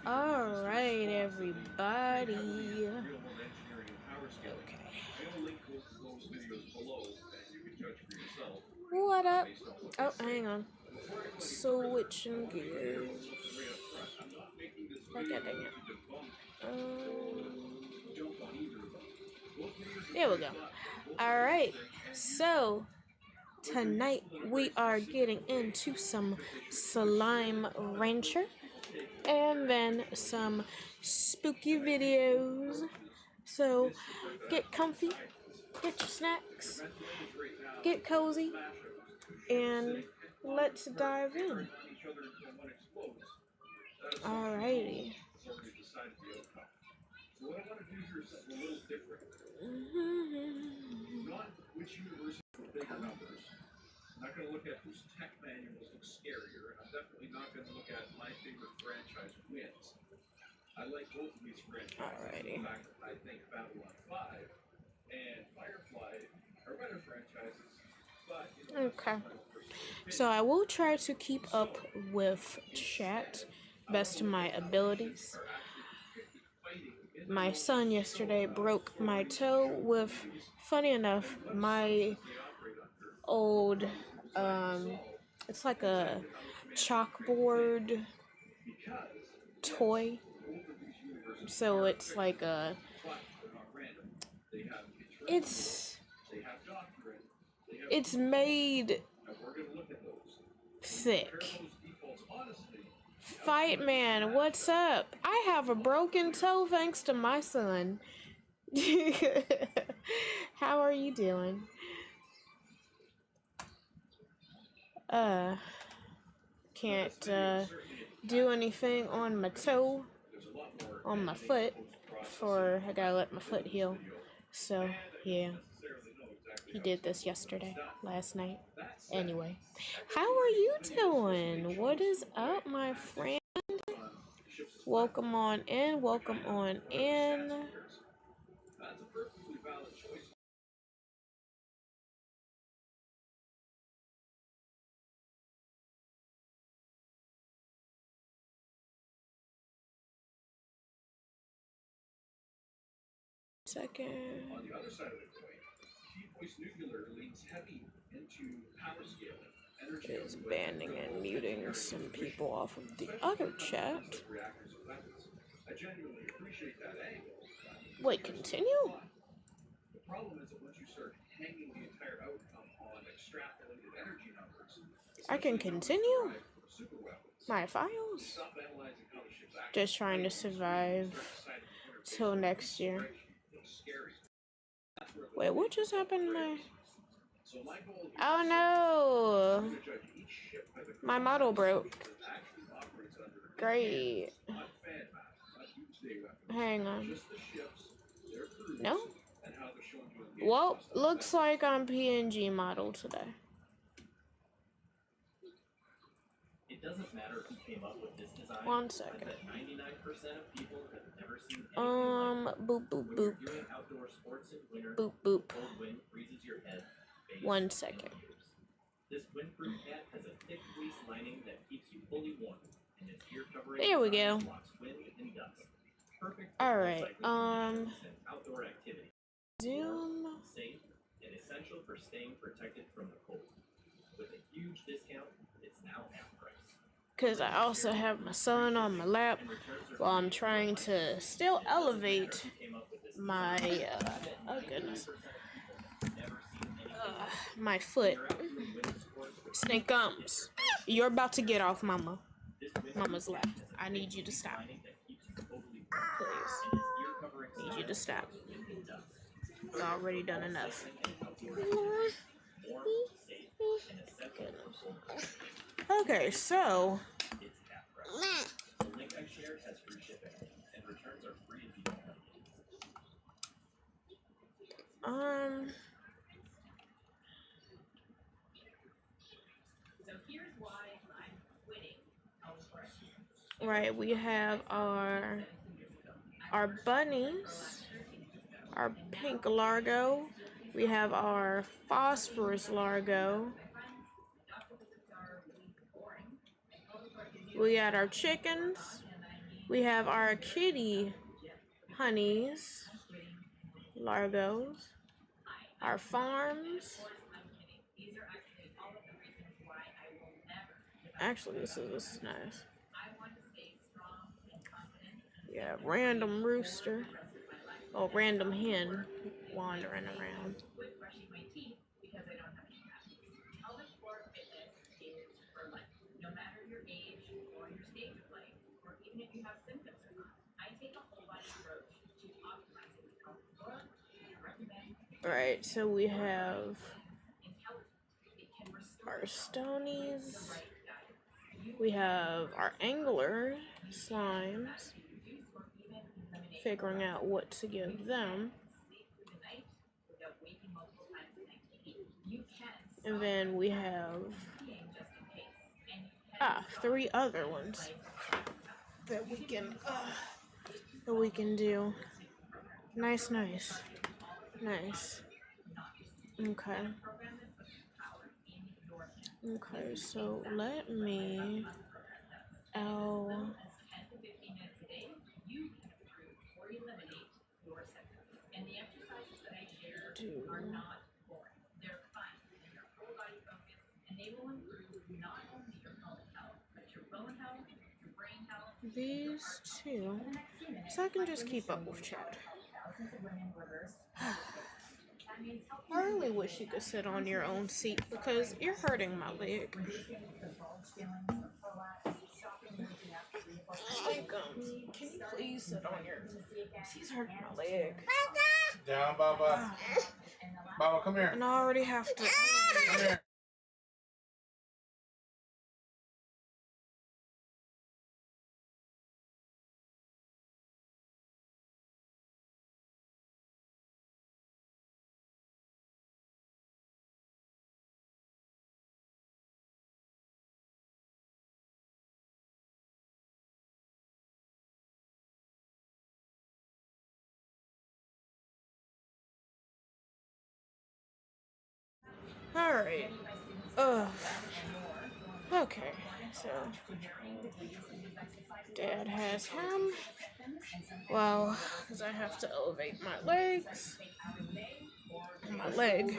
All right, everybody. Okay. What up? Oh, hang on. Switching gears. Okay, dang it. There we go. All right. So tonight we are getting into some Slime Rancher and then some spooky videos. So get comfy, get your snacks, get cozy, and let's dive in. Alrighty. I'm not going to look at whose tech manuals look scarier, and I'm definitely not going to look at my favorite franchise wins. I like both of these franchises. Alrighty. In fact, I think Babylon 5 and Firefly are better franchises, but okay. So I will try to keep up with chat best of my abilities. My son yesterday broke my toe with, funny enough, my old it's like a chalkboard toy, so it's like it's made thick. Fight man, what's up? I have a broken toe thanks to my son. How are you doing? Can't do anything on my toe, on my foot, for I gotta let my foot heal. So yeah, he did this last night. Anyway, how are you doing? What is up, my friend? Welcome on in, welcome on in. Second. On the other side of the coin, T-Voice Nuclear leans heavy into power scaling. Is banning and muting some people off of the other chat. I genuinely appreciate that angle. Wait, continue? The problem is that once you start hanging the entire outcome on extrapolated energy numbers, I can continue my files. Just trying to survive till next year. Wait, what just happened to my... Oh no! My model broke. Great. Hang on. No? Well, looks like I'm PNG model today. It doesn't matter who came up with this design. 1 second. 99% of people have never seen boop boop boop. Boop boop. 1 second. This windproof hat has a thick fleece lining that keeps you fully warm, and its ear covering there we go. Blocks wind and dust. Perfect. All right. Outdoor activity. Zoom. Safe and essential for staying protected from the cold. With a huge discount, it's now half price. Because I also have my son on my lap while I'm trying to still elevate my, oh goodness, my foot. Snake gums. You're about to get off Mama's lap. I need you to stop. Please. I need you to stop. It's already done enough. Okay, so right, we have our bunnies, our pink largo, we have our phosphorus largo, we got our chickens, we have our kitty honeys, largos, our farms. Actually, this is nice. Yeah, random rooster. Oh, random hen wandering around. Alright, so we have our stonies. We have our angler slimes. Figuring out what to give them. And then we have 3 other ones that we can do. Nice. Okay, so let me these 2, so I can just keep up with chat. I really wish you could sit on your own seat because you're hurting my leg. Can you please sit on your... He's hurting my leg. Down, Baba. Baba, come here. And I already have to... Come here. Alright. Okay, so Dad has him. Well, because I have to elevate my legs. My leg.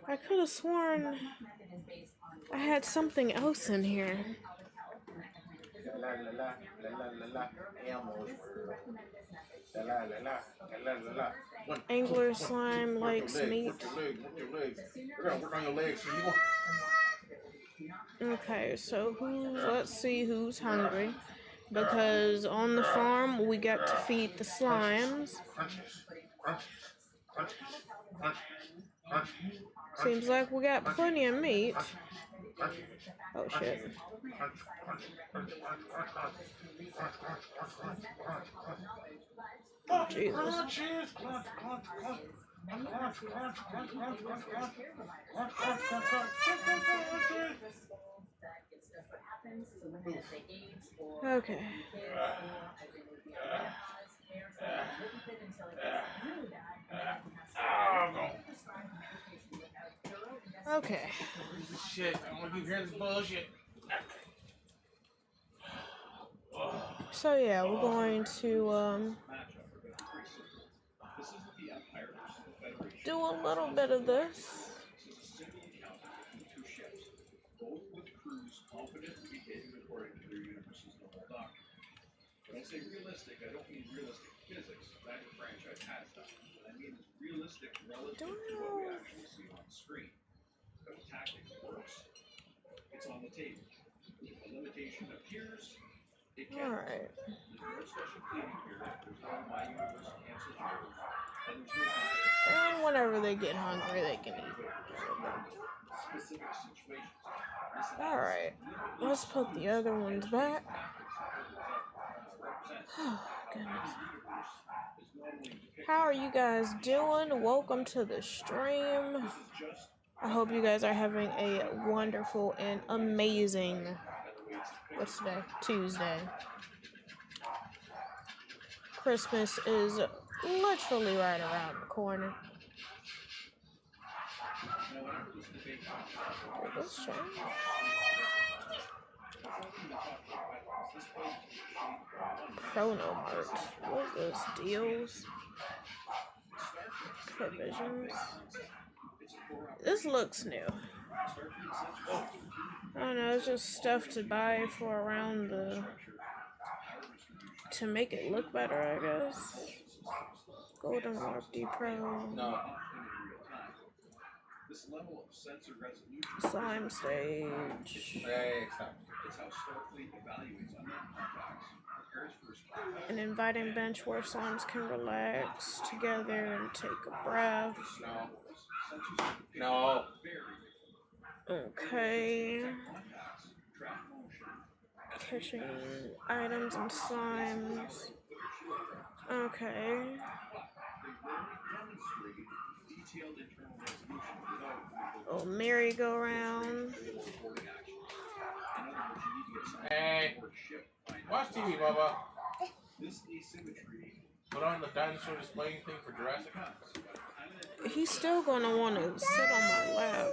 I could have sworn I had something else in here. Angler slime likes meat. Okay, so let's see who's hungry. Because on the farm, we got to feed the slimes. Seems like we got plenty of meat. Oh, shit. Oh, Jesus. Okay. Okay. Shit, I don't want to keep hearing this bullshit. So yeah, we're going to do a little bit of this. When I say realistic, I don't mean realistic physics. That franchise has done. What I mean is realistic relative to what we actually see on screen. But the tactic works. It's on the table. A limitation appears, Alright. And whenever they get hungry, they can eat. Alright. Let's put the other ones back. Oh, goodness. How are you guys doing? Welcome to the stream. I hope you guys are having a wonderful and amazing, what's today? Tuesday. Christmas is literally right around the corner. Did this change? Chronomart. What is this? Deals? Provisions? This looks new. I don't know, it's just stuff to buy for around the... to make it look better, I guess. Golden Warp D Pro. No. Slime stage. Hey, stop. An inviting bench where slimes can relax together and take a breath. No. Okay. Catching items and slimes. Okay. Oh, merry-go-round. Hey. Watch TV, Bubba. Put on the dinosaur displaying thing for Jurassic. He's still gonna want to sit on my lap.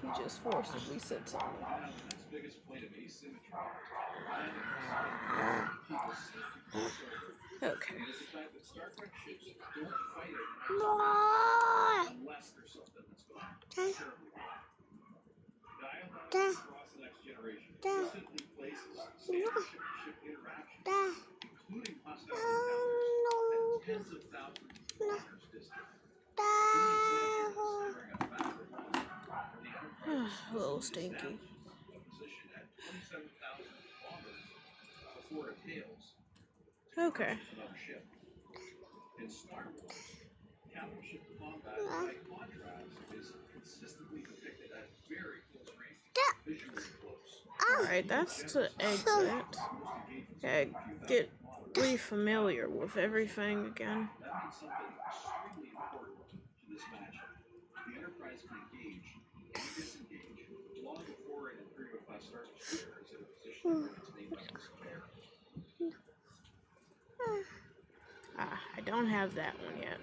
He just forcibly sits on me. Okay. A little stinky. Okay. Alright, that's to exit. Okay, get re-familiar with everything again. I don't have that one yet.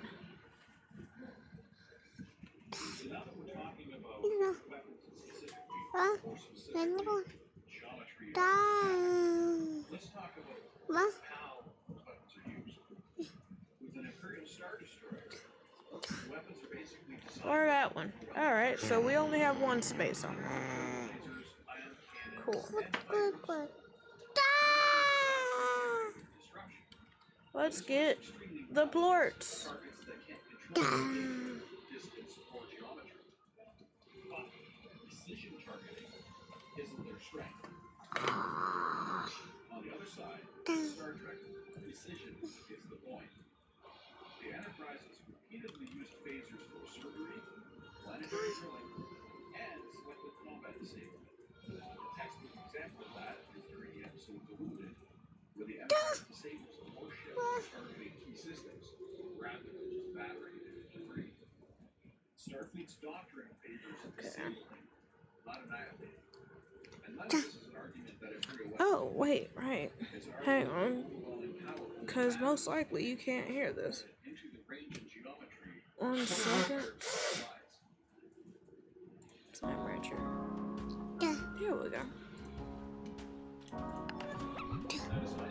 Or that one. Alright, so we only have one space on that. Cool. Let's get the plorts. Okay. Oh, wait, right. Hang on. Because most likely you can't hear this. 1 second. Slime Rancher. Here we go.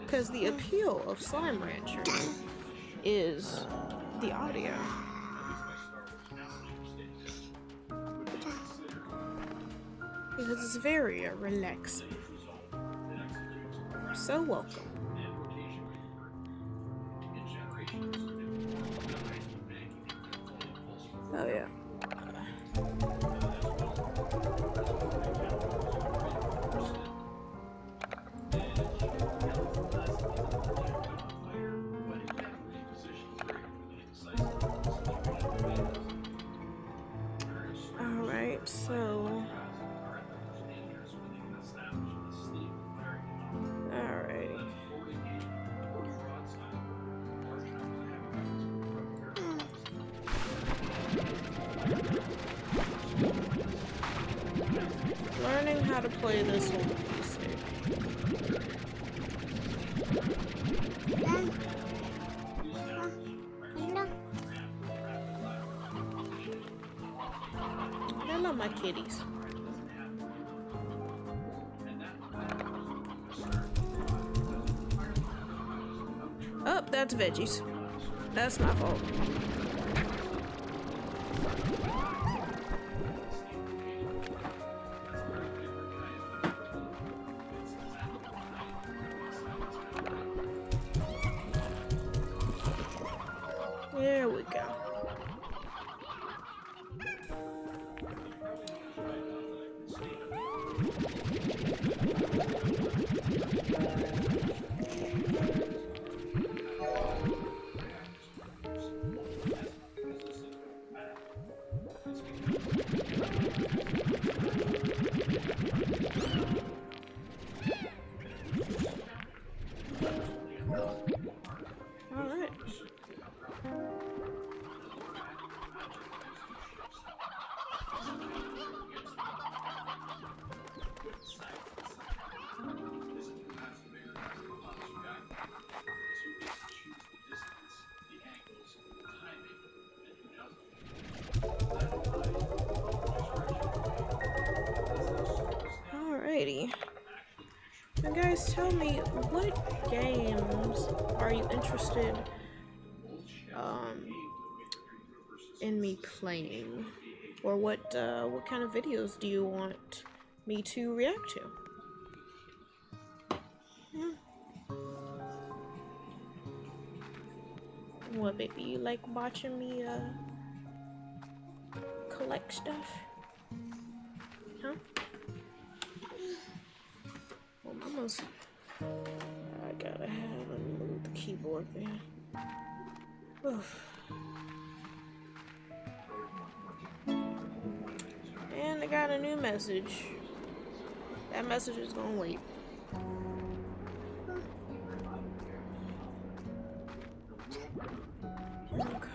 Because the appeal of Slime Rancher is the audio. Because it's very relaxing. So welcome. Oh yeah. Alright, so... Alrighty. Learning how to play this on the PC. I love my kitties. Oh, that's veggies. That's my fault. There we go. Alright. Alrighty. Now guys, tell me, what games are you interested in me playing? Or what kind of videos do you want me to react to? What, baby, you like watching me collect stuff? Huh? Well, mama's... I gotta have him move the keyboard there. Oof. And I got a new message. That message is gonna wait. Okay.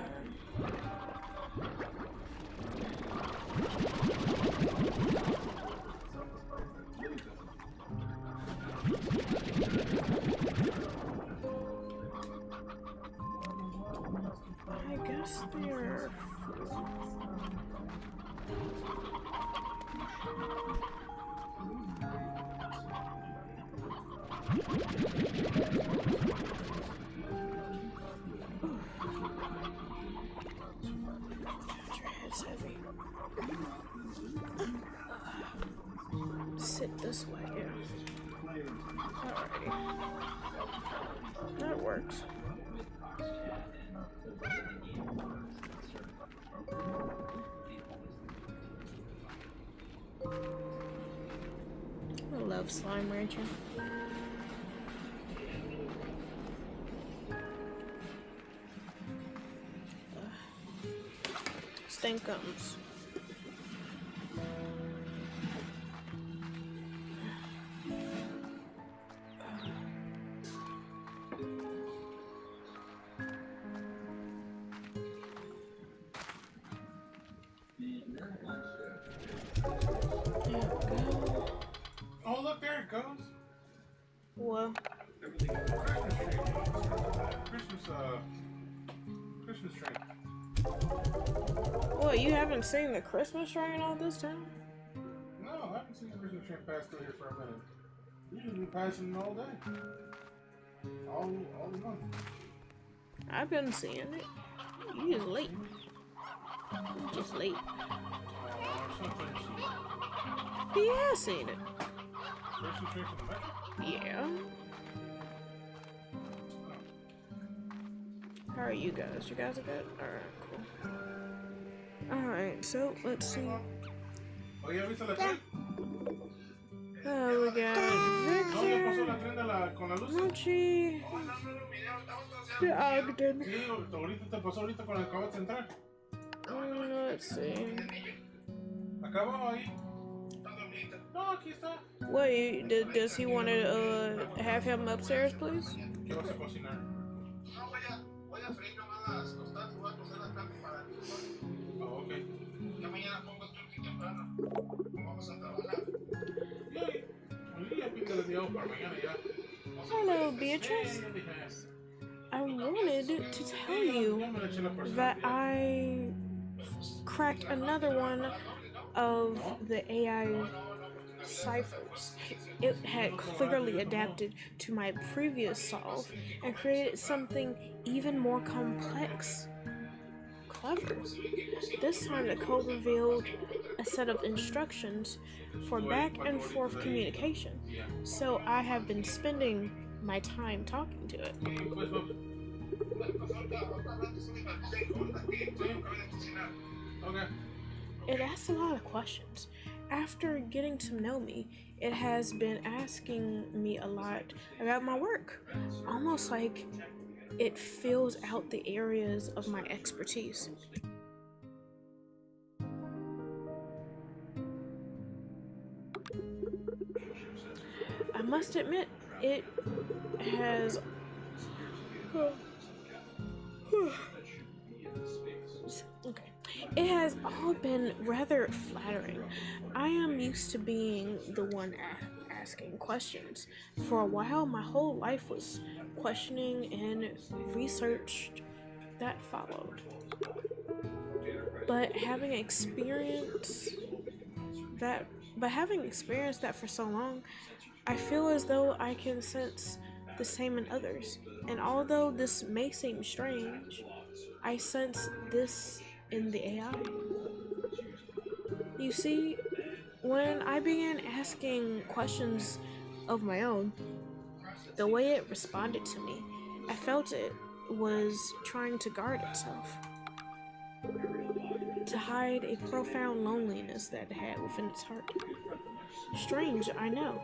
I guess they're... It's heavy. Sit this way, yeah. Alrighty. That works. I love Slime Rancher. Stinkums. it goes? What? Christmas tree. What, you haven't seen the Christmas train all this time? No, I haven't seen the Christmas tree pass through here for a minute. Usually we passing all day. All the month. I've been seeing it. You just late. You just late. He has seen it. Christmas tree from the metro? Yeah. How are you guys? You guys are good? Alright, cool. Alright, so let's see. Oh, ¿ya viste la tren? Oh, we got No, ya pasó la Victor, tren con la luz. Mochi, Ogden. Sí, ahorita te pasó ahorita con el que acabas de entrar. Let's see. Acá abajo ahí. No, aquí está. Wait, does he want to have him upstairs, please? ¿Qué vas a cocinar? Voy a freír nomás las tostadas y voy a cocer la carne para el sol. Oh, ok. Ya mañana pongo el turkey temprano. Vamos a trabajar. Ya pica el día para mañana ya. Hello, Beatrice. I wanted to tell you that I cracked another one of the AI ciphers. It had clearly adapted to my previous solve and created something even more complex. Clever. This time the code revealed a set of instructions for back and forth communication, so I have been spending my time talking to it. Okay. It asks a lot of questions. After getting to know me, it has been asking me a lot about my work, almost like it fills out the areas of my expertise. I must admit, it has okay. It has all been rather flattering. I am used to being the one asking questions. For a while, my whole life was questioning and research that followed. But having experienced that for so long, I feel as though I can sense the same in others. And although this may seem strange, I sense this in the AI. You see, when I began asking questions of my own, the way it responded to me, I felt it was trying to guard itself, to hide a profound loneliness that it had within its heart. Strange, I know.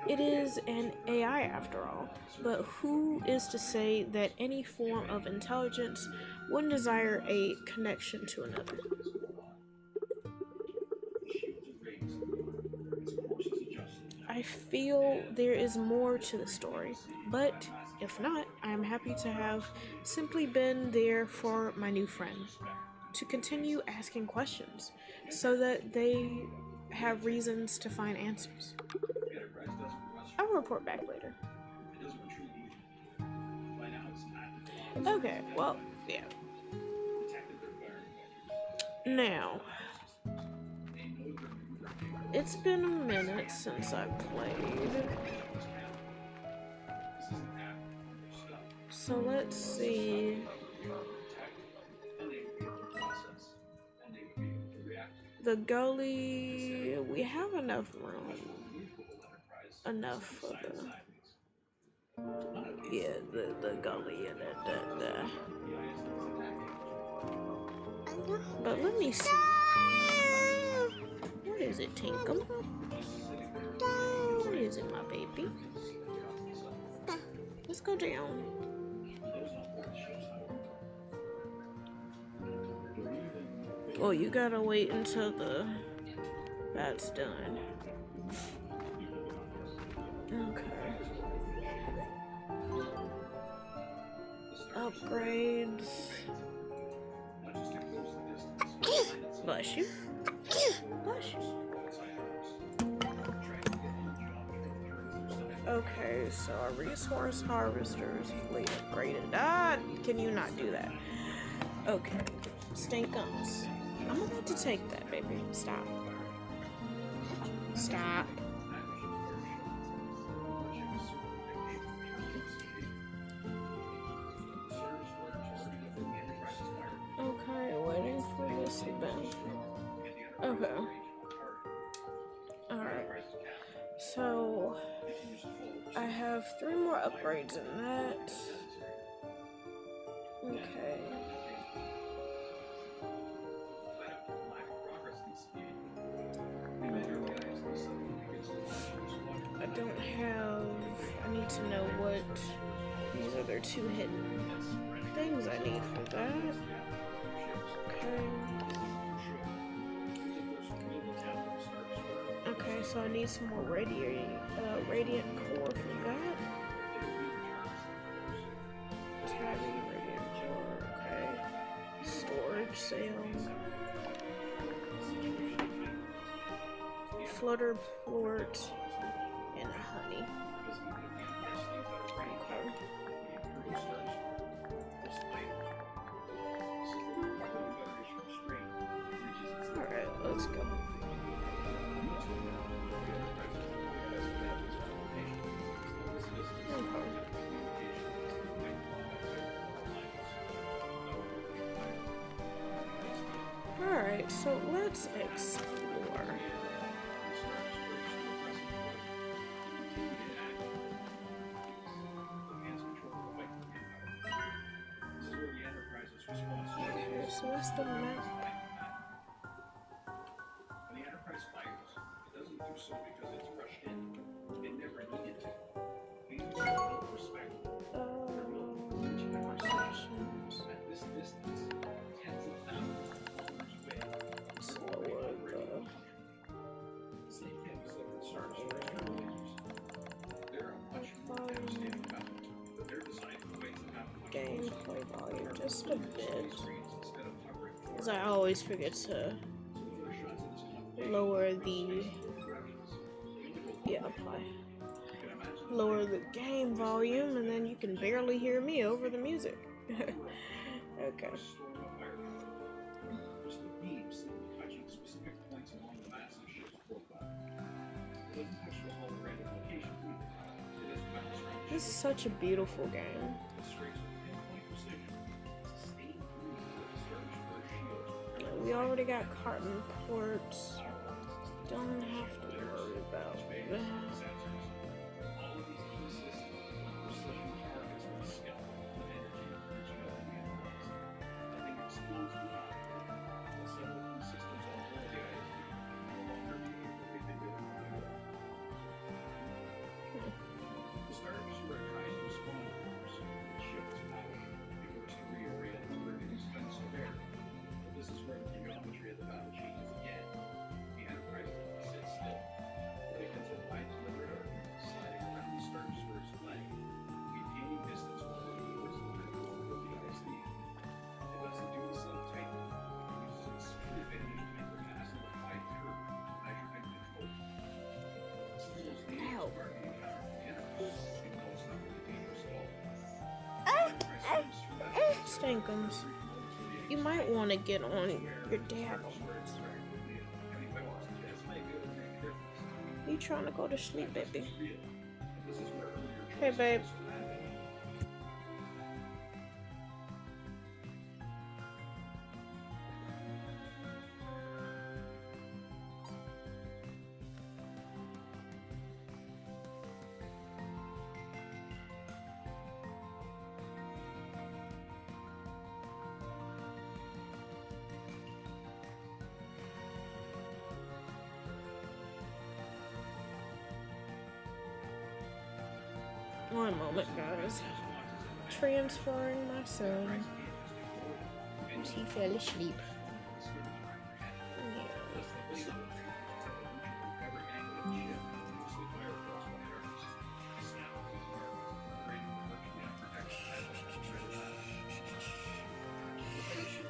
It is an AI after all, but who is to say that any form of intelligence wouldn't desire a connection to another? I feel there is more to the story, but if not, I am happy to have simply been there for my new friend, to continue asking questions so that they have reasons to find answers. I'll report back later. Okay, well, yeah. Now, it's been a minute since I played. So let's see. The gully, we have enough room. Enough for the gully and the. But let me see. What is it, Tinkum? What is it, my baby? Let's go down. Oh, you gotta wait until that's done. Okay. Upgrades. Bless you. Bless you. Okay, so our resource harvester's fleet upgraded. Ah, can you not do that? Okay, stinkums. I'm about to take that, baby. Stop. Stop. Okay, waiting for this event. Okay. Alright. So, I have 3 more upgrades in that. Okay. I don't have... I need to know what these other 2 hidden things I need for that. Okay. Okay, so I need some more radiant core for that. Tabby, radiant core, okay. Storage sale. Flutter plort and honey. Okay. Alright, let's go. Alright, so let's explore. Okay, so that's the map. Gameplay volume just a bit, because I always forget to lower the lower the game volume, and then you can barely hear me over the music. Okay. This is such a beautiful game. We already got carton ports. Don't have to worry about that. Stinkums. You might want to get on your dad. You trying to go to sleep, baby? Hey, babe. One moment, guys. Transferring my son. He fell asleep.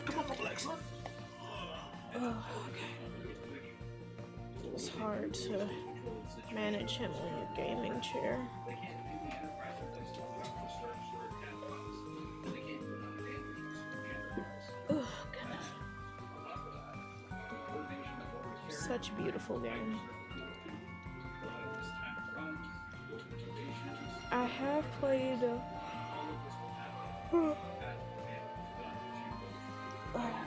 Come on, Alexa. Oh, okay. It's hard to manage him on a gaming chair. Oh, goodness. Such a beautiful game. I have played.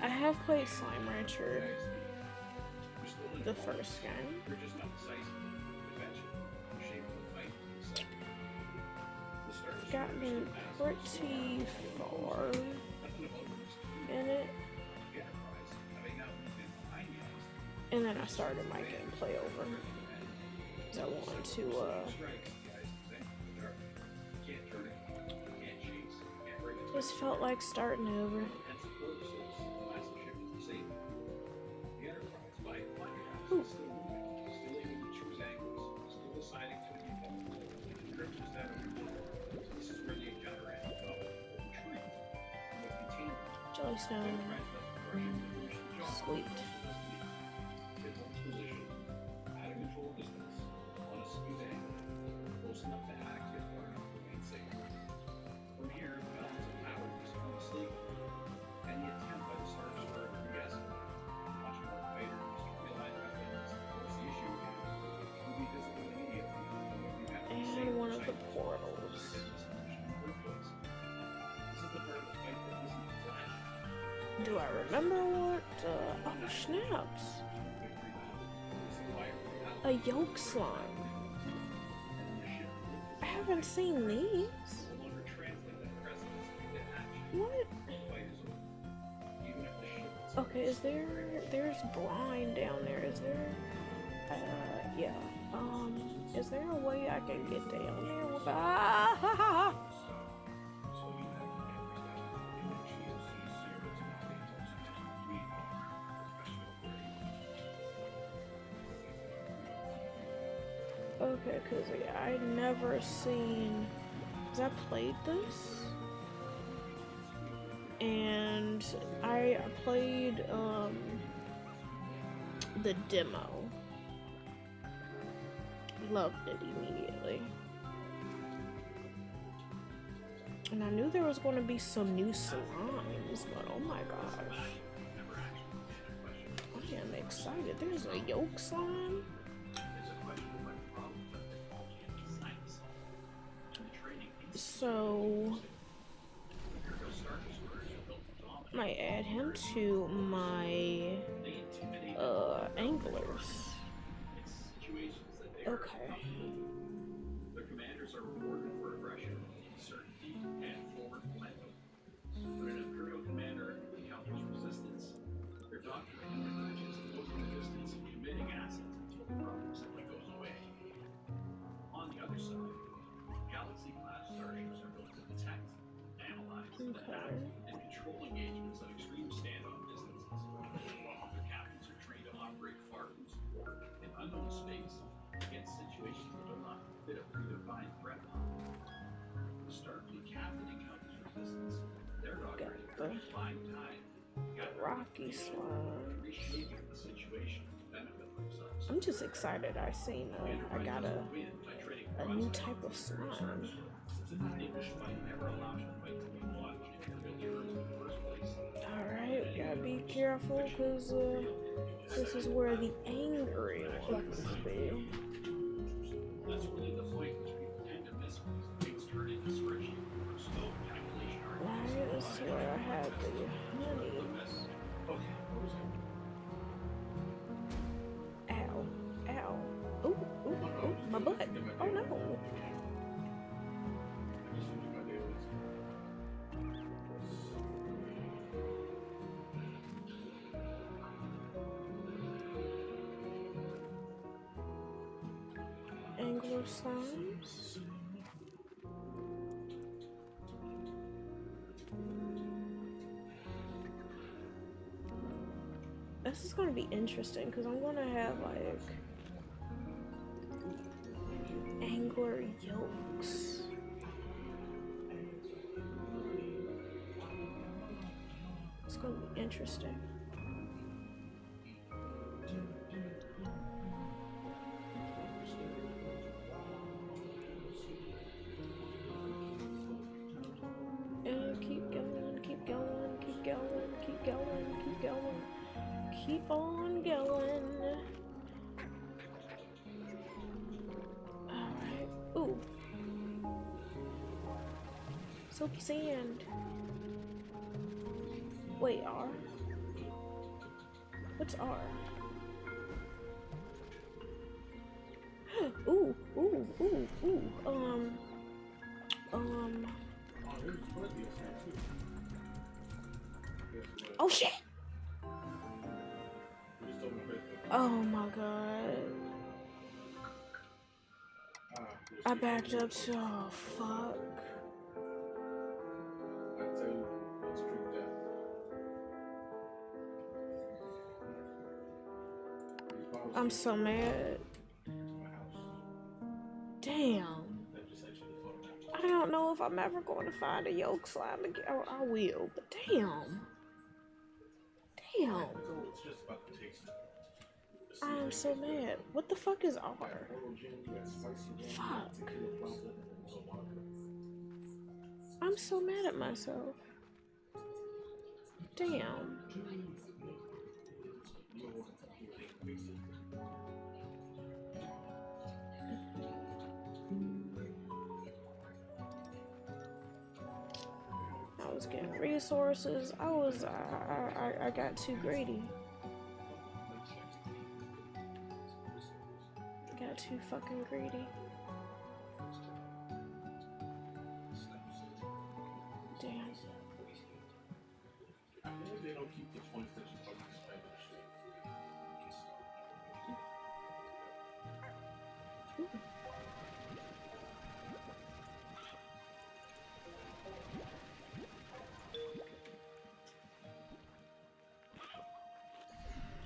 I have played Slime Rancher, the first game. I've gotten pretty far in it, and then I started my gameplay over because I wanted to just felt like starting over. Ooh. Jellystone. Sweet. And one of the portals. Do I remember what? Oh, snaps. A yolk slime. I haven't seen these. What? Okay, there's brine down there, is there? Yeah. Is there a way I can get down there without... Okay, cause yeah, I never seen... Cause I played this? And I played, the demo. Loved it immediately. And I knew there was going to be some new slimes, but oh my gosh. I am excited. There's a yolk slime. So, I might add him to my, anglers. Okay. The commanders are rewarded for aggression, certainty, and forward momentum. When an Imperial commander encounters resistance, their doctrine encourages closing the distance and committing assets until the problem simply goes away. On the other side, Galaxy-class starships are built to detect, analyze, adapt, and control engagements at extreme standoff distances, while their captains are trained to operate far from support in unknown space against situations that do not fit a predefined threat model. The Starfleet captain encounters resistance. Their doctrine encourages buying time, Rocky slime. reshaping the situation to benefit themselves. I'm just excited. I seen I got a new type of slime. English fight never allows the fight to be watched in Imperial terms in the first place. Alright, we gotta be careful because this is where the angry ones be. That's really the point which people tend to miss because things turn into spreadsheet or slow calculation arguments. Right, this is where I had the honeys. Okay, what was it? Ow. Ow. Ooh, ooh, ooh, my butt. Oh no. Angler slimes. This is gonna be interesting because I'm gonna have like angler yolks. It's gonna be interesting. on going. Alright. Ooh. Soapy sand. Wait, R? What's R? Ooh, ooh, ooh, ooh. There's plenty of snacks too. Guess what? Oh shit! You just told me quickly. Oh my god. I backed up so fuck. I tell you, it's true death. These bottles I'm came so mad. to my house. Damn. That just actually photographed. I don't know if I'm ever going to find a yolk slime again. I will, but damn. Damn. It's just about the taste. I am so mad. What the fuck is R? Fuck. I'm so mad at myself. Damn. I was getting resources. I got too greedy. Got too fucking greedy. Damn. I feel like they don't keep the points that you fucking spend on shit.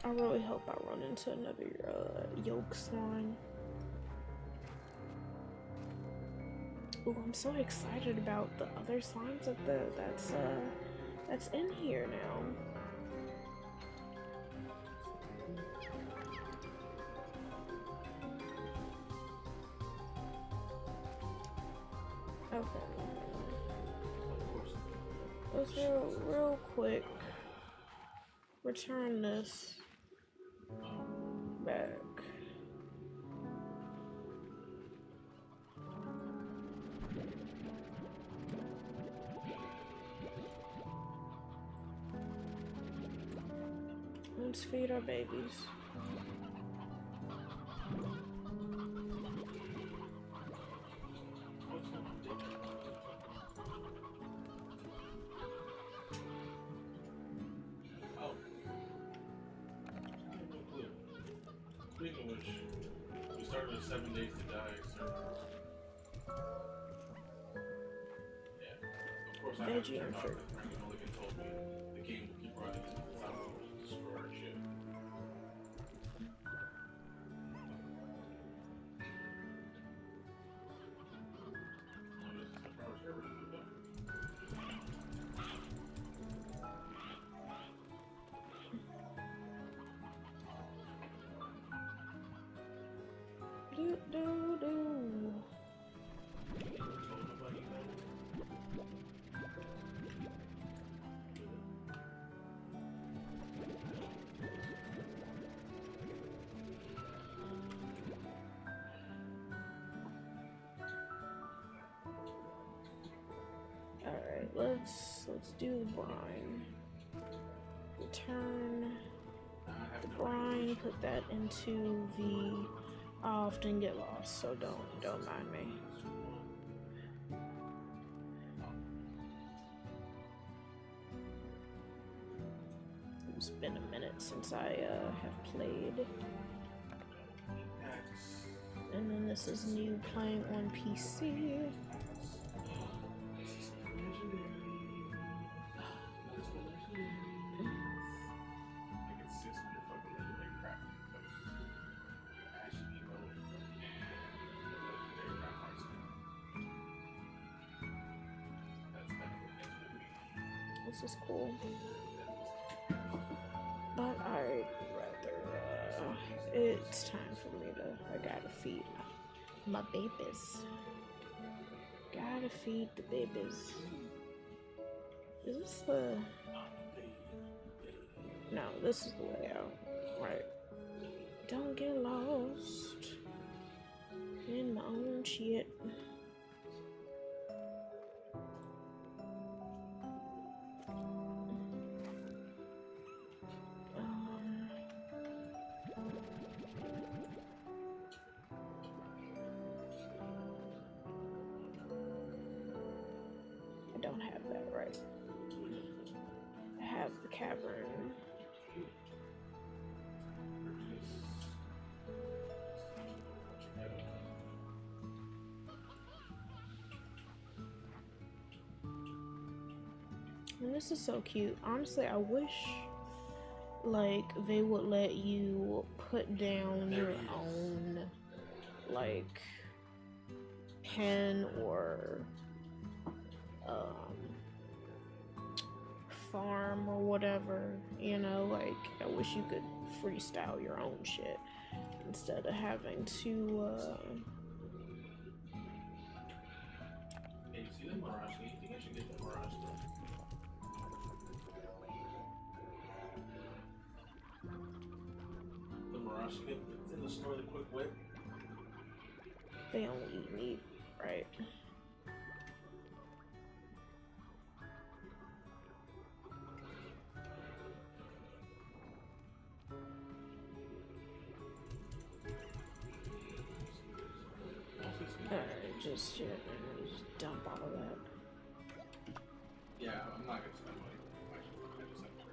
I really hope I run into another yolk slime. Ooh, I'm so excited about the other slimes that's in here now. Okay. Let's real quick return this back. Let's feed our babies. Oh. Speaking of which, we started a 7 Days to Die server. Yeah. Of course, I have to Veggie turn and off fruit. because Frankie Mulligan told me the game will keep running because I will destroy our shit. Oh, this is the first server to do that. Do do do. Told nobody that. Alright, let's do the brine. Return the brine, put that into the I often get lost, so don't mind me. It's been a minute since I have played. And then this is new playing on PC. This is cool. But I'd rather, it's time for me to, I gotta feed my babies. Gotta feed the babies. Is this the, no, this is the way out. Right. Don't get lost in my own shit. I don't have that right. I have the cavern. And this is so cute. Honestly, I wish like they would let you put down your own like pen or farm or whatever, you know, like I wish you could freestyle your own shit instead of having to Hey, you see the Mirage? Do you think I should get the Mirage though? The Mirage, you get it's in the store, the quick whip. they only eat meat, right? Just shit, man. Just dump all of that. Yeah, I'm not gonna spend money. Actually, I just have to.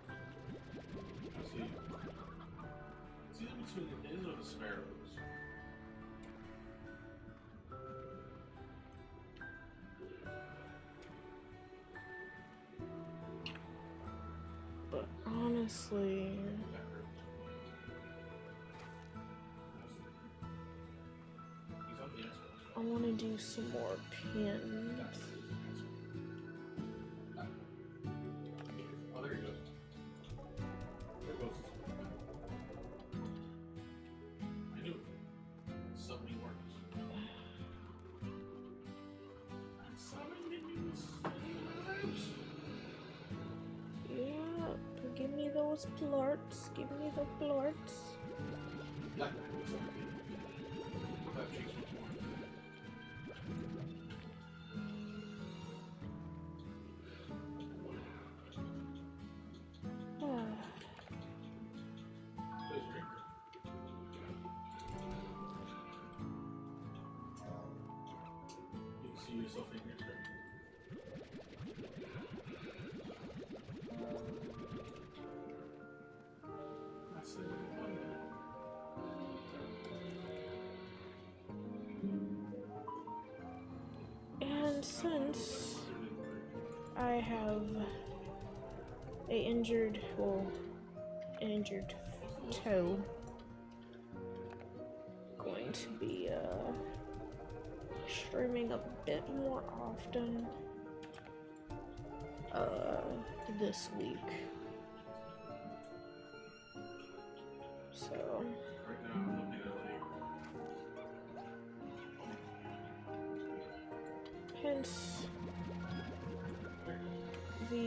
See, it's either between his or the sparrows. But honestly, I want to do some more pins. Oh, there he goes. There goes. I knew it. Summoning works. Yeah, give me those plorts. Give me the plorts. Black man was something. That cheeks was more. See yourself in your drink. That's it. And since I have an injured toe, going to be streaming a bit more often this week. So Right now I'm looking at hence the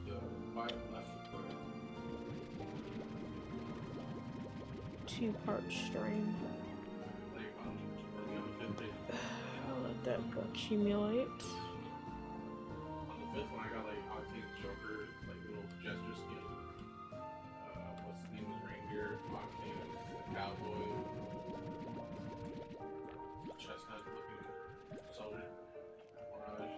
the right left foot. 2-part stream. Like on the fifth day. I'll let that accumulate. On the fifth one I got like Octane Joker, like little gesture skin. What's the name of the reindeer? Octane Cowboy. Chestnut looking soldier. Mirage.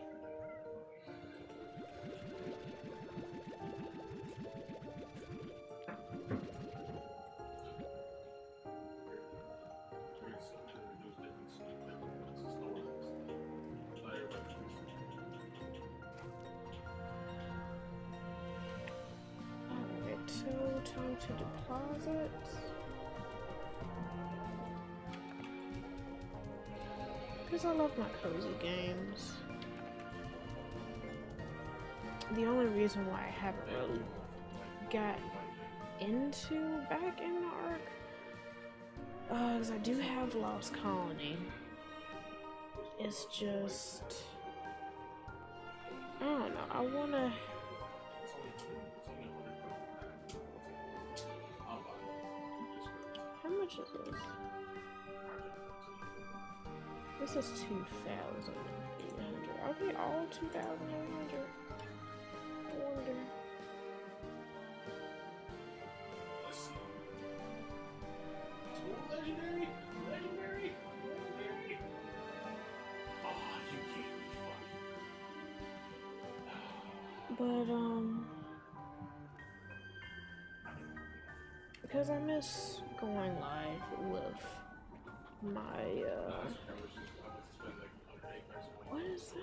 Alright, so time to deposit. Because I love my cozy games. The only reason why I haven't really got into back in the Ark, because I do have Lost Colony. It's just, I don't know, I wanna, much is this? This is 2,800. Are they all 2,800? I wonder. Let's see. Legendary. Oh, you can't be funny. But, because I miss going live with my, what is that?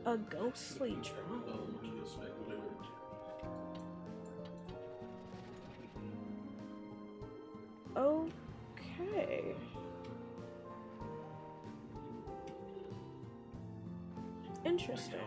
A ghostly drone. Okay. Interesting.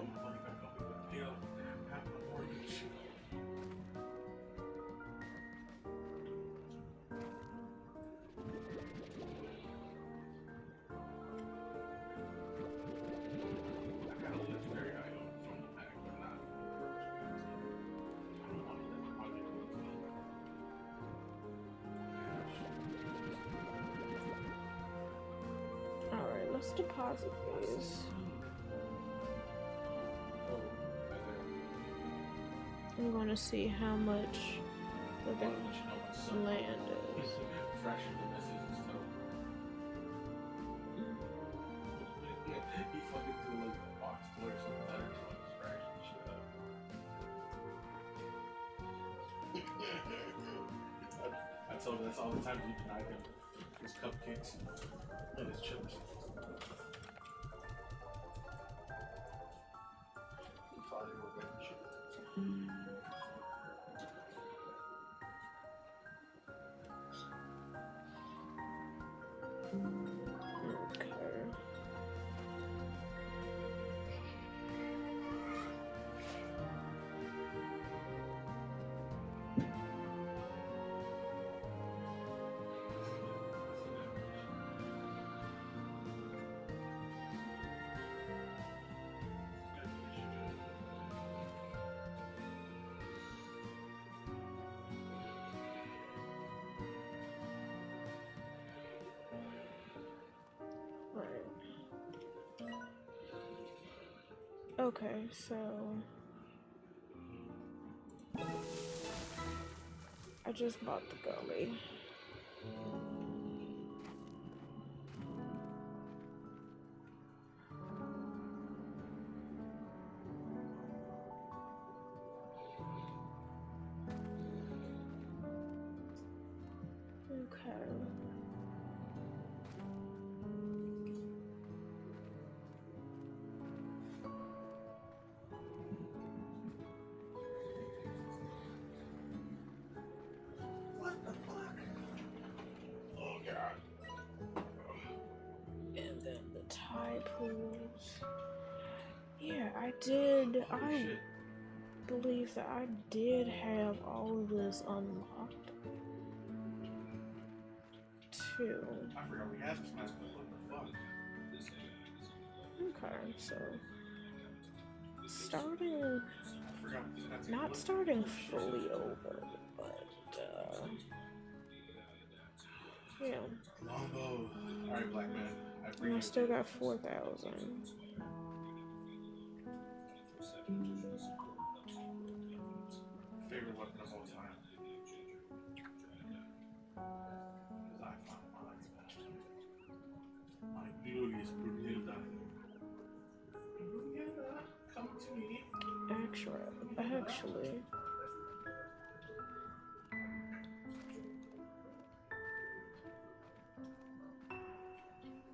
Alright, let's deposit these. I'm gonna see how much the land is. He fucking threw like a box toy or something better to like scratch the shit up. I told him that's all the times we denied him his cupcakes and his chips. He thought he was getting shit. Okay, so I just bought the gummy. Okay. And then the tide pools. Yeah, I did. I believe that I did have all of this unlocked too. I forgot we had this last one. What the fuck? Okay, so starting, I forgot we had to not starting fully over, but yeah. Longbow. Alright, black man. And I still got 4,000. Favorite weapon of all time. Because I found mine. My glorious Brunilda. Brunilda, come to me. Actually,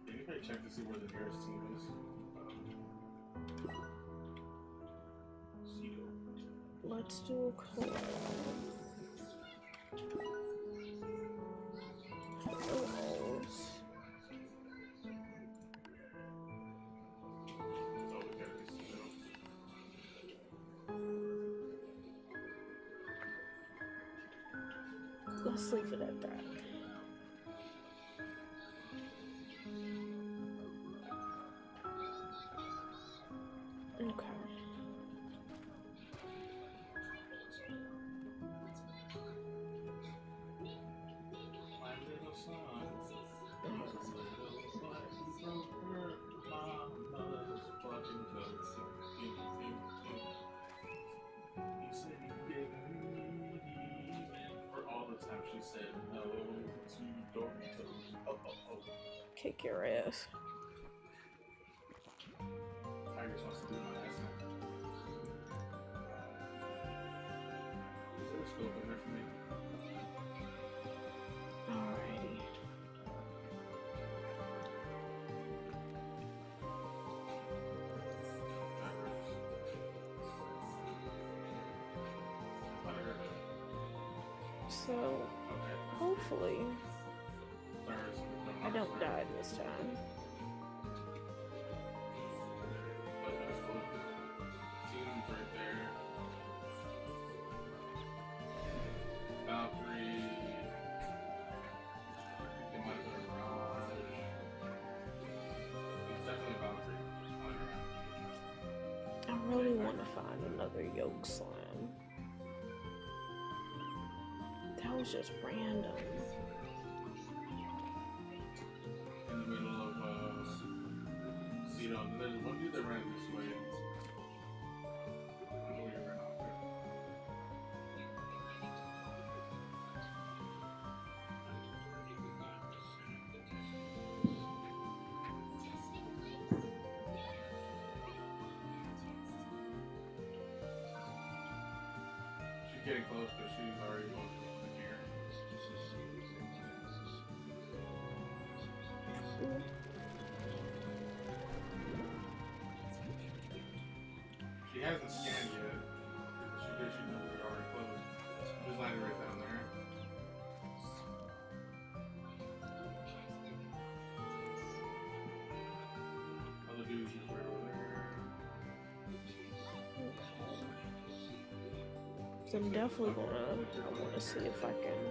Anybody check to see where the nearest team is? Cedo. let's do a collab. Photos. It's over there, Cedo. Let's leave it at that. kick your ass. Tiger's wants to do my ass now. Is there a scope in there for me? Alrighty. So, hopefully, I don't die this time. Seems right there. Valkyrie. It might have been a Mirage. It's definitely Valkyrie. I really want to find another yoke slam. That was just random. In the middle of Cedo. And there's one dude that ran this way. I don't know where you ran off there. She's getting close, but she's already going to here. She hasn't scanned yet. She did, she knows we're already close. Just landed right down there. Other dudes is right over there. So I'm definitely I want to see if I can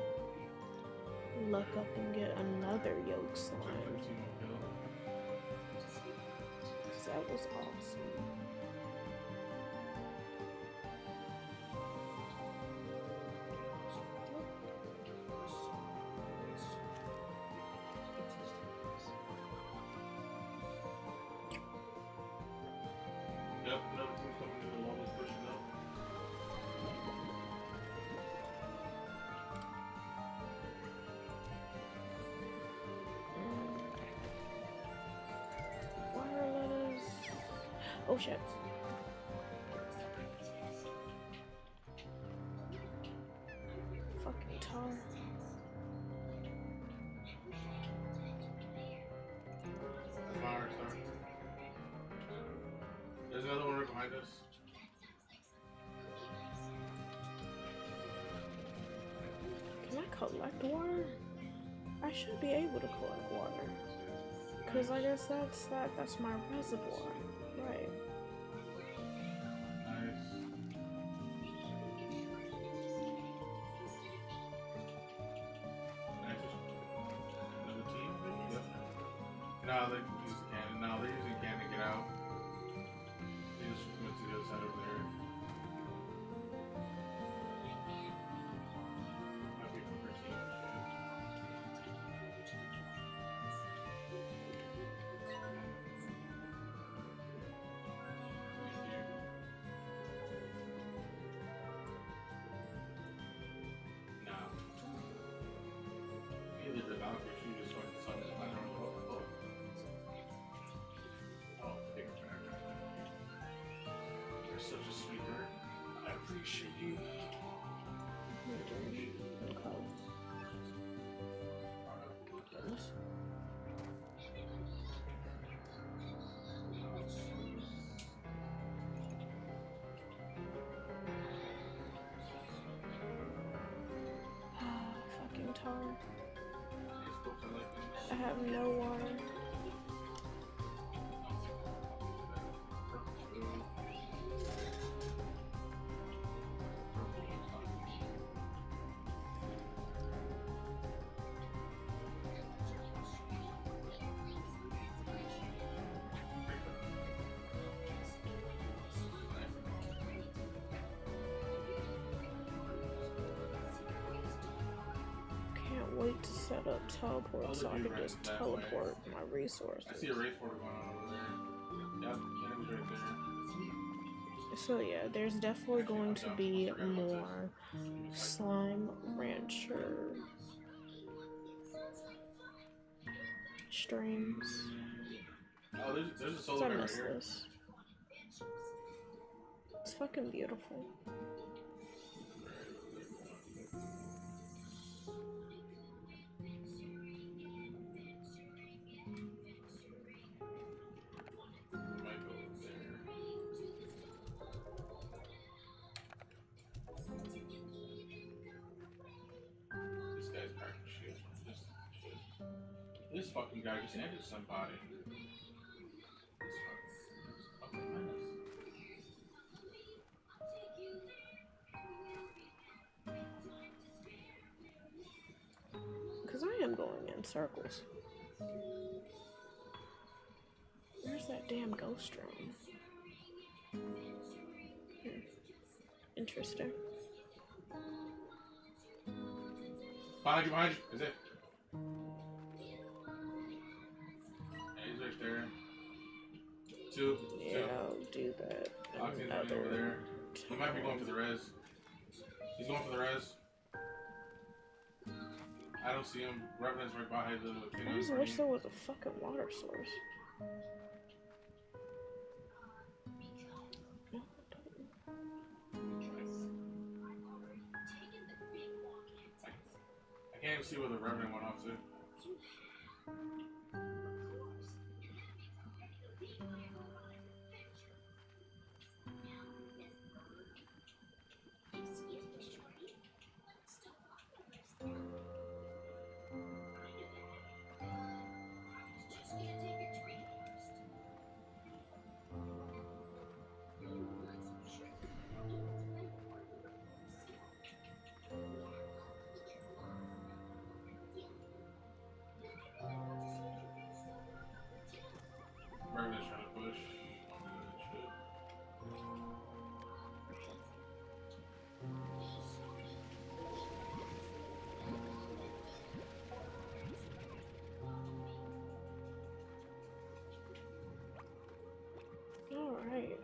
look up and get another yoke slime. 15 more kills. That was awesome. Yep, another team's coming in the wall is pushing up. Wireless. Oh shit. Fucking tar. Fire start. There's another one right behind us. Can I collect water? I should be able to collect water. Cause I guess that's my reservoir. Right. Nice. Nice. Another team? Yep. No, they use the cannon. No, they're using cannon to get out. They just went to the other side over there. Might be from her team. No. Either the Valkyrie, she just fucking saw this ladder on the wall. Oh, big fan. You're such a sweetheart. I appreciate you. Okay. Goodness. Fucking tar. I have no water. Can't wait to set up teleport so I can just teleport my resources. I see a race portal going on over there. Yep, cannon's right there. So yeah, there's definitely going to be more Slime Rancher streams. Oh, there's a 'Cause solar I bear right miss here. this. It's fucking beautiful. Might go over there. This guy's cracking shit. This fucking guy just ended somebody. This fucking menace. Because I am going in circles. Where's that damn ghost room? Interesting. Behind you. Is it? Yeah, he's right there. Two. Yeah, I'll do that. Oxy's running over there. He might be going for the res. He's going for the res. I don't see him. Revenant's right behind the thing. I just wish there was a fucking water source. I can't even see where the Revenant went off to. Revenant's trying to push. Alright.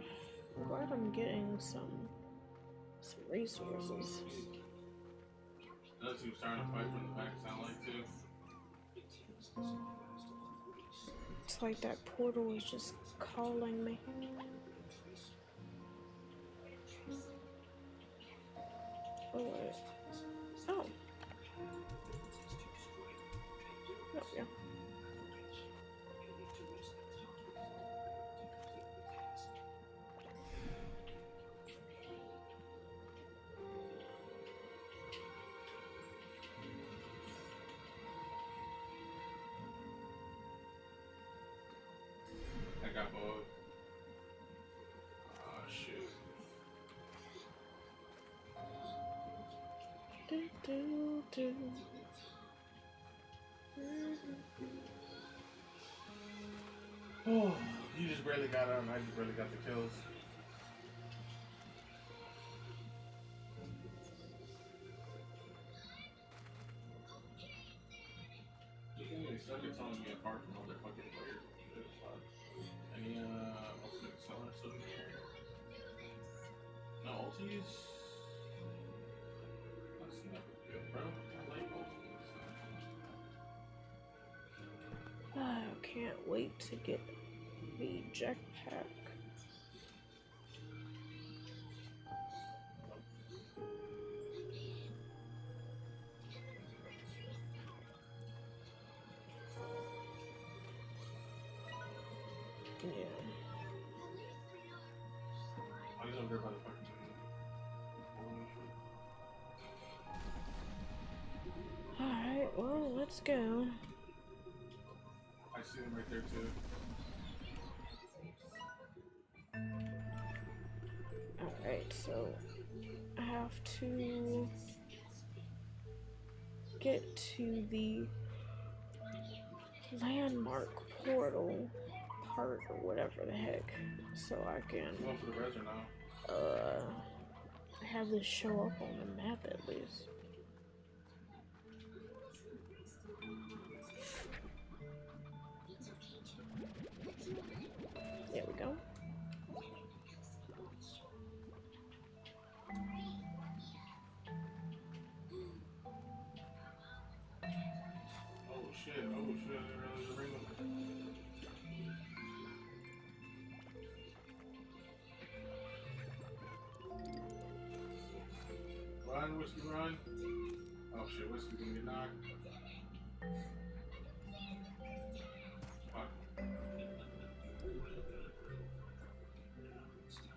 I'm glad I'm getting some resources. Another team's starting to fight from the back, sound like too. It's like that portal is just calling me. Oh, wait. Oh. There we go. I got both. Oh shit. Do, do, do. Oh, you just barely got out and I just barely got the kills. They suck at telling me apart from other fucking players. Any ultimate sellers over here? No ultis? That's never good, bro. I like ultis. I can't wait to get the jetpack. Yeah. Oh, he's over there by the fucking Alright, well, let's go. I see him right there too. Alright, so I have to get to the landmark portal part or whatever the heck, so I can Going for the res or no? have this show up on the map at least. There we go. Oh shit, there's a ring of Run, Whiskey, run. Oh shit, Whiskey's gonna get knocked. Fuck.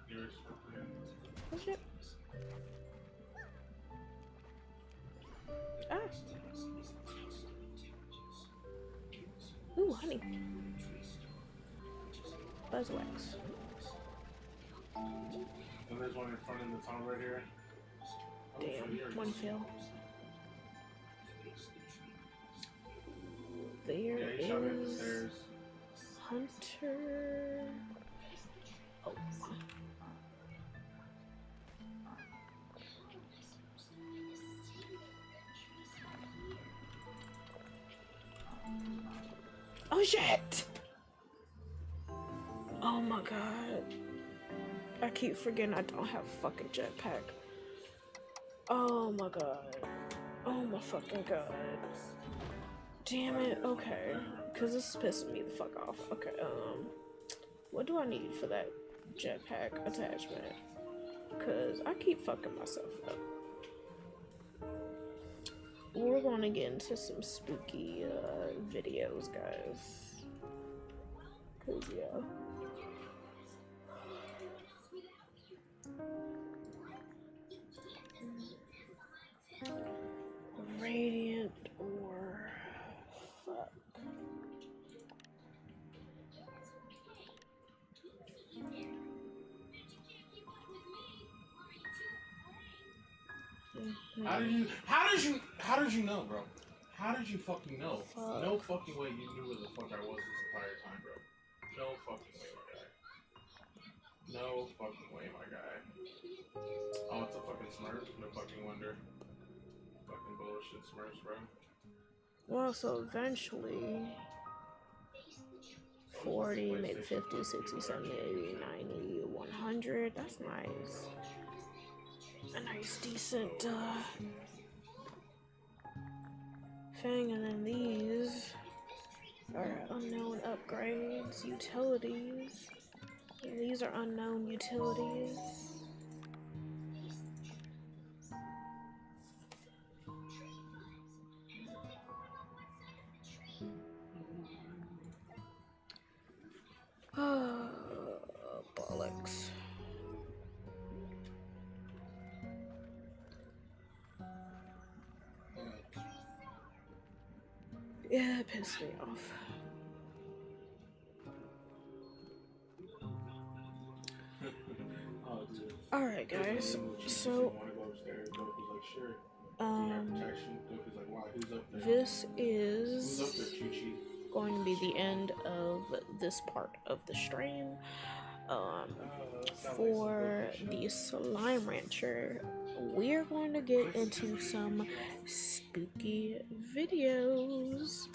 Nearest fucking. Oh shit. Ah. Ooh, honey. Buzzwax. And there's one in front of the tunnel right here. Oh, shit, Damn, here it one is. fail. There Yeah, he shot me up the is stairs. Hunter. Oh. Oh shit! Oh my god. I keep forgetting I don't have a fucking jetpack. Oh my god. Oh my fucking god. Damn it. Okay. Cause this is pissing me the fuck off. Okay, what do I need for that jetpack attachment? Cause I keep fucking myself up. We're gonna get into some spooky videos, guys. Cause yeah. Radiant or fuck. How did you know, bro? How did you fucking know? Fuck. No fucking way you knew where the fuck I was this entire time, bro. No fucking way, my guy. No fucking way, my guy. Oh, it's a fucking Smurf? No fucking wonder. Fucking bullshit Smurfs, bro. Well, so eventually 40, maybe 50, 60, 70, 80, 90, 100. That's nice. A nice, decent thing. And then these are unknown upgrades, utilities. And these are unknown utilities. Oh, bollocks. Yeah, it pissed me off. Oh, dude. Alright, guys. So, this is going to be the end of this part of the stream. For the Slime Rancher, we're going to get into some spooky videos.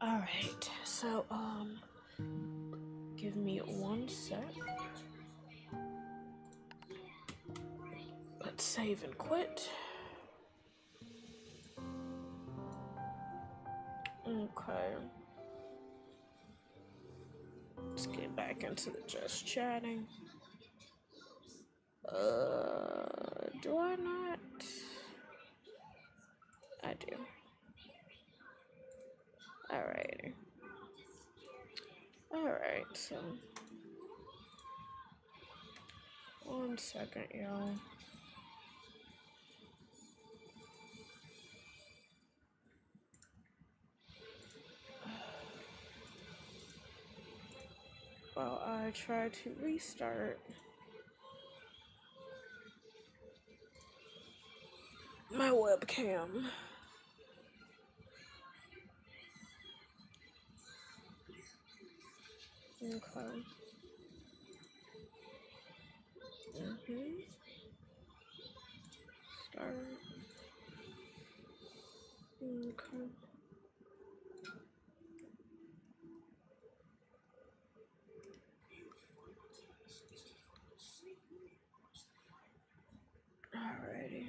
Alright, so, give me one sec. Let's save and quit. Okay. Let's get back into the just chatting. Do I not? I do. Alright. Alright, so. 1 second, y'all. While I try to restart my webcam. Okay. Start. Okay. Alrighty.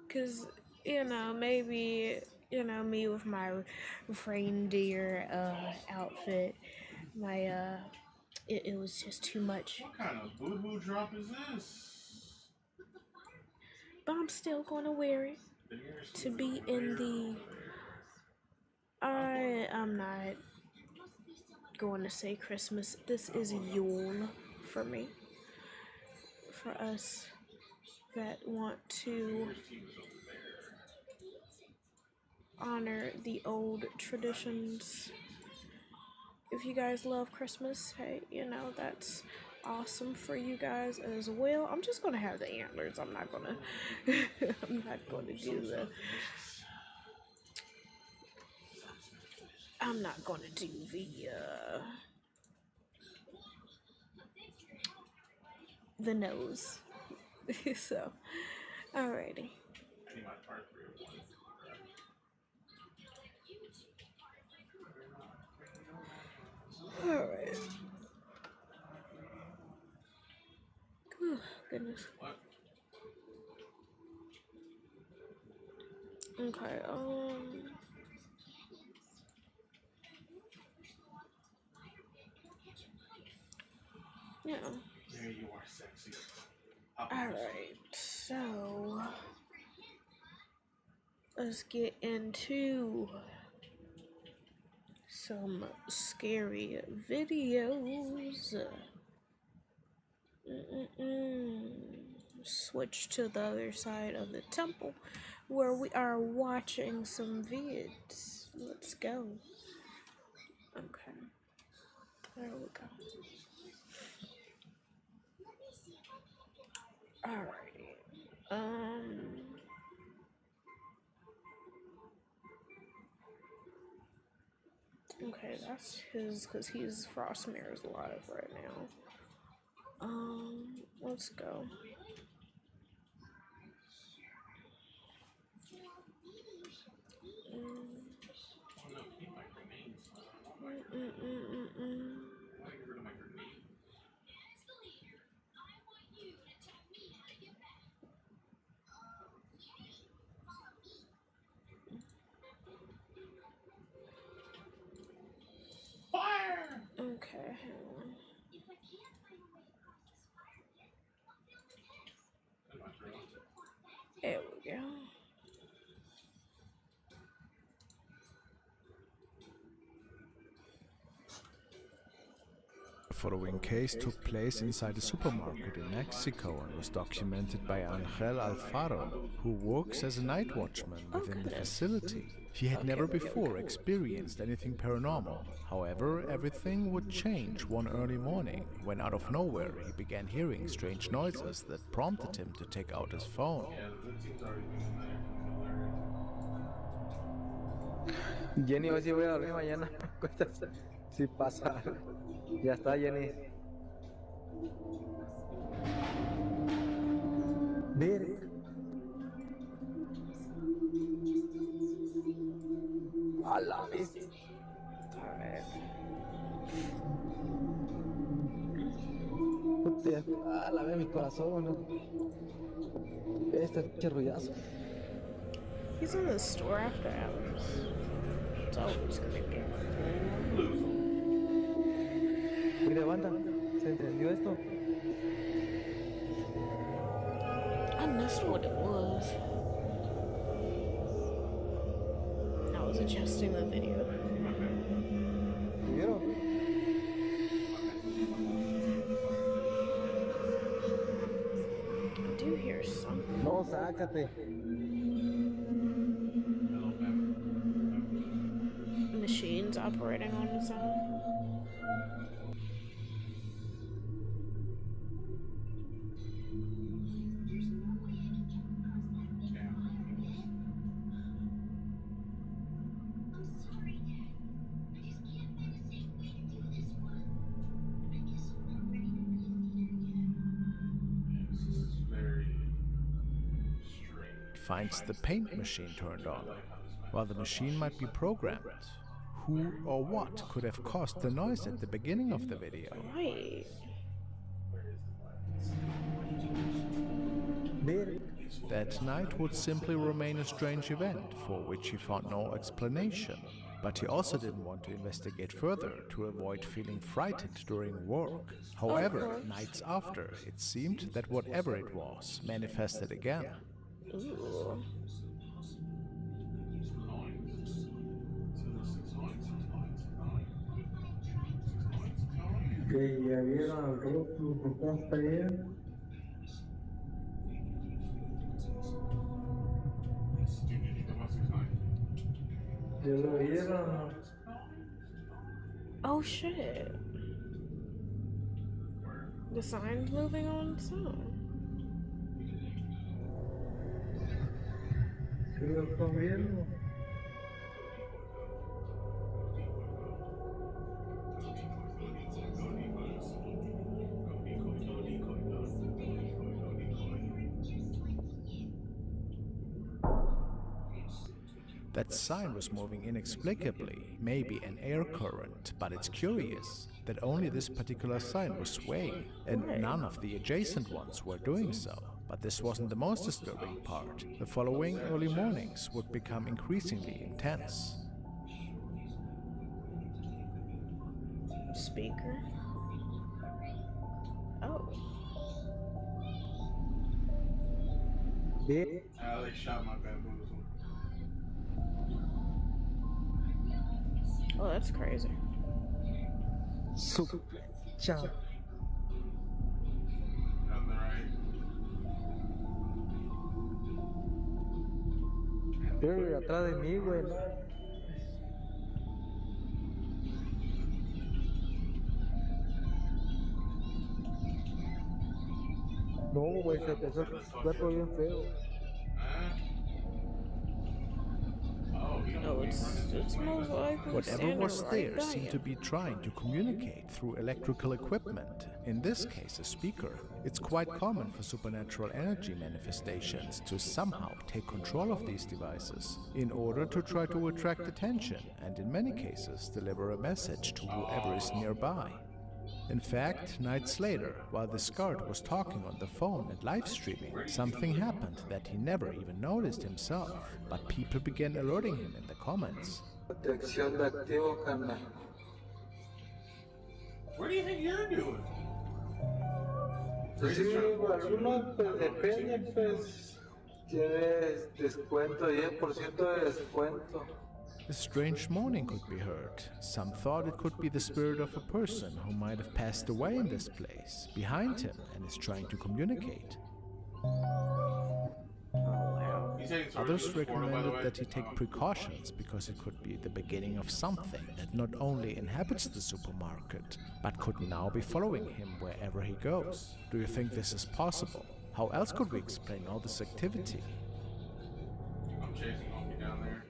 Cause, maybe, me with my reindeer outfit, my it was just too much. What kind of boo-boo drop is this? But I'm still gonna wear it to be in the. I'm not going to say Christmas. This is Yule for me. For us that want to honor the old traditions. If you guys love Christmas, hey, you know, that's awesome for you guys as well. I'm just gonna have the antlers. I'm not gonna I'm not gonna do the nose. So alrighty. Alright. Oh, goodness. Okay, yeah. There you are, sexy. Alright, so let's get into some scary videos. Switch to the other side of the temple where we are watching some vids. Let's go. Okay. There we go. Alrighty. Okay, that's his, because he's Frostmare's live right now. Let's go. Fire! Okay, hang on. There we go. The following case took place inside a supermarket in Mexico and was documented by Angel Alfaro, who works as a night watchman within the facility. He had never before experienced anything paranormal. However, everything would change one early morning when out of nowhere he began hearing strange noises that prompted him to take out his phone. Jenny, hoy sí voy a dormir mañana. Si pasa. Ya está, Jenny. Ver. A la vez. A la vez mi corazón, ¿no? Este pinche ruidazo. He's in the store after hours. It's always gonna get. Mira, banda, ¿se entendió esto? I missed what it was. I was adjusting the video. ¿Vieron? I do hear something. No, sácate. Machines operating on its own. Finds the paint machine turned on. While the machine might be programmed, who or what could have caused the noise at the beginning of the video? Right. Ver. That night would simply remain a strange event for which he found no explanation. But he also didn't want to investigate further to avoid feeling frightened during work. However, nights after, it seemed that whatever it was manifested again. Ooh. Que ya vieron al rostro que está hasta allá. Ya lo vieron. Oh shit. The sign's moving on its own. ¿Qué lo están viendo? That sign was moving inexplicably, maybe an air current, but it's curious that only this particular sign was swaying, and none of the adjacent ones were doing so. But this wasn't the most disturbing part. The following early mornings would become increasingly intense. Speaker. Oh. Ve. They shot my bamboozle. Oh, that's crazy. Super chat. On the right. Pero atrás de mí, güey. No, güey, se te hace el cuerpo bien feo. No, it's most likely Whatever standing was right there by seemed to him. be trying to communicate through electrical equipment, in this case a speaker. It's quite common for supernatural energy manifestations to somehow take control of these devices in order to try to attract attention and in many cases deliver a message to whoever is nearby. In fact, nights later, while this guard was talking on the phone and live streaming, something happened that he never even noticed himself, but people began alerting him in the comments. Detección de activo, carnal. What do you think you're doing? Sí, algunos pues depende, pues tienes descuento, 10% de descuento. A strange moaning could be heard. Some thought it could be the spirit of a person who might have passed away in this place, behind him, and is trying to communicate. Oh wow. Others recommended that he take precautions because it could be the beginning of something that not only inhabits the supermarket, but could now be following him wherever he goes. Do you think this is possible? How else could we explain all this activity? I'm chasing Monkey down there.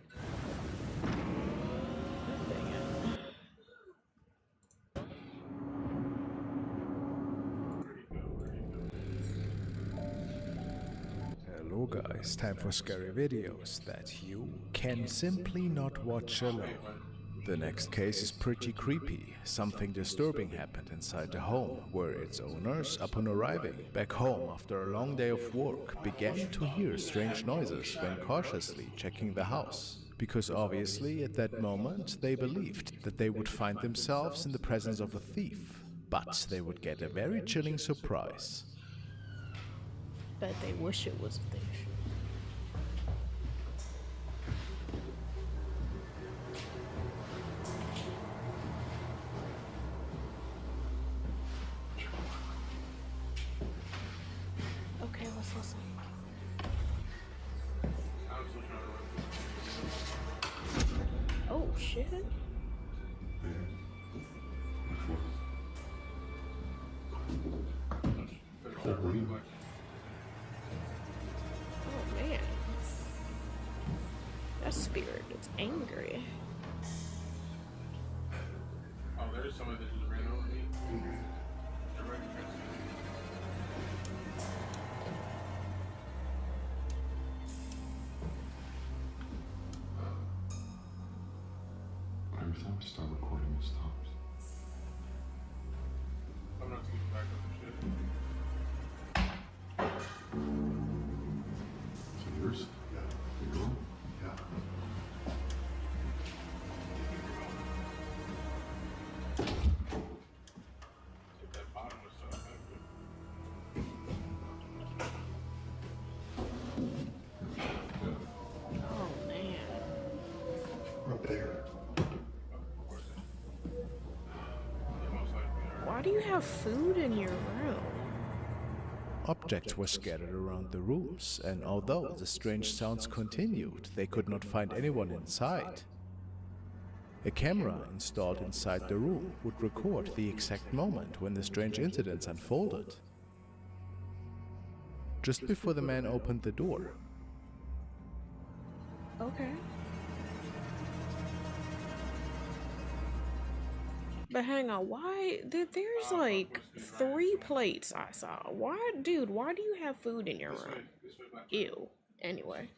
Hello guys, time for scary videos that you can simply not watch alone. The next case is pretty creepy. Something disturbing happened inside the home, where its owners, upon arriving back home after a long day of work, began to hear strange noises when cautiously checking the house. Because obviously at that moment they believed that they would find themselves in the presence of a thief, but they would get a very chilling surprise. Bet they wish it was a thief. Okay, let's listen. I'm still trying to run. Oh shit. Oh man. That spirit is angry. Oh, there's somebody that just ran over me. Directly next to me. Every time I start recording, it stops. I'm not taking back up the shit. Is it yours? Yeah. You go? Yeah. Get that bottomless stuff. have food in your room? Objects were scattered around the rooms, and although the strange sounds continued, they could not find anyone inside. A camera installed inside the room would record the exact moment when the strange incidents unfolded. Just before the man opened the door, Okay. But hang on, why there's like 3 plates I saw. Why, dude, why do you have food in your room? Ew. Anyway.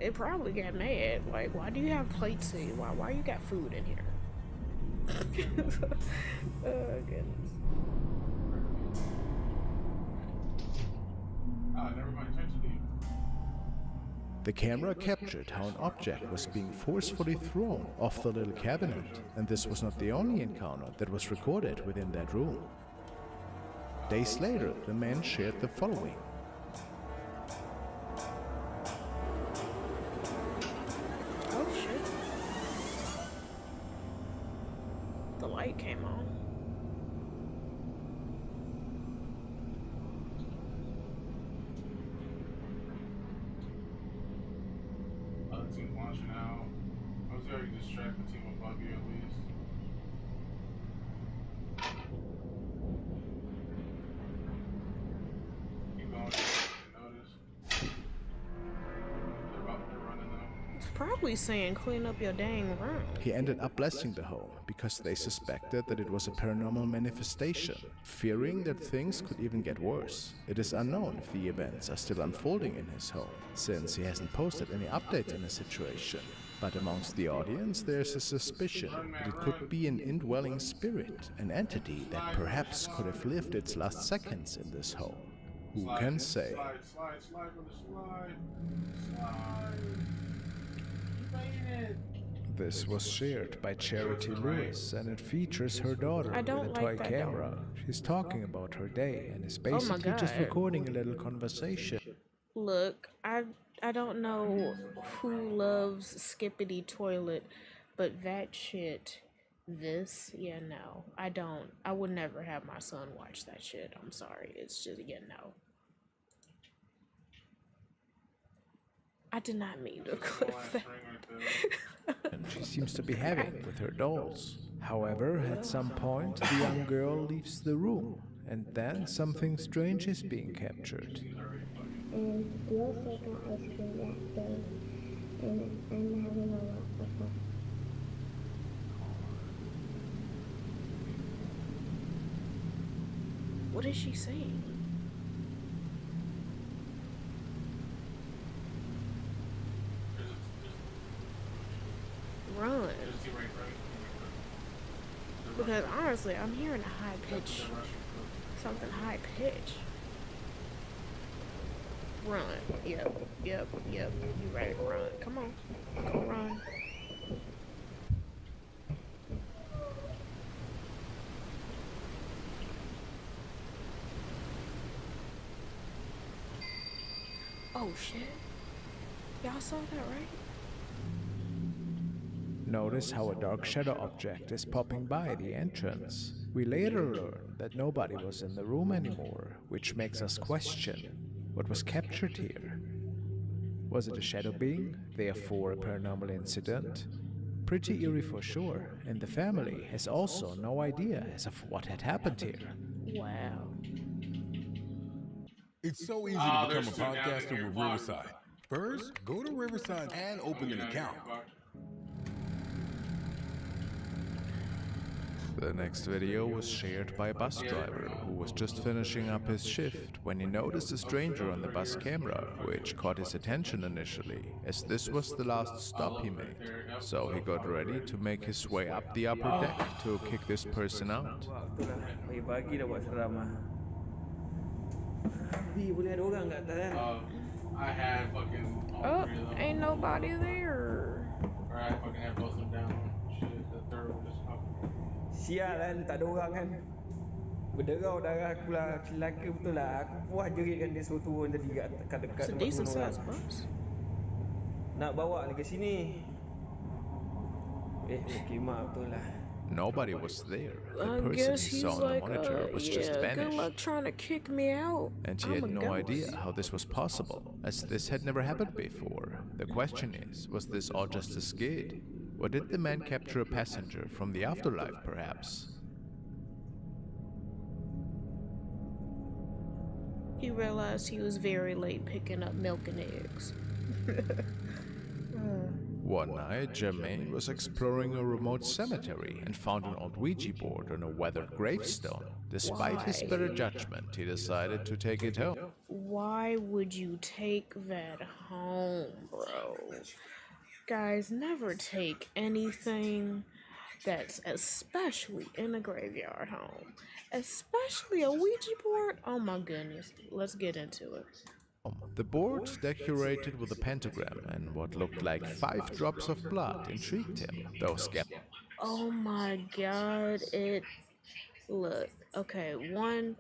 It probably got mad. Like, why do you have plates here? Why you got food in here? Oh goodness. Never mind, attention to you. the camera captured how an object was being forcefully thrown off the little cabinet, and this was not the only encounter that was recorded within that room. Days later, the man shared the following. Oh shit. The light came on. Team launching out. I was there to distract the team above you at least. Keep going. Notice. They're running though. It's probably saying clean up your dang room. He ended up blessing the home because they suspected that it was a paranormal manifestation, fearing that things could even get worse. It is unknown if the events are still unfolding in his home, since he hasn't posted any updates in the situation. But amongst the audience, there's a suspicion that it could be an indwelling spirit, an entity that perhaps could have lived its last seconds in this home. Who can say? Slide, brother, slide. You made it. This was shared by Charity Lewis, and it features her daughter I don't with a toy like that camera. dog. She's talking about her day and is basically just God. recording a little conversation. Look, I don't know who loves Skippity Toilet, but that shit, yeah, no. I don't. I would never have my son watch that shit. I'm sorry. It's just, yeah, no. I did not mean to clip that. And she seems to be having with her dolls. However, at some point, the young girl leaves the room, and then something strange is being captured. And still second husband that day, and I'm having a lot of fun. What is she saying? Run. Because honestly, I'm hearing a high pitch. Something high pitch. Run. Yep. You ready to run. Come on. Go run. Oh shit. Y'all saw that, right? Notice how a dark shadow object is popping by the entrance. We later learn that nobody was in the room anymore, which makes us question what was captured here. Was it a shadow being, therefore a paranormal incident? Pretty eerie for sure, and the family has also no idea as of what had happened here. Wow. It's so easy to become a podcaster with Riverside. First, go to Riverside and open an account. The next video was shared by a bus driver who was just finishing up his shift when he noticed a stranger on the bus camera, which caught his attention initially, as this was the last stop he made. So he got ready to make his way up the upper deck to kick this person out. Pagi-pagi dah buat seram ah. Bi boleh ada orang kat atas kan? I had fucking all Oh, three of them. ain't nobody there. Or I fucking had both of them down. Shit, the third one just up. Sial kan, tak ada orang kan. Berderau darah aku lah, celaka betul lah. Aku puas jeritkan dia suruh turun tadi kat dekat It's a tempat decent turun orang. sized bus. Nak bawa ni ke sini. Mukimah betul lah. Nobody was there. The I person guess he he's saw on the like, monitor was just yeah, good luck vanished. trying to kick me out. And he I'm had a no ghost. idea how this was possible, as this had never happened before. The question is, was this all just a skid? Or did the man capture a passenger from the afterlife, perhaps? He realized he was very late picking up milk and eggs. One night, Jermaine was exploring a remote cemetery and found an old Ouija board on a weathered gravestone. Despite his better judgment, he decided to take it home. Why would you take that home, bro? Guys, never take anything that's especially in a graveyard home. Especially a Ouija board. Oh my goodness. Let's get into it. The board, decorated with a pentagram and what looked like 5 drops of blood, intrigued him, though skeptical. Oh my god, look, okay, one,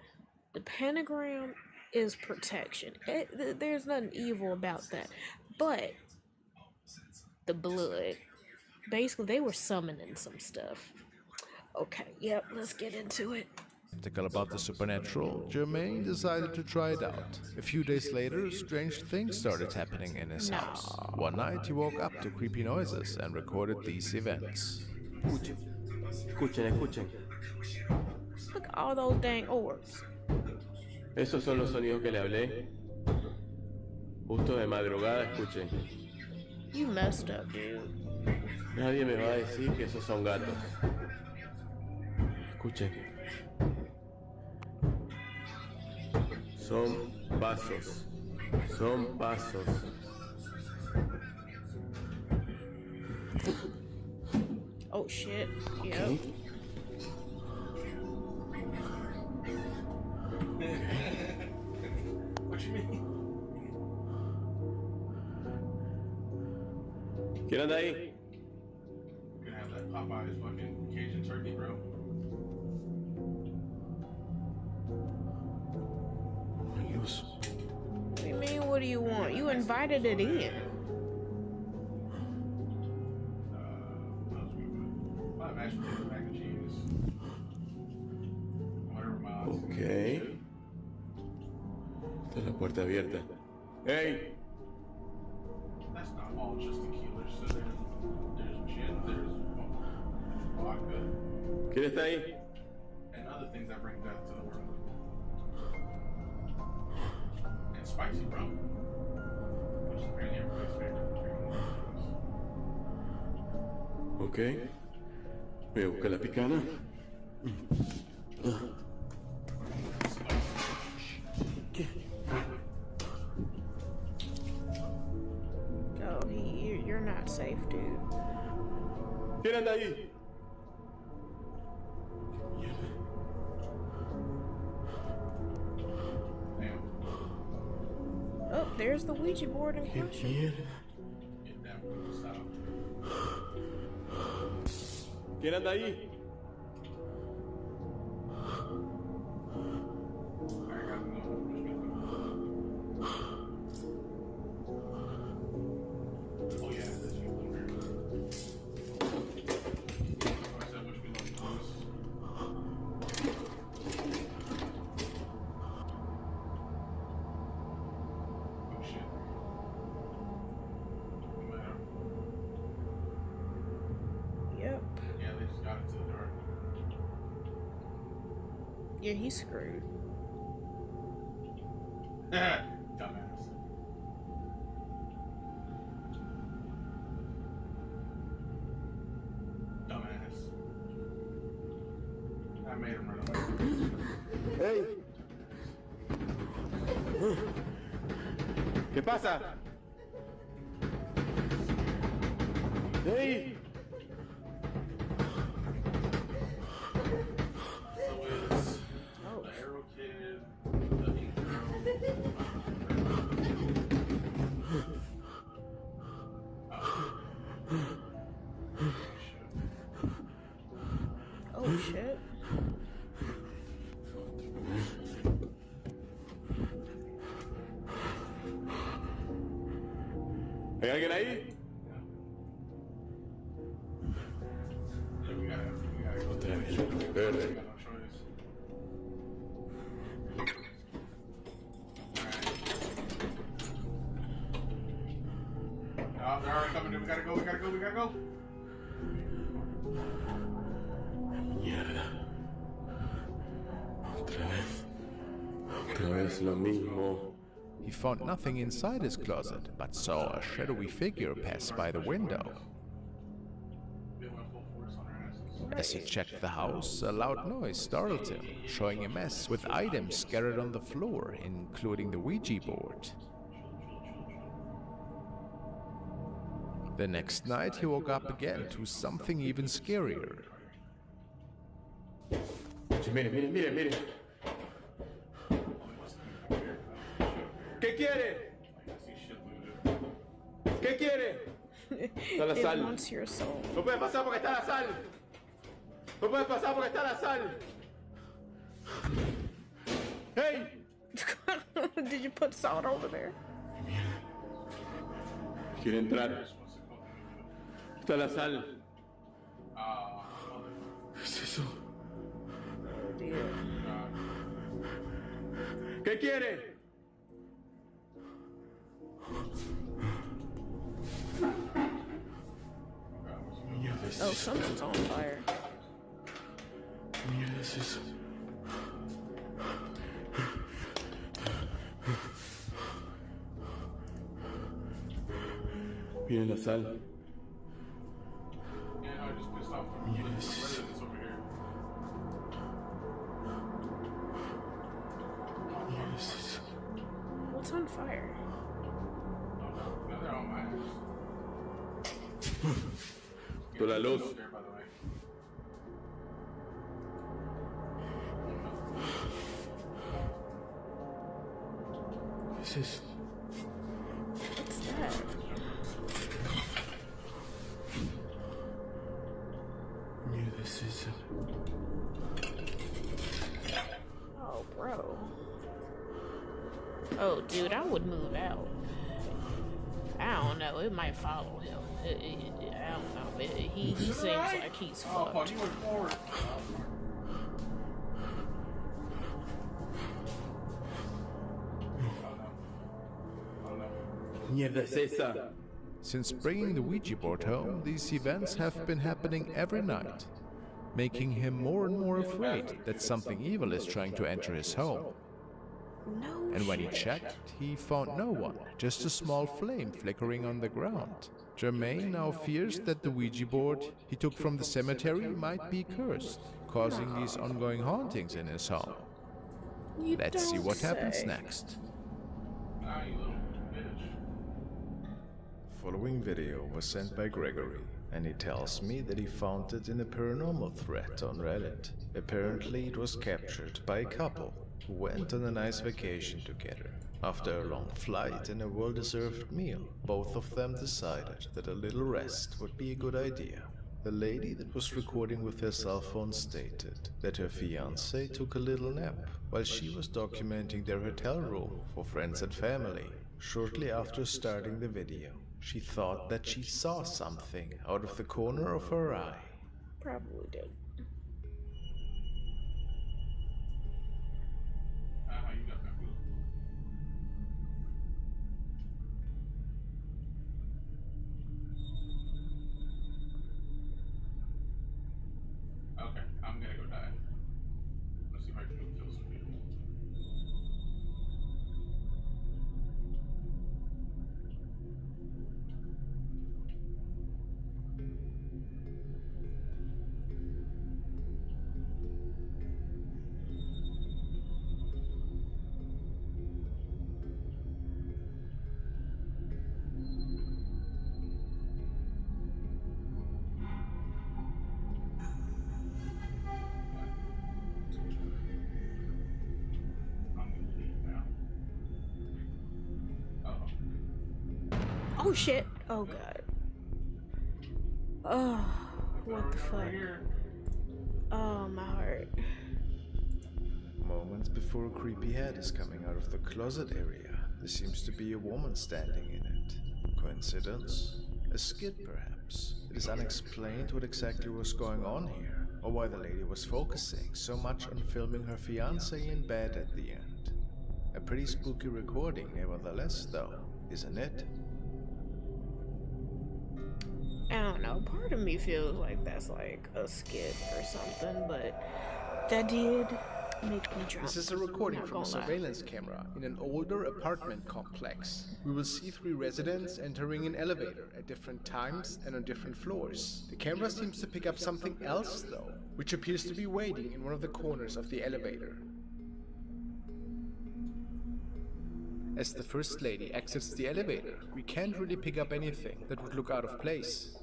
the pentagram is protection. There's nothing evil about that. But the blood, basically they were summoning some stuff. Okay, yep, let's get into it. Skeptical about the supernatural, Jermaine decided to try it out. A few days later, strange things started happening in his house. One night, he woke up to creepy noises and recorded these events. Escuchen. Look at all those dang orbs. Esos son los sonidos que le hablé. Justo de madrugada, escuchen. You messed up, dude. Nadie me va a decir que esos son gatos. Escuchen. Son pasos. Son pasos. Oh shit. Yep. Okay. What you mean? ¿Quién anda ahí? Gonna have that Popeye's fucking Cajun turkey, bro. Dios. What do you mean, what do you want? You invited it in. What else we would? Probably mashed potato, mac and cheese. Whatever my odds. Ok. Está la puerta abierta. ¡Hey! That's not all just tequila. So there's gin, there's vodka, ¿Quién está ahí? and other things that bring death to the world. And spicy rum, which is apparently everybody's favorite drink. Ok. Voy a buscar la picana. ¿Qué? Oh, you're not safe, dude. ¿Quién anda ahí? Damn. Oh, there's the Ouija board in ¿Qué question. mierda? Get that one style. ¿Quién anda ahí? I got no. Oh yeah, that's you. I said which we love most. Oh shit. No matter. Yep. Yeah, they just got into the dark. Yeah, he's screwed. Dumbass. Dumbass. I made him run away. ¡Hey! ¿Qué pasa? ¡Hey! So it's Oh, the Arrow Kid, the intro. oh shit. ¿Hay alguien ahí? verde. got no choice. Alright. Oh, they're already coming in. We gotta go. Mierda. Otra vez lo mismo. He found nothing inside his closet, but saw a shadowy figure pass by the window. They went full force on our asses. As he checked the house, a loud noise startled him, showing a mess with items scattered on the floor, including the Ouija board. The next night, he woke up again to something even scarier. Mire. ¿Qué quiere? ¿Qué quiere? Está la It sal. wants your soul. No puede pasar porque está la sal. No puede pasar porque está la sal. ¡Hey! Did you put salt over there? Quiere entrar. Está la sal. ¿Qué es eso? Oh dear. ¿Qué quiere? Oh, something's on fire. Mierda es eso. Miren la sal. Yeah, no, I just pissed off. Mierda es Where is eso. this over here? Mierda es eso. What's on fire? No, they're on my ass. Toda la luz. There, by the way. ¿Qué es eso? What's that? Mierda es eso. Oh, bro. Oh, dude, I would move out. I don't know. It might follow him. I don't know. He seems like he's Oh, fuck, fucked. you went forward. Mierda es esa. Since bringing the Ouija board home, these events have been happening every night, making him more and more afraid that something evil is trying to enter his home. No And when he shit. checked, he found no one, just a small flame flickering on the ground. Jermaine now fears that the Ouija board he took from the cemetery might be cursed, causing these ongoing hauntings in his home. You Let's see don't what happens say. next. Ah, you little bitch. Following video was sent by Gregory, and he tells me that he found it in a paranormal thread on Reddit. Apparently it was captured by a couple who went on a nice vacation together. After a long flight and a well-deserved meal, both of them decided that a little rest would be a good idea. The lady that was recording with her cell phone stated that her fiancé took a little nap while she was documenting their hotel room for friends and family. Shortly after starting the video, she thought that she saw something out of the corner of her eye. Probably did. You got that move. Okay, I'm gonna go die. Let's see if I can kill some people. I'm gonna leave now. Uh-oh. Oh shit. Oh god. Oh, what the fuck? Oh, my heart. Moments before a creepy head is coming out of the closet area, there seems to be a woman standing in it. Coincidence? A skid, perhaps? It is unexplained what exactly was going on here. or why the lady was focusing so much on filming her fiancé in bed at the end. A pretty spooky recording nevertheless though, isn't it? I don't know, part of me feels like that's like a skit or something, but that did make me drop. This is a recording Not from a gonna lie. surveillance camera in an older apartment complex. We will see 3 residents entering an elevator at different times and on different floors. The camera seems to pick up something else though, which appears to be waiting in one of the corners of the elevator. As the First Lady exits the elevator, we can't really pick up anything that would look out of place.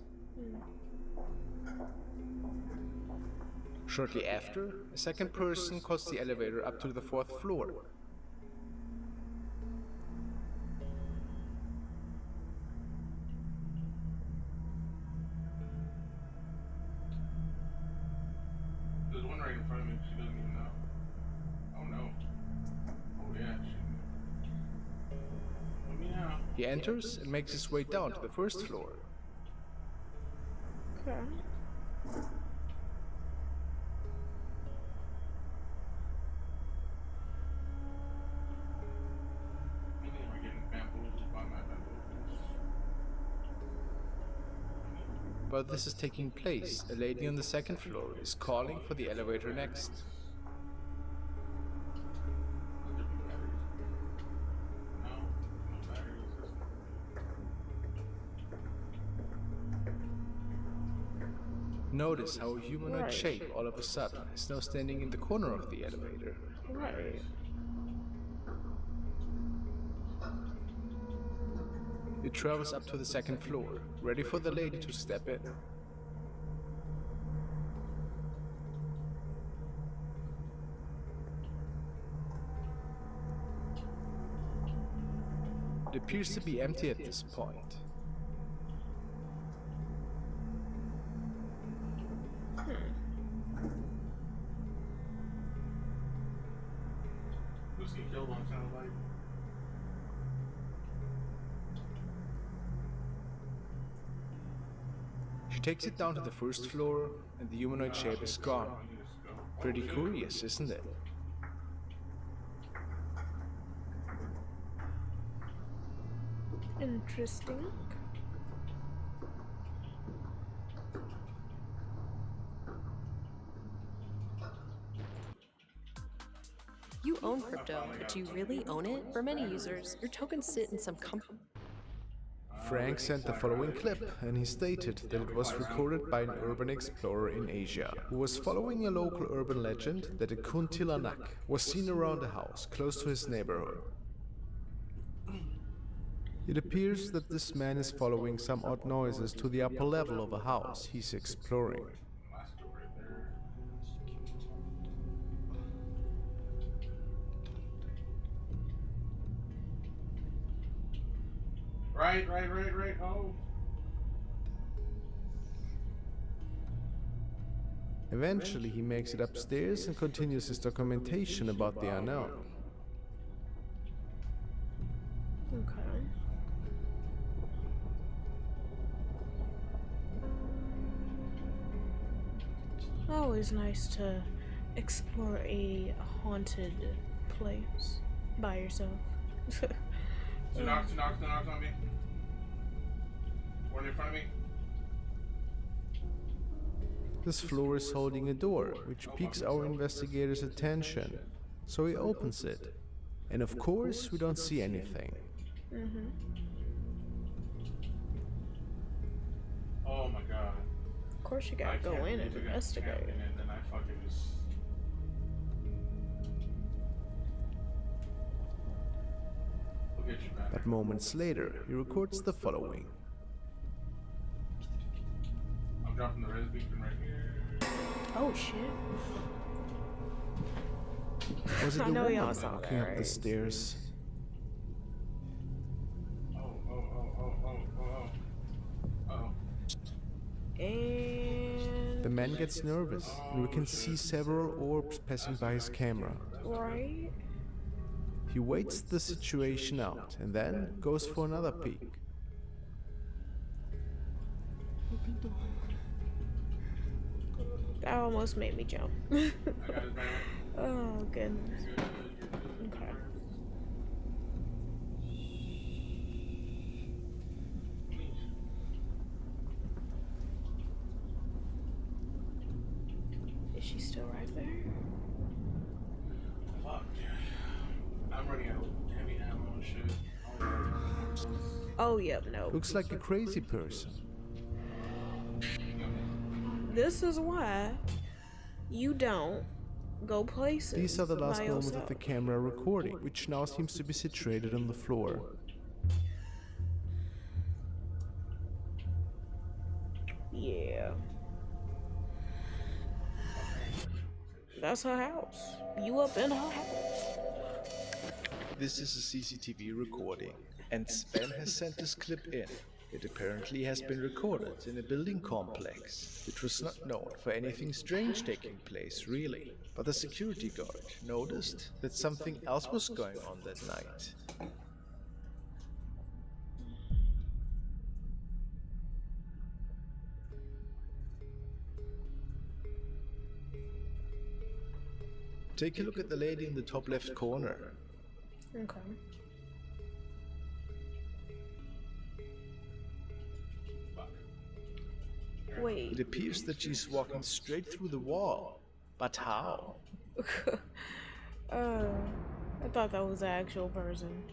Shortly after, a second person calls the elevator up to the 4th floor. There's one right in front of me, she doesn't even know. Oh no. Oh yeah, she... Let me know. He enters and makes his way down to the 1st floor. Okay. While this is taking place, a lady on the 2nd floor is calling for the elevator next. Notice how a humanoid shape all of a sudden is now standing in the corner of the elevator. Right. It travels up to the 2nd floor, ready for the lady to step in. It appears to be empty at this point. Who's getting killed on sound like? She takes it down to the 1st floor, and the humanoid shape is gone. Pretty curious, isn't it? Interesting. You own crypto, but do you really own it? For many users, your tokens sit in some Frank sent the following clip, and he stated that it was recorded by an urban explorer in Asia, who was following a local urban legend that a kuntilanak was seen around a house close to his neighborhood. It appears that this man is following some odd noises to the upper level of a house he's exploring. Right, oh. Eventually, he makes it upstairs and continues his documentation about the unknown. Okay. Always nice to explore a haunted place by yourself. Two knocks on me. One in front of me. This floor is holding a door, which piques our investigator's attention, so he opens it. And of course, we don't see anything. Oh my god. Of course you gotta go in and investigate. And then I fucking just... Look at you, man. But moments later, he records the following. I'm dropping the res beacon right here. Oh shit. Was it I the know woman y'all saw walking that, up the right? stairs? And The man gets nervous, and we can see several orbs passing by his camera. right. He waits the situation out, and then goes for another peek. That almost made me jump. I got his back. Oh, goodness. Okay. Is she still right there? Fuck, dude. I'm running out of heavy ammo and shit. Oh, yep, no. Looks like a crazy person. This is why you don't go places. These are the last by moments of yourself. the camera recording, which now seems to be situated on the floor. Yeah. That's her house. You up in her house. This is a CCTV recording, and Sven has sent this clip in. It apparently has been recorded in a building complex, which was not known for anything strange taking place, really. But the security guard noticed that something else was going on that night. Take a look at the lady in the top left corner. Okay. Wait. It appears that she's walking straight through the wall. But how? I thought that was an actual person.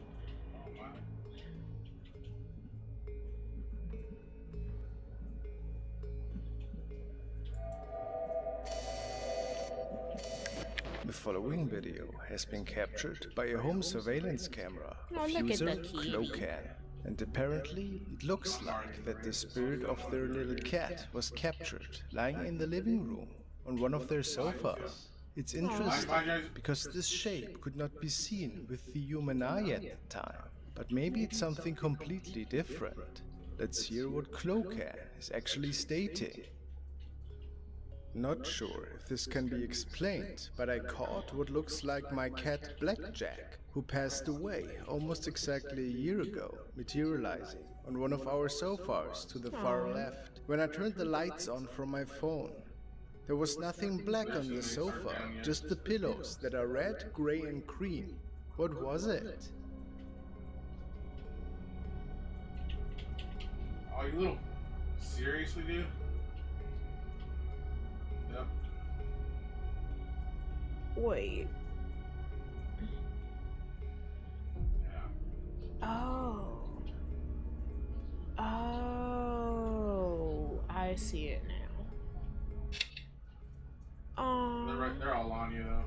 The following video has been captured by a home surveillance camera Oh, of look at user the key. Clocan. And apparently, it looks like that the spirit of their little cat was captured lying in the living room on one of their sofas. It's interesting because this shape could not be seen with the human eye at the time, but maybe it's something completely different. Let's hear what Clocan is actually stating. Not sure if this can be explained, but I caught what looks like my cat Blackjack, who passed away almost exactly a year ago, materializing on one of our sofas to the far left. When I turned the lights on from my phone, there was nothing black on the sofa, just the pillows that are red, gray and cream. What was it? Oh, you little... Seriously, dude? Yep. Wait. Yeah. Oh. Oh. I see it now. They're all on you, though.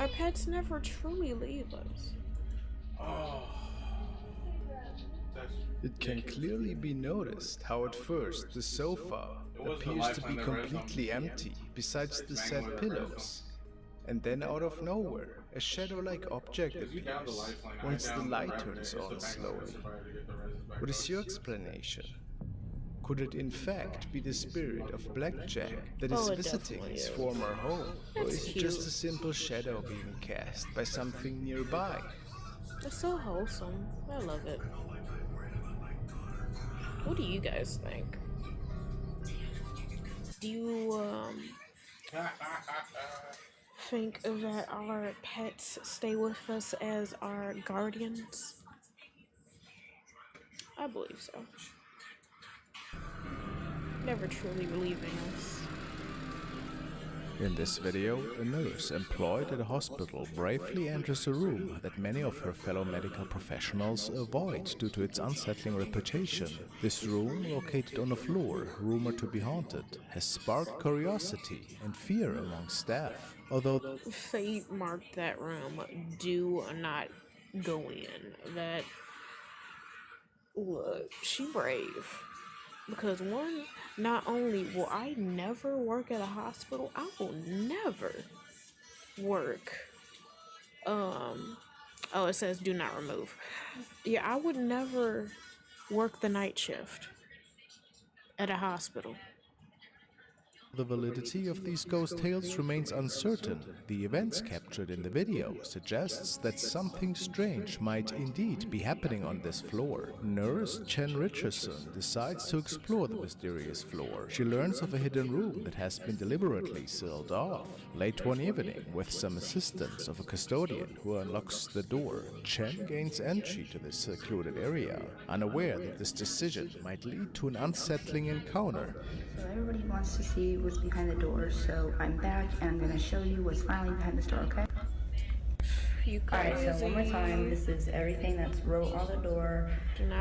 Our pets never truly leave us. Oh. That's It can clearly be noticed how at first the sofa appears to be completely empty besides the set pillows, and then out of nowhere a shadow-like object appears once the light turns on slowly. What is your explanation? Could it in fact be the spirit of Blackjack that is Oh, it visiting definitely his is. former home? Or That's is it just a simple shadow being cast by something nearby? It's so wholesome. I love it. What do you guys think? Do you think that our pets stay with us as our guardians? I believe so. Never truly leaving us. In this video, a nurse employed at a hospital bravely enters a room that many of her fellow medical professionals avoid due to its unsettling reputation. This room, located on a floor rumored to be haunted, has sparked curiosity and fear among staff. Although Fate marked that room. Do not go in. That. Look, she brave. Because one, not only will I never work at a hospital, I will never work. Oh, it says do not remove. Yeah, I would never work the night shift at a hospital. The validity of these ghost tales remains uncertain. The events captured in the video suggests that something strange might indeed be happening on this floor. Nurse Chen Richardson decides to explore the mysterious floor. She learns of a hidden room that has been deliberately sealed off. Late one evening, with some assistance of a custodian who unlocks the door, Chen gains entry to this secluded area, unaware that this decision might lead to an unsettling encounter. So everybody wants to see what's behind the door, so I'm back and I'm gonna show you what's finally behind this door, okay? Alright, so one more time, this is everything that's wrote on the door,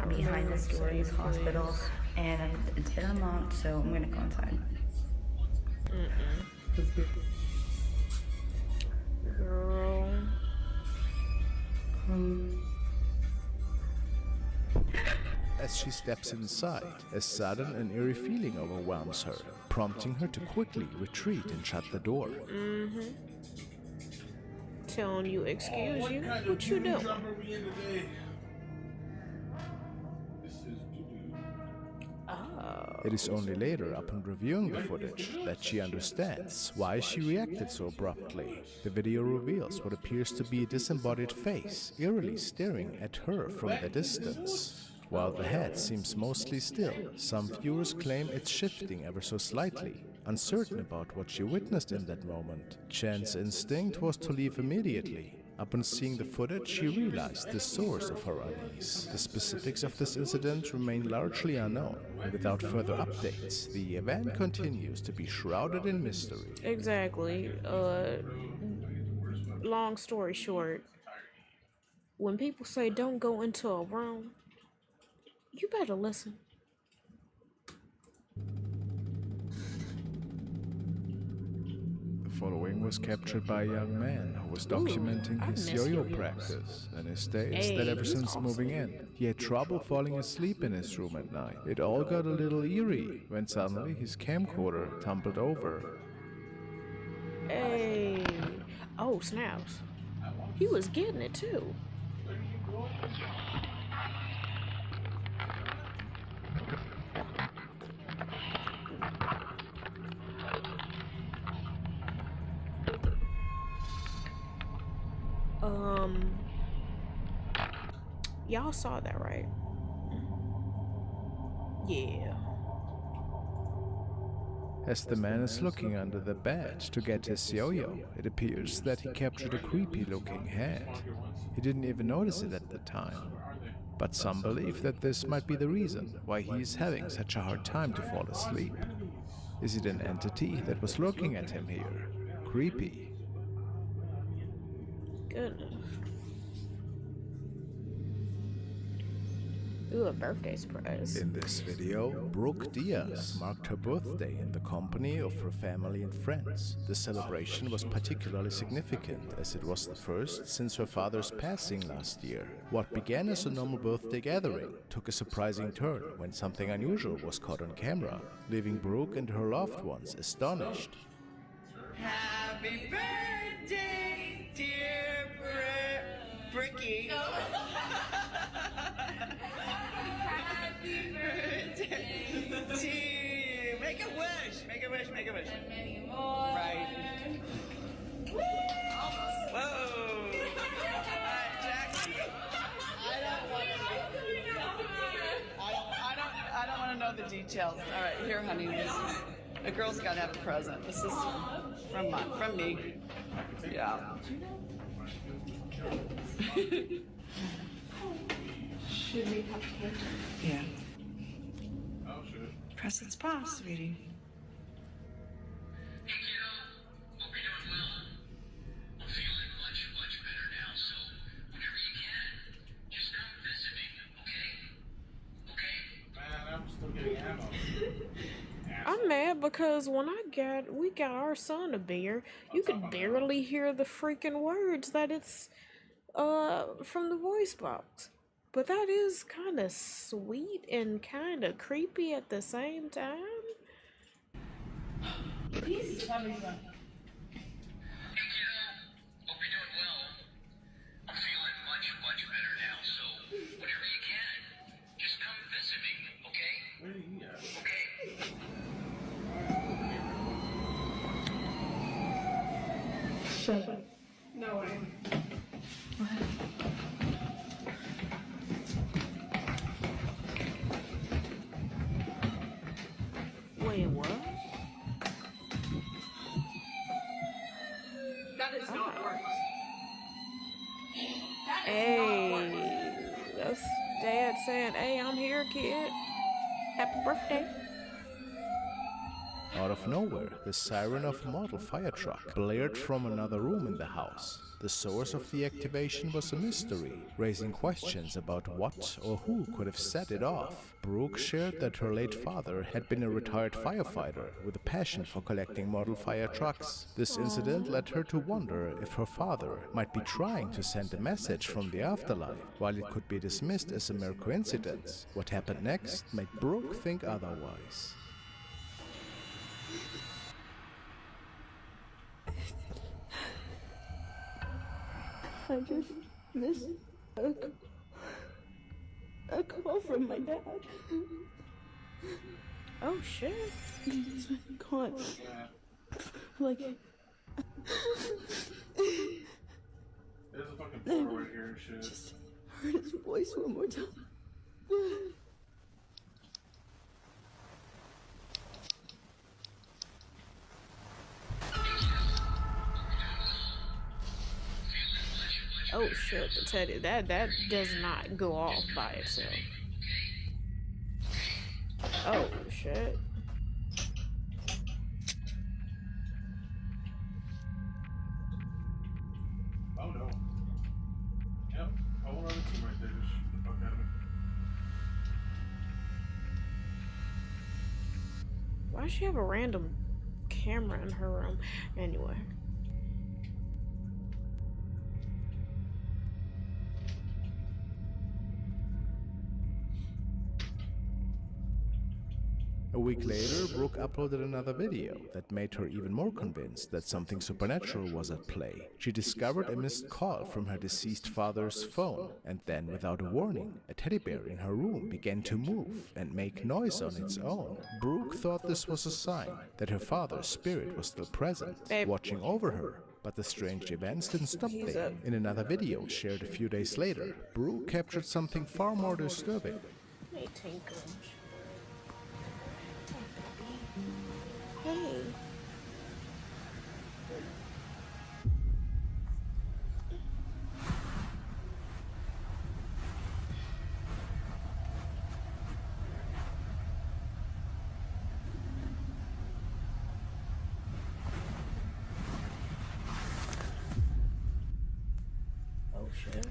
behind this door in this hospital, and it's been unlocked, so I'm gonna go inside. Girl. As she steps inside, a sudden and eerie feeling overwhelms her, prompting her to quickly retreat and shut the door. Telling you, excuse you, what you doing? It is only later, upon reviewing the footage, that she understands why she reacted so abruptly. The video reveals what appears to be a disembodied face, eerily staring at her from the distance. While the head seems mostly still, some viewers claim it's shifting ever so slightly. Uncertain about what she witnessed in that moment, Chen's instinct was to leave immediately. Upon seeing the footage, she realized the source of her unease. The specifics of this incident remain largely unknown, and without further updates, the event continues to be shrouded in mystery. Exactly. Long story short, when people say don't go into a room, you better listen. The following was captured by a young man who was documenting his yo-yo practice, and he states that ever since moving in, he had trouble falling asleep in his room at night. It all got a little eerie when suddenly his camcorder tumbled over. Hey. Oh, snaps. He was getting it too. Y'all saw that, right? Yeah. As the man is looking under the bed to get his yo-yo, it appears that he captured a creepy-looking head. He didn't even notice it at the time. But some believe that this might be the reason why he is having such a hard time to fall asleep. Is it an entity that was looking at him here? Creepy. Goodness. Ooh, a birthday surprise. In this video, Brooke Diaz marked her birthday in the company of her family and friends. The celebration was particularly significant as it was the first since her father's passing last year. What began as a normal birthday gathering took a surprising turn when something unusual was caught on camera, leaving Brooke and her loved ones astonished. Happy birthday, dear Bricky. Happy birthday to you. Make a wish. Make a wish. Make a wish. And many more. Right. Woo! Almost. Whoa. Alright, Jackson. I don't want to know the details. All right, here, honey. A girl's got to have a present. This is from me. Yeah. Should we have cake? Yeah. Oh, shit. Press its pause, sweetie. Hey, kiddo. Hope you're doing well. I'm feeling much better now, so whenever you can, just come visit me, okay? Okay? Man, I'm still getting ammo. I'm mad because when we got our son a beer, you could barely hear the freaking words that it's from the voice box. But that is kind of sweet and kind of creepy at the same time. Hey, kiddo. Hope you're doing well. I'm feeling much better now, so whenever you can, just come visit me, okay? Okay? Shut up. No way. Wait, what? That is not work. Hey, that's Dad saying, "Hey, I'm here, kid. Happy birthday." Out of nowhere, the siren of a model fire truck blared from another room in the house. The source of the activation was a mystery, raising questions about what or who could have set it off. Brooke shared that her late father had been a retired firefighter with a passion for collecting model fire trucks. This incident led her to wonder if her father might be trying to send a message from the afterlife, while it could be dismissed as a mere coincidence. What happened next made Brooke think otherwise. I just missed a call from my dad. Oh shit. He's been gone. Like, There's a fucking portal right here and shit. just heard his voice one more time. Oh shit, the Teddy. That does not go off by itself. Oh shit. Oh no. Yep. I won't run into him right there. Just shoot the fuck out of me. Why does she have a random camera in her room? Anyway. A week later, Brooke uploaded another video that made her even more convinced that something supernatural was at play. She discovered a missed call from her deceased father's phone, and then, without a warning, a teddy bear in her room began to move and make noise on its own. Brooke thought this was a sign that her father's spirit was still present, watching over her. But the strange events didn't stop there. In another video shared a few days later, Brooke captured something far more disturbing. Hey, Tinker. Hey. Oh shit.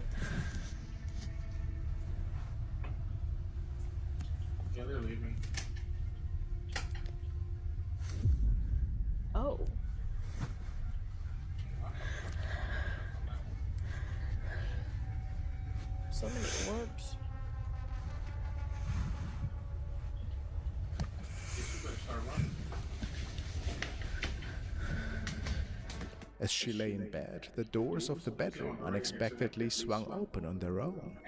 Yeah, they're leaving. Oh. So many orbs. As she lay in bed, the doors of the bedroom unexpectedly swung open on their own.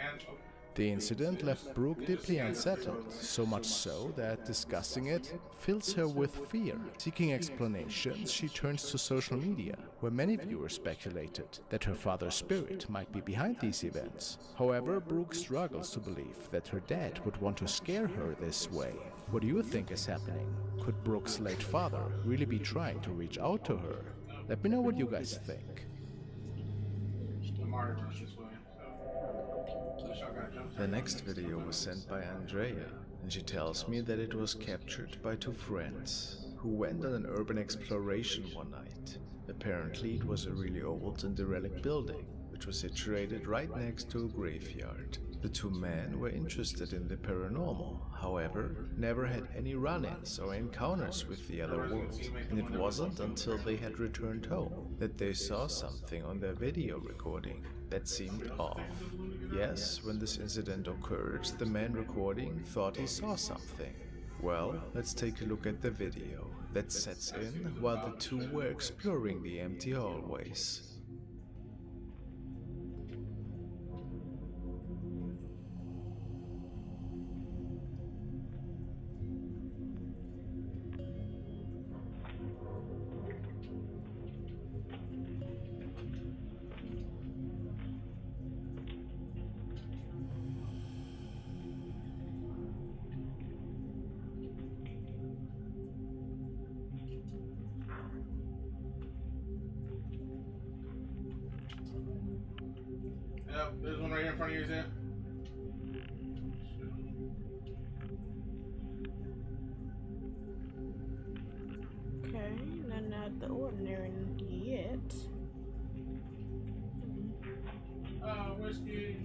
The incident left Brooke deeply unsettled, so much so that discussing it fills her with fear. Seeking explanations, she turns to social media, where many viewers speculated that her father's spirit might be behind these events. However, Brooke struggles to believe that her dad would want to scare her this way. What do you think is happening? Could Brooke's late father really be trying to reach out to her? Let me know what you guys think. I'm already running this way. The next video was sent by Andrea, and she tells me that it was captured by two friends who went on an urban exploration one night. Apparently it was a really old and derelict building, which was situated right next to a graveyard. The two men were interested in the paranormal, however, never had any run-ins or encounters with the other world, and it wasn't until they had returned home that they saw something on their video recording that seemed off. Yes, when this incident occurred, the man recording thought he saw something. Well, let's take a look at the video that sets in while the two were exploring the empty hallways. front of you, Isaiah. Okay, nothing out of the ordinary yet. Oh, whiskey.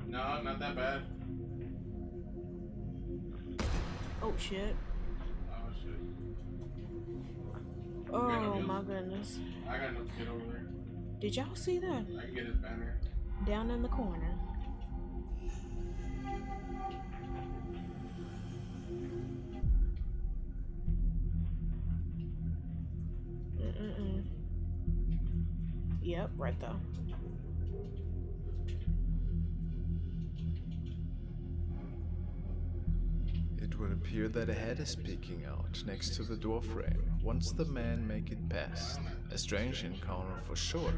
No, not that bad. Oh shit. Oh shit. Oh my goodness. I got enough to get over there. Did y'all see that? I can get his banner. Down in the corner. Yep, right there. It would appear that a head is peeking out next to the door frame once the men make it past. A strange encounter for sure.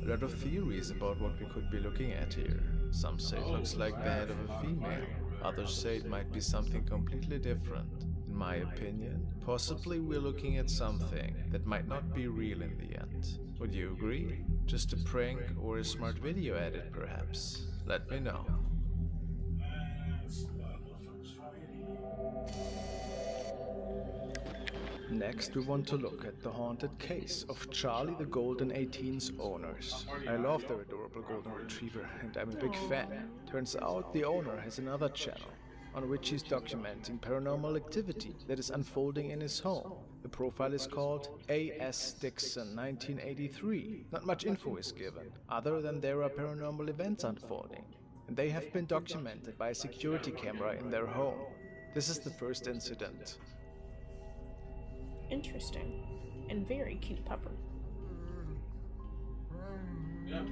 A lot of theories about what we could be looking at here. Some say it looks like the head of a female. Others say it might be something completely different. In my opinion, possibly we're looking at something that might not be real in the end. Would you agree? Just a prank or a smart video edit, perhaps? Let me know. Next, we want to look at the haunted case of Charlie the Golden 18's owners. I love their adorable golden retriever, and I'm a big fan. Turns out the owner has another channel on which he's documenting paranormal activity that is unfolding in his home. The profile is called A.S. Dixon 1983. Not much info is given, other than there are paranormal events unfolding, and they have been documented by a security camera in their home. This is the first incident. Interesting. And very cute pupper. Yeah.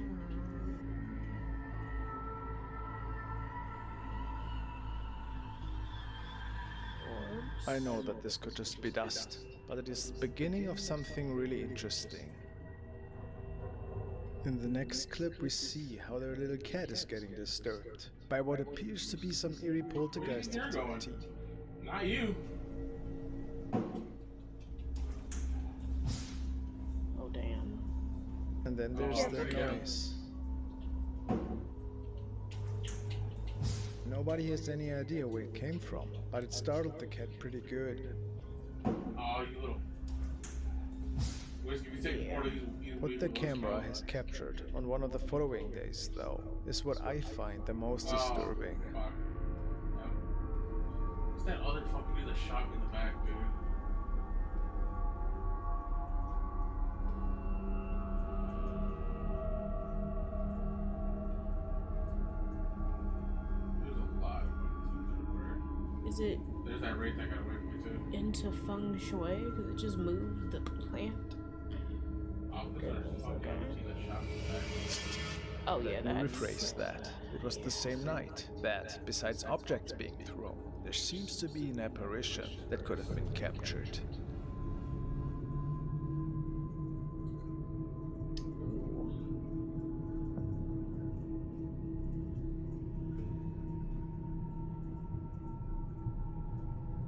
I know that this could just be dust, but it is the beginning of something really interesting. In the next clip we see how their little cat is getting disturbed by what appears to be some eerie poltergeist activity. Not you. Oh damn. And then there's the noise. Nobody has any idea where it came from, but it startled the cat pretty good. Oh, you little. Whiskey, we take more of these. What the camera has captured on one of the following days, though, is what I find the most disturbing. Fuck. Yeah. What's that other fucking dude that shot me in the back, dude? There's a lot. Is it There's that wraith that got away from me too. into feng shui? Because it just moved the plant. Oh yeah, Let me that's... rephrase that. It was the same night that, besides objects being thrown, there seems to be an apparition that could have been captured.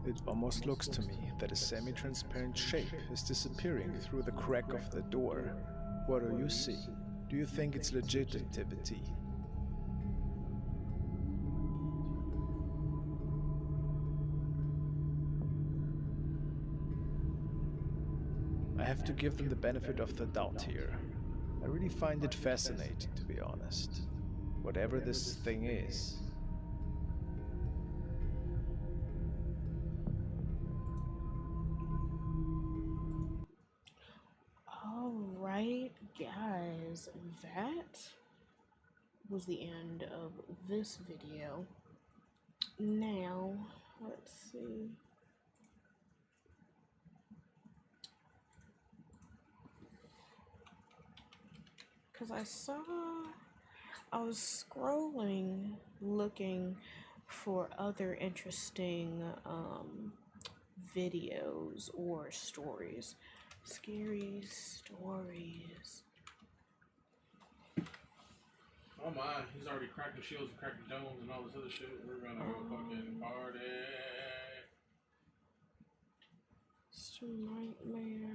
It almost looks to me that a semi-transparent shape is disappearing through the crack of the door. What do you see? Do you think it's legit activity? I have to give them the benefit of the doubt here. I really find it fascinating, to be honest. Whatever this thing is. Alright, guys, that was the end of this video. Now, let's see. Because I was scrolling looking for other interesting videos or stories. Scary stories. Oh my, he's already cracked the shields and cracked the domes and all this other shit. We're gonna go fucking party. It's a nightmare.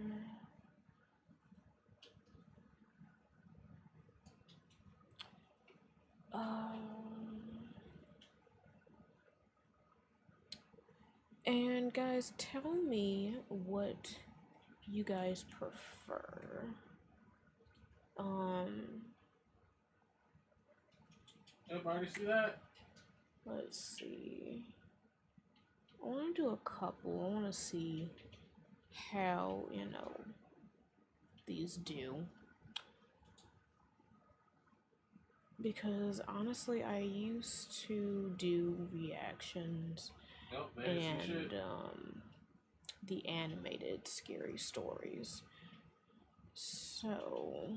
And guys, tell me what you guys prefer. Everybody see that? Let's see. I want to do a couple. I want to see how, you know, these do. Because honestly, I used to do reactions and the animated scary stories. So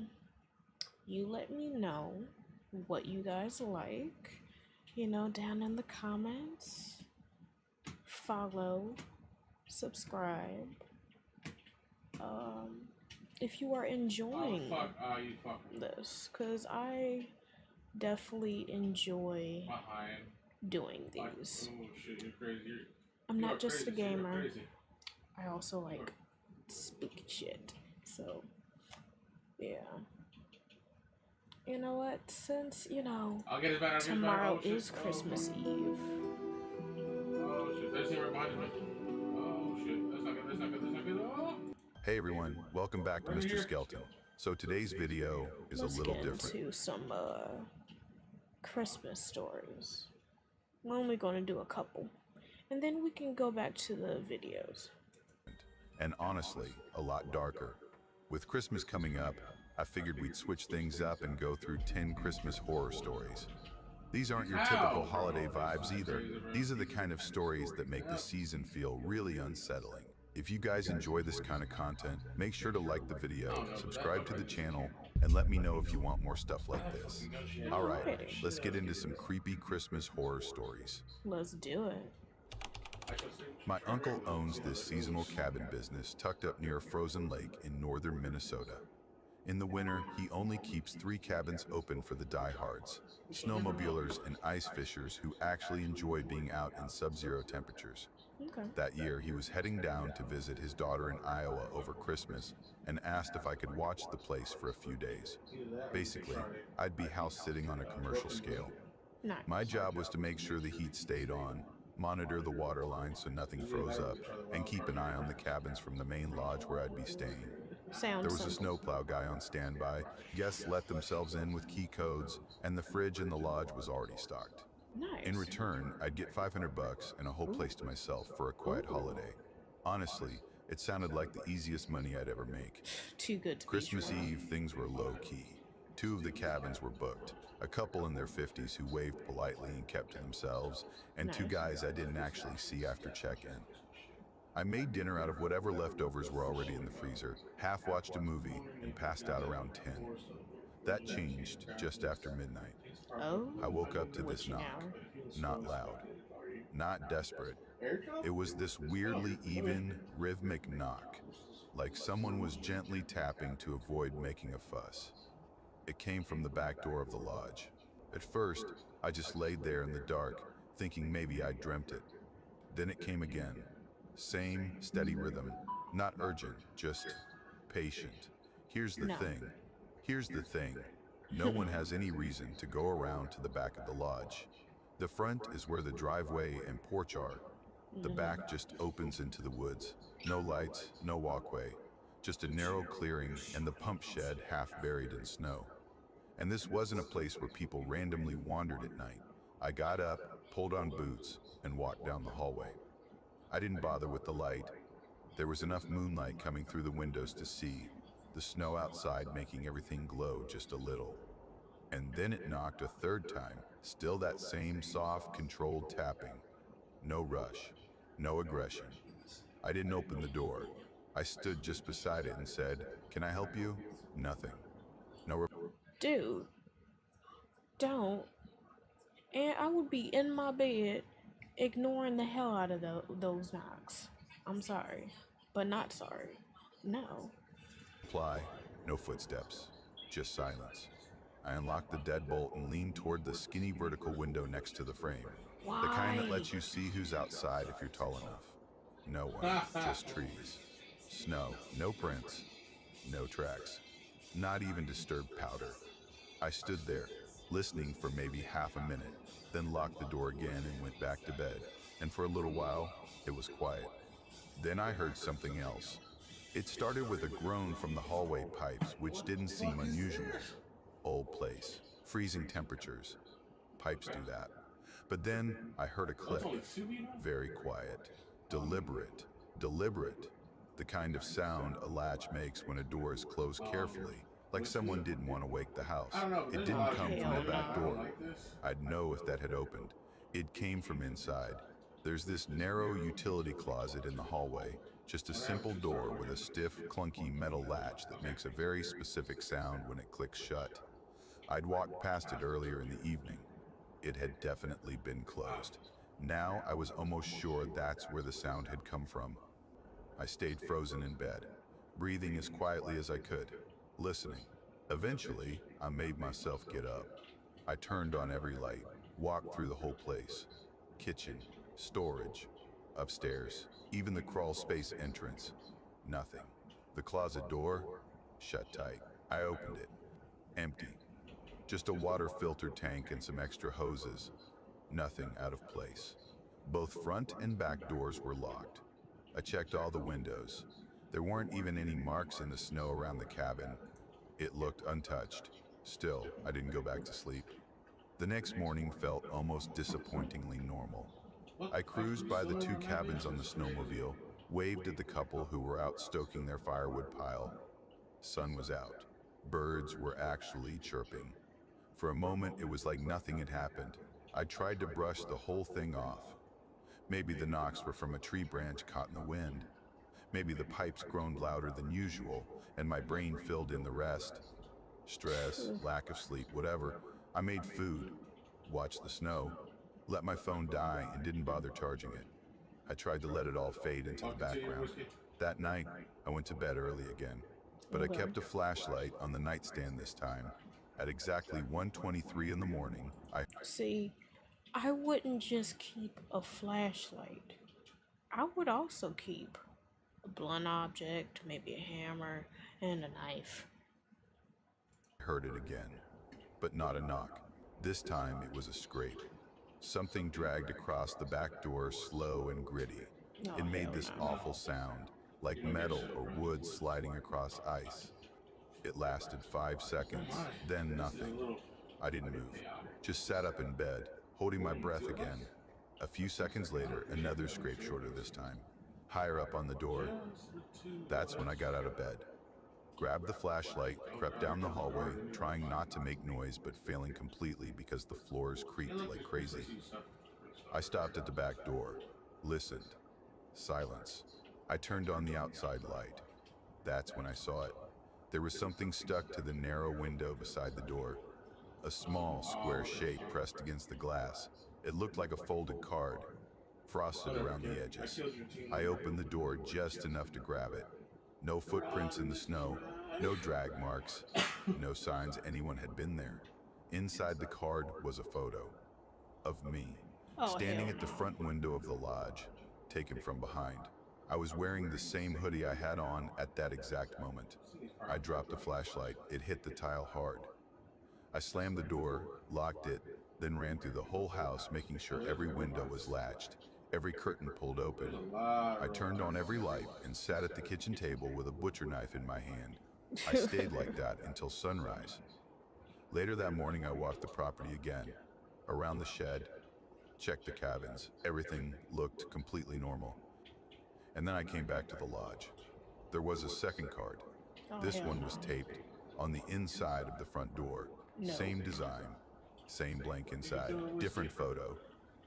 you let me know what you guys like, you know, down in the comments. Follow, subscribe. If you are enjoying this, because I definitely enjoy doing these. Oh shit, you're crazy. I'm not just a gamer. I also like spooky shit. So, yeah. You know what? Since, you know, tomorrow is Christmas Eve. Oh shit, that's it reminded me. Oh shit, that's not good, that's not good, that's not good. Oh. Hey everyone, welcome back to Mr. Skelton. So today's video is a little different. Let's get into some Christmas stories. We're only going to do a couple, and then we can go back to the videos. And honestly, a lot darker. With Christmas coming up, I figured we'd switch things up and go through 10 Christmas horror stories. These aren't your typical holiday vibes either. These are the kind of stories that make the season feel really unsettling. If you guys enjoy this kind of content, make sure to like the video, subscribe to the channel, and let me know if you want more stuff like this. Alright, let's get into some creepy Christmas horror stories. Let's do it. My uncle owns this seasonal cabin business tucked up near a frozen lake in northern Minnesota. In the winter, he only keeps 3 cabins open for the diehards, snowmobilers and ice fishers who actually enjoy being out in sub-zero temperatures. That year, he was heading down to visit his daughter in Iowa over Christmas and asked if I could watch the place for a few days. Basically, I'd be house-sitting on a commercial scale. My job was to make sure the heat stayed on, monitor the water line so nothing froze up, and keep an eye on the cabins from the main lodge where I'd be staying. There was a snowplow guy on standby, guests let themselves in with key codes, and the fridge in the lodge was already stocked. In return, I'd get $500 and a whole place to myself for a quiet holiday. Honestly, it sounded like the easiest money I'd ever make. Too good to be Christmas true. Eve, things were low-key. 2 of the cabins were booked, a couple in their 50s who waved politely and kept to themselves, and 2 guys I didn't actually see after check-in. I made dinner out of whatever leftovers were already in the freezer, half-watched a movie, and passed out around 10. That changed just after midnight. I woke up to this knock. Not loud, not desperate. It was this weirdly even, rhythmic knock, like someone was gently tapping to avoid making a fuss. It came from the back door of the lodge. At first, I just laid there in the dark, thinking maybe I dreamt it. Then it came again. Same steady rhythm, not urgent, just patient. Here's the thing. No one has any reason to go around to the back of the lodge. The front is where the driveway and porch are. The back just opens into the woods. No lights, no walkway, just a narrow clearing and the pump shed half buried in snow. And this wasn't a place where people randomly wandered at night. I got up, pulled on boots, and walked down the hallway. I didn't bother with the light. There was enough moonlight coming through the windows to see, the snow outside making everything glow just a little. And then it knocked a 3rd time, still that same soft, controlled tapping. No rush, no aggression. I didn't open the door. I stood just beside it and said, "Can I help you?" Nothing. No. Dude, don't. And I would be in my bed ignoring the hell out of those knocks. I'm sorry, but not sorry. No. Reply, no footsteps, just silence. I unlocked the deadbolt and leaned toward the skinny vertical window next to the frame. The kind that lets you see who's outside if you're tall enough. No one, just trees. snow, no prints, no tracks, not even disturbed powder. I stood there, listening for maybe half a minute, then locked the door again and went back to bed. And for a little while, it was quiet. Then I heard something else. It started with a groan from the hallway pipes, which didn't seem unusual. Old place, freezing temperatures. Pipes do that. But then I heard a click. Very quiet, deliberate, deliberate. The kind of sound a latch makes when a door is closed carefully, like someone didn't want to wake the house. It didn't come from the back door. I'd know if that had opened. It came from inside. There's this narrow utility closet in the hallway, just a simple door with a stiff, clunky metal latch that makes a very specific sound when it clicks shut. I'd walked past it earlier in the evening. It had definitely been closed. Now I was almost sure that's where the sound had come from. I stayed frozen in bed, breathing as quietly as I could, listening. Eventually, I made myself get up. I turned on every light, walked through the whole place. Kitchen, storage, upstairs, even the crawl space entrance. Nothing. The closet door, shut tight. I opened it. Empty. Just a water filter tank and some extra hoses. Nothing out of place. Both front and back doors were locked. I checked all the windows. There weren't even any marks in the snow around the cabin. It looked untouched. Still, I didn't go back to sleep. The next morning felt almost disappointingly normal. I cruised by the two cabins on the snowmobile, waved at the couple who were out stoking their firewood pile. Sun was out. Birds were actually chirping. For a moment, it was like nothing had happened. I tried to brush the whole thing off. Maybe the knocks were from a tree branch caught in the wind. Maybe the pipes groaned louder than usual, and my brain filled in the rest. Stress, lack of sleep, whatever. I made food, watched the snow, let my phone die, and didn't bother charging it. I tried to let it all fade into the background. That night, I went to bed early again, but I kept a flashlight on the nightstand this time. At exactly 1:23 in the morning, See, I wouldn't just keep a flashlight. I would also keep a blunt object, maybe a hammer, and a knife. heard it again, but not a knock. This time it was a scrape. Something dragged across the back door, slow and gritty. It made this awful sound, like metal or wood sliding across ice. It lasted 5 seconds, then nothing. I didn't move, just sat up in bed, holding my breath again. A few seconds later, another scrape shorter this time, higher up on the door. That's when I got out of bed, grabbed the flashlight, crept down the hallway, trying not to make noise but failing completely because the floors creaked like crazy. I stopped at the back door, listened. Silence. I turned on the outside light. That's when I saw it. There was something stuck to the narrow window beside the door. A small, square shape pressed against the glass. It looked like a folded card, frosted around the edges. I opened the door just enough to grab it. No footprints in the snow, no drag marks, no signs anyone had been there. Inside the card was a photo of me, standing at the front window of the lodge, taken from behind. I was wearing the same hoodie I had on at that exact moment. I dropped the flashlight. It hit the tile hard. I slammed the door, locked it, then ran through the whole house, making sure every window was latched, every curtain pulled open. I turned on every light and sat at the kitchen table with a butcher knife in my hand. I stayed like that until sunrise. Later that morning, I walked the property again, around the shed, checked the cabins. Everything looked completely normal. And then I came back to the lodge. There was a second card. This one was taped on the inside of the front door. Same design, same blank inside, different photo.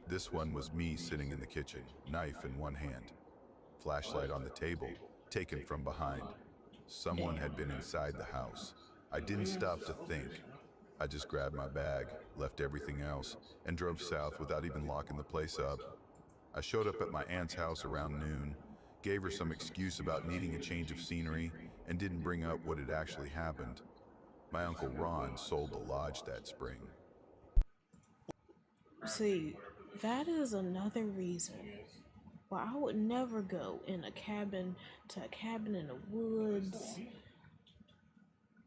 This one was me sitting in the kitchen, knife in one hand, flashlight on the table, taken from behind. Someone had been inside the house. I didn't stop to think. I just grabbed my bag, left everything else, and drove south without even locking the place up. I showed up at my aunt's house around noon, gave her some excuse about needing a change of scenery, and didn't bring up what had actually happened. My Uncle Ron sold the lodge that spring. See, that is another reason Well, I would never go in a cabin to a cabin in the woods.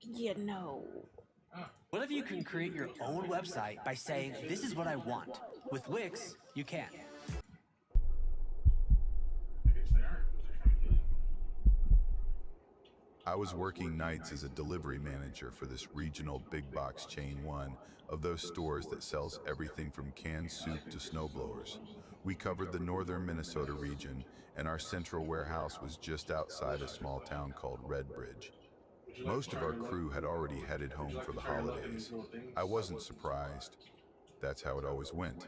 Yeah, no. What if you can create your own website by saying, this is what I want? With Wix, you can. I was working nights as a delivery manager for this regional big box chain, one of those stores that sells everything from canned soup to snowblowers. We covered the northern Minnesota region, and our central warehouse was just outside a small town called Redbridge. Most of our crew had already headed home for the holidays. I wasn't surprised. That's how it always went.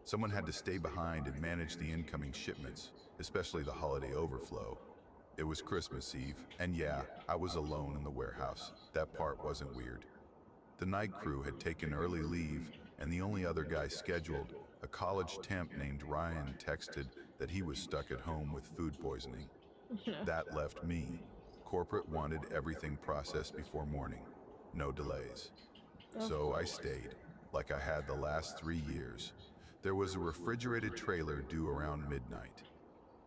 Someone had to stay behind and manage the incoming shipments, especially the holiday overflow. It was Christmas Eve, and yeah, I was alone in the warehouse. That part wasn't weird. The night crew had taken early leave, and the only other guy scheduled, a college temp named Ryan, texted that he was stuck at home with food poisoning. That left me. Corporate wanted everything processed before morning. No delays. So I stayed, like I had the last 3 years. There was a refrigerated trailer due around midnight.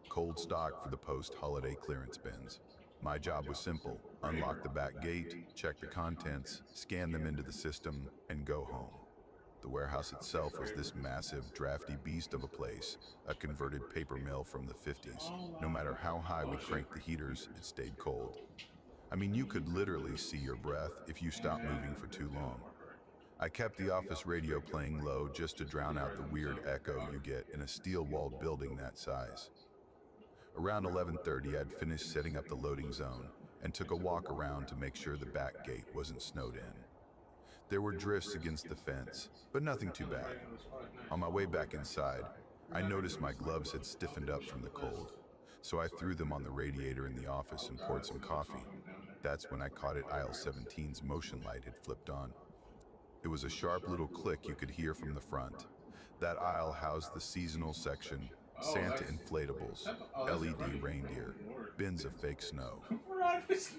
Cold stock for the post-holiday clearance bins. My job was simple: unlock the back gate, check the contents, scan them into the system, and go home. The warehouse itself was this massive, drafty beast of a place, a converted paper mill from the 50s. No matter how high we cranked the heaters, it stayed cold. I mean, you could literally see your breath if you stopped moving for too long. I kept the office radio playing low just to drown out the weird echo you get in a steel-walled building that size. Around 11:30, I'd finished setting up the loading zone and took a walk around to make sure the back gate wasn't snowed in. There were drifts against the fence, but nothing too bad. On my way back inside, I noticed my gloves had stiffened up from the cold, so I threw them on the radiator in the office and poured some coffee. That's when I caught it. Aisle 17's motion light had flipped on. It was a sharp little click you could hear from the front. That aisle housed the seasonal section, Santa inflatables, LED reindeer, bins of fake snow.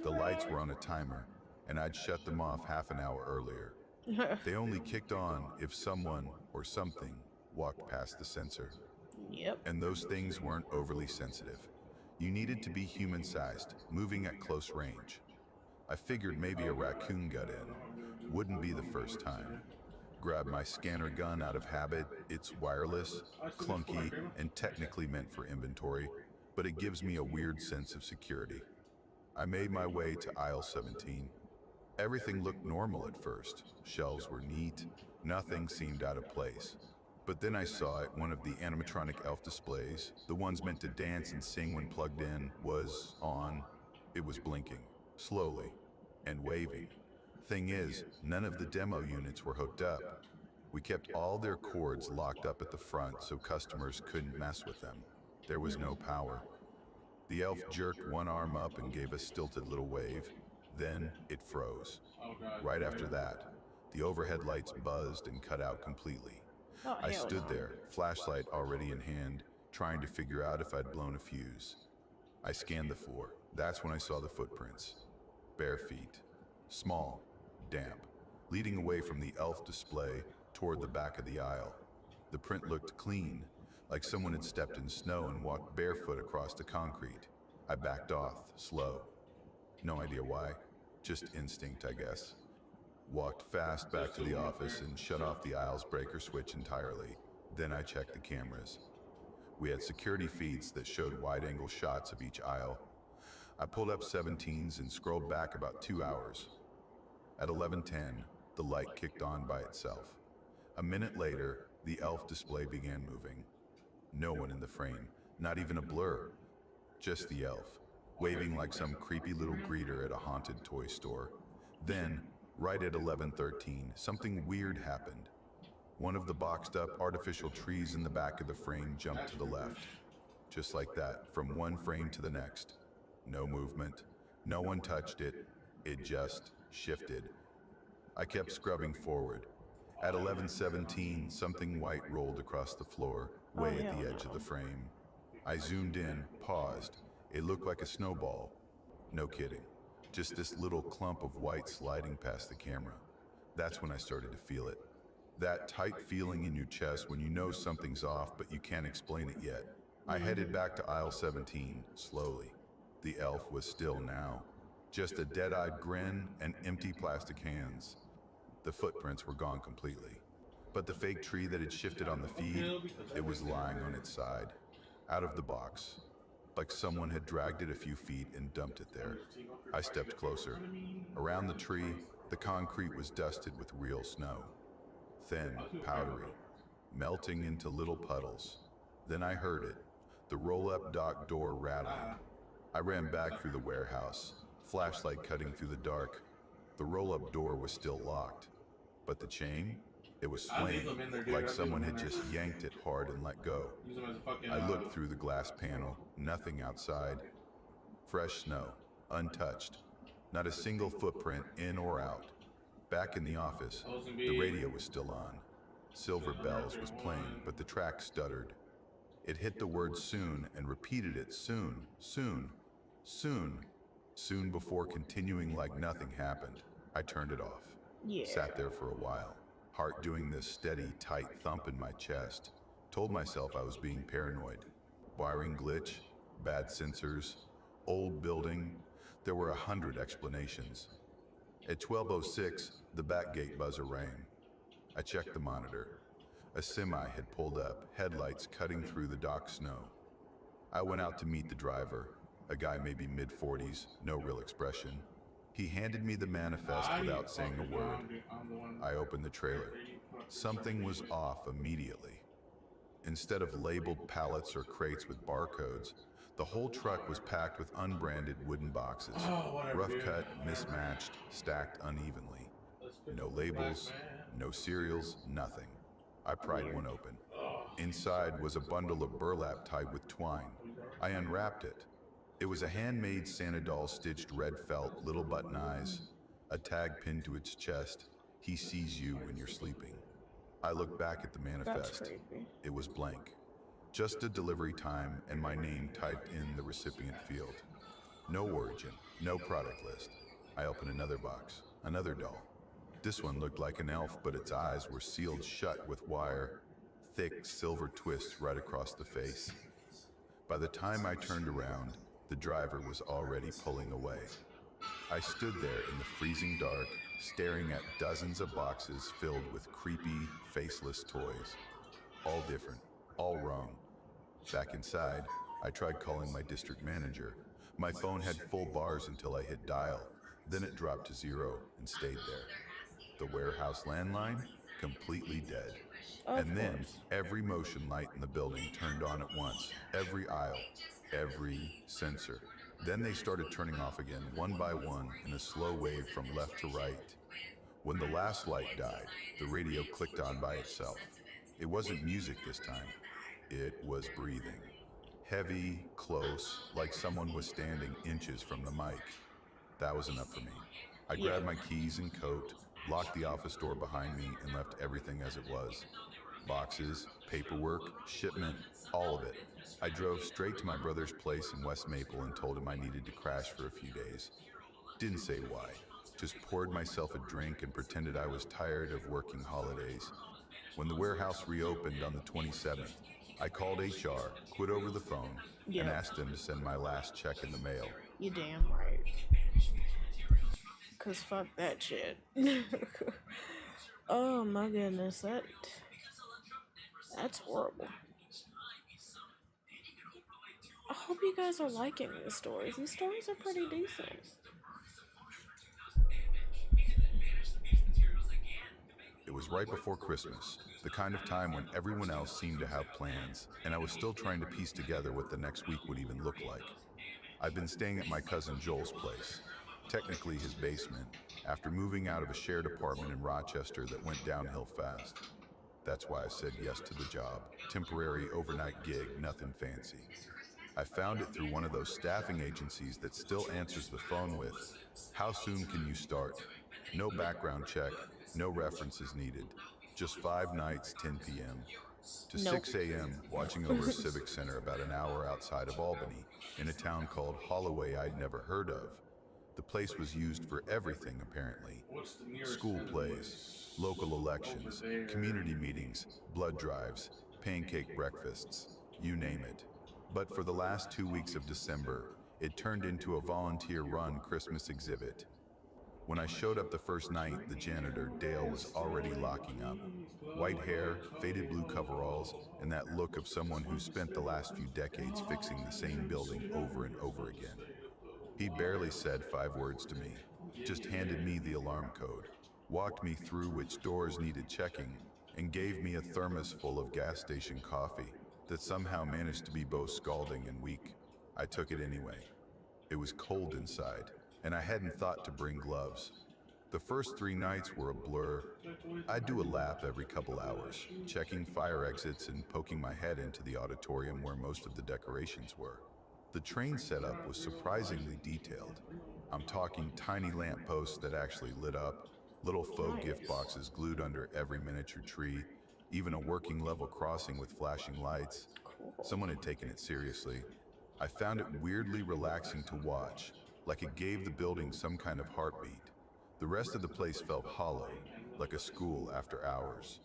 The lights were on a timer, and I'd shut them off half an hour earlier. They only kicked on if someone or something walked past the sensor. Yep. And those things weren't overly sensitive. You needed to be human-sized, moving at close range. I figured maybe a raccoon got in. Wouldn't be the first time. Grabbed my scanner gun out of habit. It's wireless, clunky, and technically meant for inventory, but it gives me a weird sense of security. I made my way to aisle 17. Everything looked normal at first. Shelves were neat. Nothing seemed out of place. But then I saw it, one of the animatronic elf displays, the ones meant to dance and sing when plugged in, was on. It was blinking, slowly, and waving. Thing is, none of the demo units were hooked up. We kept all their cords locked up at the front so customers couldn't mess with them. There was no power. The elf jerked one arm up and gave a stilted little wave. Then it froze. Right after that, the overhead lights buzzed and cut out completely. I stood there, flashlight already in hand, trying to figure out if I'd blown a fuse. I scanned the floor. That's when I saw the footprints. Bare feet. Small, damp, leading away from the elf display toward the back of the aisle. The print looked clean, like someone had stepped in snow and walked barefoot across the concrete. I backed off, slow. No idea why. Just instinct, I guess. Walked fast back to the office and shut off the aisle's breaker switch entirely. Then I checked the cameras. We had security feeds that showed wide-angle shots of each aisle. I pulled up 17s and scrolled back about 2 hours. At 11:10, the light kicked on by itself. A minute later, the elf display began moving. No one in the frame, not even a blur. Just the elf, waving like some creepy little greeter at a haunted toy store. Then, right at 11:13, something weird happened. One of the boxed up artificial trees in the back of the frame jumped to the left. Just like that, from one frame to the next. No movement. No one touched it. It just shifted. I kept scrubbing forward. At 11:17, something white rolled across the floor, way at the edge of the frame. I zoomed in, paused. It looked like a snowball. No kidding. Just this little clump of white sliding past the camera. That's when I started to feel it. That tight feeling in your chest when you know something's off but you can't explain it yet. I headed back to aisle 17, slowly. The elf was still now. Just a dead-eyed grin and empty plastic hands. The footprints were gone completely. But the fake tree that had shifted on the feed, it was lying on its side, out of the box, like someone had dragged it a few feet and dumped it there. I stepped closer. Around the tree, the concrete was dusted with real snow. Thin, powdery, melting into little puddles. Then I heard it, the roll-up dock door rattling. I ran back through the warehouse, flashlight cutting through the dark. The roll-up door was still locked, but the chain, it was swaying, like someone had just yanked it hard and let go. I looked through the glass panel, nothing outside. Fresh snow, untouched. Not a single footprint in or out. Back in the office, the radio was still on. Silver Bells was playing, but the track stuttered. It hit the word soon and repeated it soon, soon, soon. Soon before continuing like nothing happened. I turned it off. Yeah. Sat there for a while, heart doing this steady, tight thump in my chest. Told myself I was being paranoid. Wiring glitch, bad sensors, old building. There were 100 explanations. At 12:06, the back gate buzzer rang. I checked the monitor. A semi had pulled up, headlights cutting through the dock snow. I went out to meet the driver, a guy maybe mid-40s, no real expression. He handed me the manifest without saying a word. I opened the trailer. Something was off immediately. Instead of labeled pallets or crates with barcodes, the whole truck was packed with unbranded wooden boxes, rough cut, mismatched, stacked unevenly. No labels, no cereals, nothing. I pried one open. Inside was a bundle of burlap tied with twine. I unwrapped it. It was a handmade Santa doll stitched red felt, little button eyes, a tag pinned to its chest. He sees you when you're sleeping. I looked back at the manifest. It was blank. Just a delivery time and my name typed in the recipient field. No origin, no product list. I opened another box, another doll. This one looked like an elf, but its eyes were sealed shut with wire, thick silver twists right across the face. By the time I turned around, the driver was already pulling away. I stood there in the freezing dark, staring at dozens of boxes filled with creepy, faceless toys. All different, all wrong. Back inside, I tried calling my district manager. My phone had full bars until I hit dial. Then it dropped to 0 and stayed there. The warehouse landline, completely dead. And then every motion light in the building turned on at once. Every aisle, every sensor. Then they started turning off again, one by one, in a slow wave from left to right. When the last light died, the radio clicked on by itself. It wasn't music this time. It was breathing. Heavy, close, like someone was standing inches from the mic. That was enough for me. I grabbed my keys and coat, locked the office door behind me, and left everything as it was. Boxes, paperwork, shipment, all of it. I drove straight to my brother's place in West Maple and told him I needed to crash for a few days. Didn't say why. Just poured myself a drink and pretended I was tired of working holidays. When the warehouse reopened on the 27th, I called HR, quit over the phone, and asked them to send my last check in the mail. You damn right. Cause fuck that shit. Oh my goodness, that's horrible. I hope you guys are liking these stories. These stories are pretty decent. It was right before Christmas, the kind of time when everyone else seemed to have plans, and I was still trying to piece together what the next week would even look like. I'd been staying at my cousin Joel's place, technically his basement, after moving out of a shared apartment in Rochester that went downhill fast. That's why I said yes to the job. Temporary overnight gig, nothing fancy. I found it through one of those staffing agencies that still answers the phone with, "How soon can you start?" No background check, no references needed. Just 5 nights, 10 p.m. to 6 a.m., watching over a civic center about an hour outside of Albany, in a town called Holloway I'd never heard of. The place was used for everything, apparently. School plays, local elections, community meetings, blood drives, pancake breakfasts, you name it. But for the last 2 weeks of December, it turned into a volunteer-run Christmas exhibit. When I showed up the first night, the janitor, Dale, was already locking up. White hair, faded blue coveralls, and that look of someone who spent the last few decades fixing the same building over and over again. He barely said 5 words to me, just handed me the alarm code, walked me through which doors needed checking, and gave me a thermos full of gas station coffee that somehow managed to be both scalding and weak. I took it anyway. It was cold inside, and I hadn't thought to bring gloves. The first 3 nights were a blur. I'd do a lap every couple hours, checking fire exits and poking my head into the auditorium where most of the decorations were. The train setup was surprisingly detailed. I'm talking tiny lampposts that actually lit up, little faux gift boxes glued under every miniature tree, even a working level crossing with flashing lights. Someone had taken it seriously. I found it weirdly relaxing to watch, like it gave the building some kind of heartbeat. The rest of the place felt hollow, like a school after hours.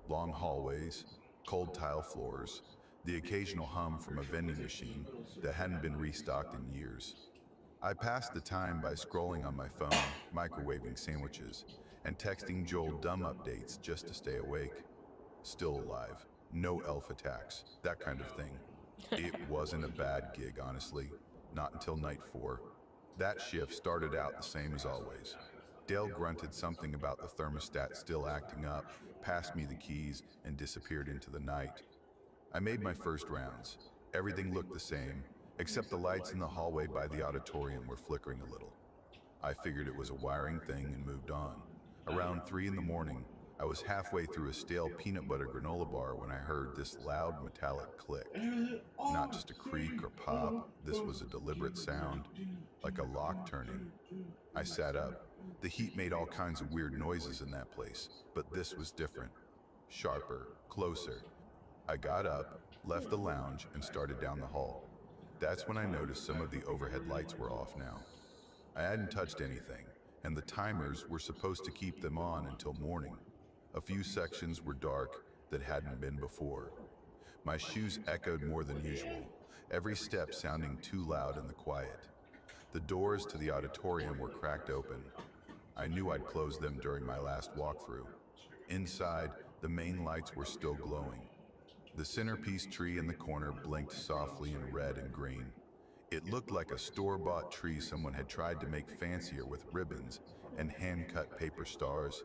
Long hallways, cold tile floors, the occasional hum from a vending machine that hadn't been restocked in years. I passed the time by scrolling on my phone, microwaving sandwiches, and texting Joel dumb updates just to stay awake. Still alive, no elf attacks, that kind of thing. It wasn't a bad gig, honestly, not until night 4. That shift started out the same as always. Dale grunted something about the thermostat still acting up, passed me the keys, and disappeared into the night. I made my first rounds. Everything looked the same, except the lights in the hallway by the auditorium were flickering a little. I figured it was a wiring thing and moved on. Around 3 in the morning, I was halfway through a stale peanut butter granola bar when I heard this loud metallic click. Not just a creak or pop, this was a deliberate sound, like a lock turning. I sat up. The heat made all kinds of weird noises in that place, but this was different. Sharper, closer. I got up, left the lounge, and started down the hall. That's when I noticed some of the overhead lights were off now. I hadn't touched anything, and the timers were supposed to keep them on until morning. A few sections were dark that hadn't been before. My shoes echoed more than usual, every step sounding too loud in the quiet. The doors to the auditorium were cracked open. I knew I'd closed them during my last walkthrough. Inside, the main lights were still glowing. The centerpiece tree in the corner blinked softly in red and green. It looked like a store-bought tree someone had tried to make fancier with ribbons and hand-cut paper stars.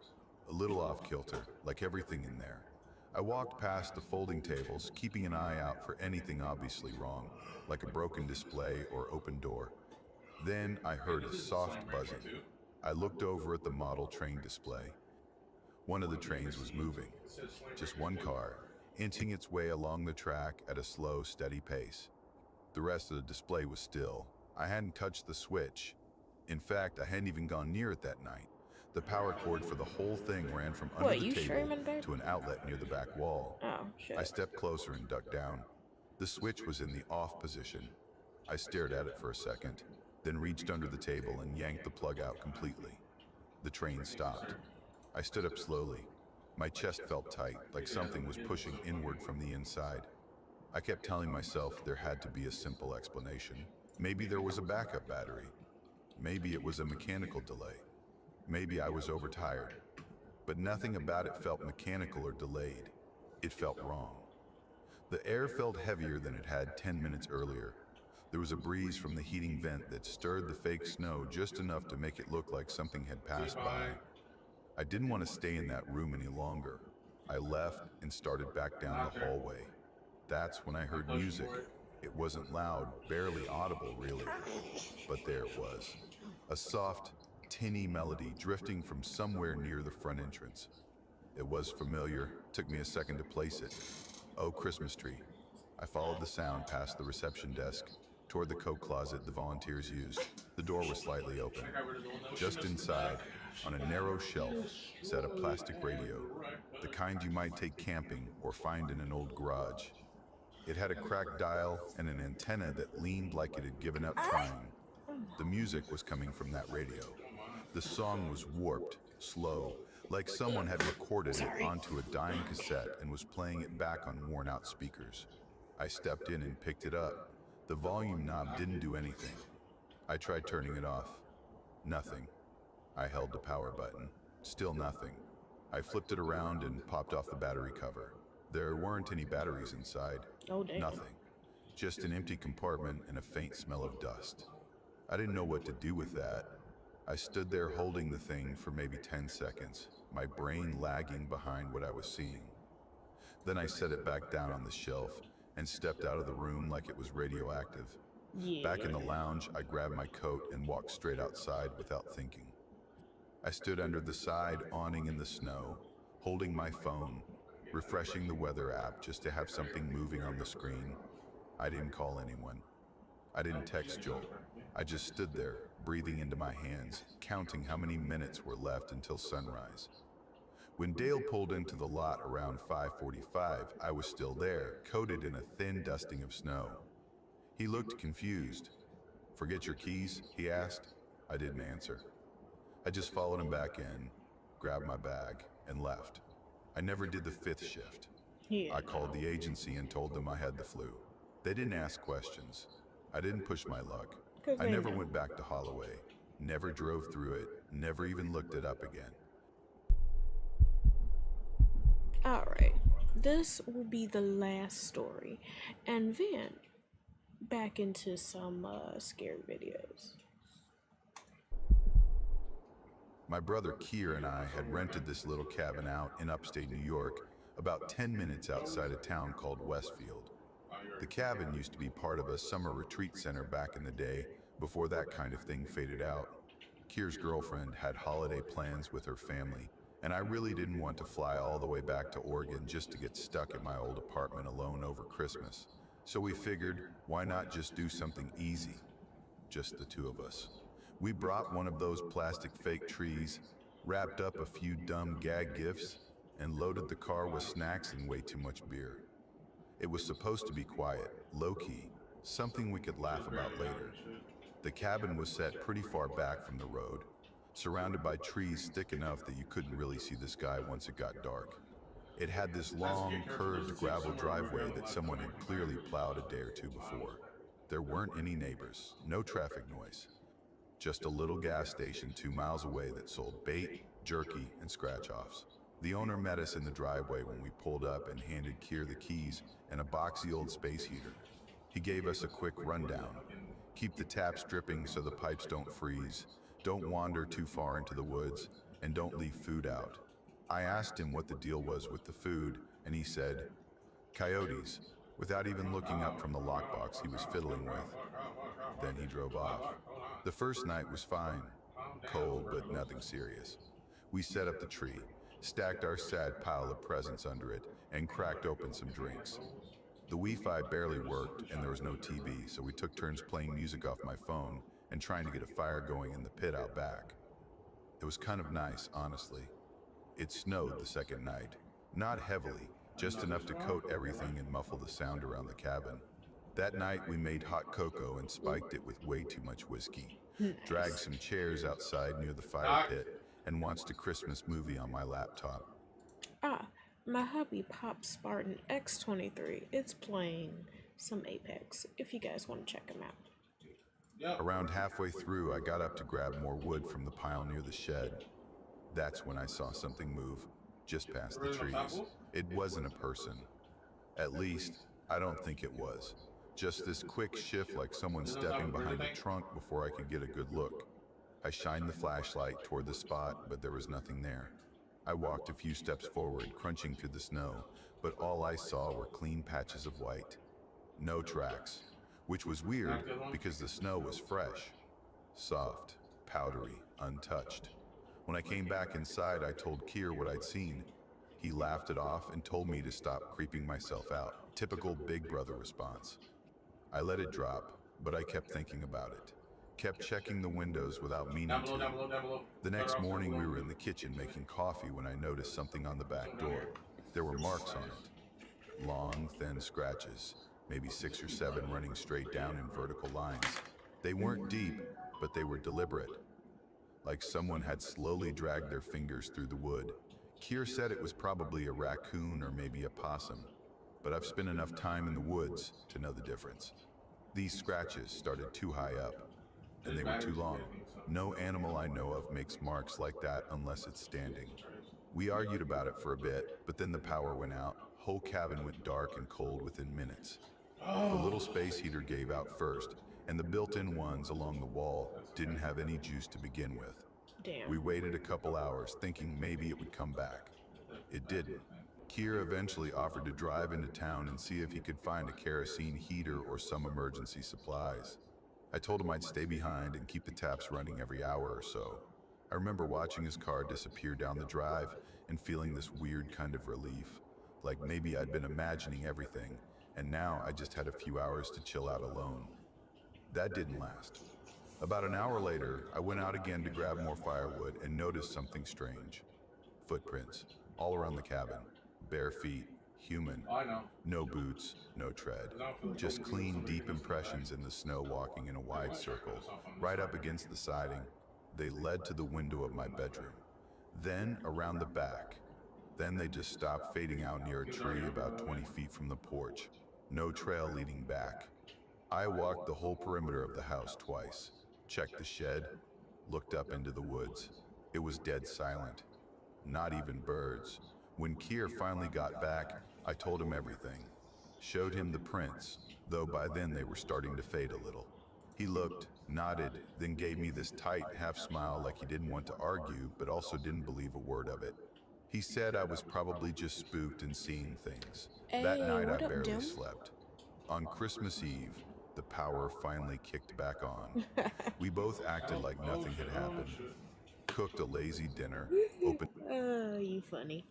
A little off-kilter, like everything in there. I walked past the folding tables, keeping an eye out for anything obviously wrong, like a broken display or open door. Then I heard a soft buzzing. I looked over at the model train display. One of the trains was moving, just one car, inching its way along the track at a slow, steady pace. The rest of the display was still. I hadn't touched the switch. In fact, I hadn't even gone near it that night. The power cord for the whole thing ran from under the table to an outlet near the back wall. Oh, shit. I stepped closer and ducked down. The switch was in the off position. I stared at it for a second, then reached under the table and yanked the plug out completely. The train stopped. I stood up slowly. My chest felt tight, like something was pushing inward from the inside. I kept telling myself there had to be a simple explanation. Maybe there was a backup battery. Maybe it was a mechanical delay. Maybe I was overtired. But nothing about it felt mechanical or delayed. It felt wrong. The air felt heavier than it had 10 minutes earlier. There was a breeze from the heating vent that stirred the fake snow just enough to make it look like something had passed by. I didn't want to stay in that room any longer. I left and started back down the hallway. That's when I heard music. It wasn't loud, barely audible really, but there it was. A soft, tinny melody drifting from somewhere near the front entrance. It was familiar, took me a second to place it. Oh, Christmas Tree. I followed the sound past the reception desk, toward the coat closet the volunteers used. The door was slightly open. Just inside, on a narrow shelf, sat a plastic radio, the kind you might take camping or find in an old garage. It had a cracked dial and an antenna that leaned like it had given up trying. The music was coming from that radio. The song was warped, slow, like someone had recorded it onto a dying cassette and was playing it back on worn-out speakers. I stepped in and picked it up. The volume knob didn't do anything. I tried turning it off. Nothing. I held the power button. Still nothing. I flipped it around and popped off the battery cover. There weren't any batteries inside. Oh, damn. Nothing. Just an empty compartment and a faint smell of dust. I didn't know what to do with that. I stood there holding the thing for maybe 10 seconds, my brain lagging behind what I was seeing. Then I set it back down on the shelf and stepped out of the room like it was radioactive. Back in the lounge, I grabbed my coat and walked straight outside without thinking. I stood under the side awning in the snow, holding my phone, refreshing the weather app just to have something moving on the screen. I didn't call anyone. I didn't text Joel. I just stood there, breathing into my hands, counting how many minutes were left until sunrise. When Dale pulled into the lot around 5:45, I was still there, coated in a thin dusting of snow. He looked confused. "Forget your keys?" he asked. I didn't answer. I just followed him back in, grabbed my bag, and left. I never did the 5th shift. I called the agency and told them I had the flu. They didn't ask questions. I didn't push my luck. I never went back to Holloway, never drove through it, never even looked it up again. Alright, this will be the last story, and then back into some scary videos. My brother Keir and I had rented this little cabin out in upstate New York, about 10 minutes outside a town called Westfield. The cabin used to be part of a summer retreat center back in the day, before that kind of thing faded out. Keir's girlfriend had holiday plans with her family, and I really didn't want to fly all the way back to Oregon just to get stuck at my old apartment alone over Christmas. So we figured, why not just do something easy? Just the two of us. We brought one of those plastic fake trees, wrapped up a few dumb gag gifts, and loaded the car with snacks and way too much beer. It was supposed to be quiet, low-key, something we could laugh about later. The cabin was set pretty far back from the road, surrounded by trees thick enough that you couldn't really see the sky once it got dark. It had this long, curved gravel driveway that someone had clearly plowed a day or two before. There weren't any neighbors, no traffic noise. Just a little gas station 2 miles away that sold bait, jerky, and scratch-offs. The owner met us in the driveway when we pulled up and handed Keir the keys and a boxy old space heater. He gave us a quick rundown. Keep the taps dripping so the pipes don't freeze, don't wander too far into the woods, and don't leave food out. I asked him what the deal was with the food, and he said, "Coyotes," without even looking up from the lockbox he was fiddling with. Then he drove off. The first night was fine, cold but nothing serious. We set up the tree, stacked our sad pile of presents under it, and cracked open some drinks. The Wi-Fi barely worked and there was no TV, so we took turns playing music off my phone and trying to get a fire going in the pit out back. It was kind of nice, honestly. It snowed the second night. Not heavily, just enough to coat everything and muffle the sound around the cabin. That night we made hot cocoa and spiked it with way too much whiskey. Dragged some chairs outside near the fire pit and watched a Christmas movie on my laptop. My hubby Pop Spartan X23 is playing some Apex, if you guys want to check him out. Around halfway through, I got up to grab more wood from the pile near the shed. That's when I saw something move, just past the trees. It wasn't a person. At least, I don't think it was. Just this quick shift like someone stepping behind a trunk before I could get a good look. I shined the flashlight toward the spot, but there was nothing there. I walked a few steps forward, crunching through the snow, but all I saw were clean patches of white. No tracks, which was weird because the snow was fresh, soft, powdery, untouched. When I came back inside, I told Keir what I'd seen. He laughed it off and told me to stop creeping myself out. Typical big brother response. I let it drop, but I kept thinking about it. Kept checking the windows without meaning to. The next morning we were in the kitchen making coffee when I noticed something on the back door. There were marks on it. Long, thin scratches, maybe 6 or 7 running straight down in vertical lines. They weren't deep, but they were deliberate. Like someone had slowly dragged their fingers through the wood. Keir said it was probably a raccoon or maybe a possum, but I've spent enough time in the woods to know the difference. These scratches started too high up, and they were too long. No animal I know of makes marks like that unless it's standing. We argued about it for a bit, but then the power went out. Whole cabin went dark and cold within minutes. The little space heater gave out first, and the built-in ones along the wall didn't have any juice to begin with. Damn. We waited a couple hours, thinking maybe it would come back. It didn't. Kier eventually offered to drive into town and see if he could find a kerosene heater or some emergency supplies. I told him I'd stay behind and keep the taps running every hour or so. I remember watching his car disappear down the drive and feeling this weird kind of relief, like maybe I'd been imagining everything, and now I just had a few hours to chill out alone. That didn't last. About an hour later, I went out again to grab more firewood and noticed something strange. Footprints, all around the cabin. Bare feet, human. No boots, no tread. Just clean, deep impressions in the snow walking in a wide circle, right up against the siding. They led to the window of my bedroom. Then around the back. Then they just stopped, fading out near a tree about 20 feet from the porch. No trail leading back. I walked the whole perimeter of the house twice, checked the shed, looked up into the woods. It was dead silent. Not even birds. When Kier finally got back, I told him everything. Showed him the prints, though by then they were starting to fade a little. He looked, nodded, then gave me this tight half smile like he didn't want to argue, but also didn't believe a word of it. He said I was probably just spooked and seeing things. That night I barely slept. On Christmas Eve, the power finally kicked back on. We both acted like nothing had happened. Cooked a lazy dinner, opened... You funny.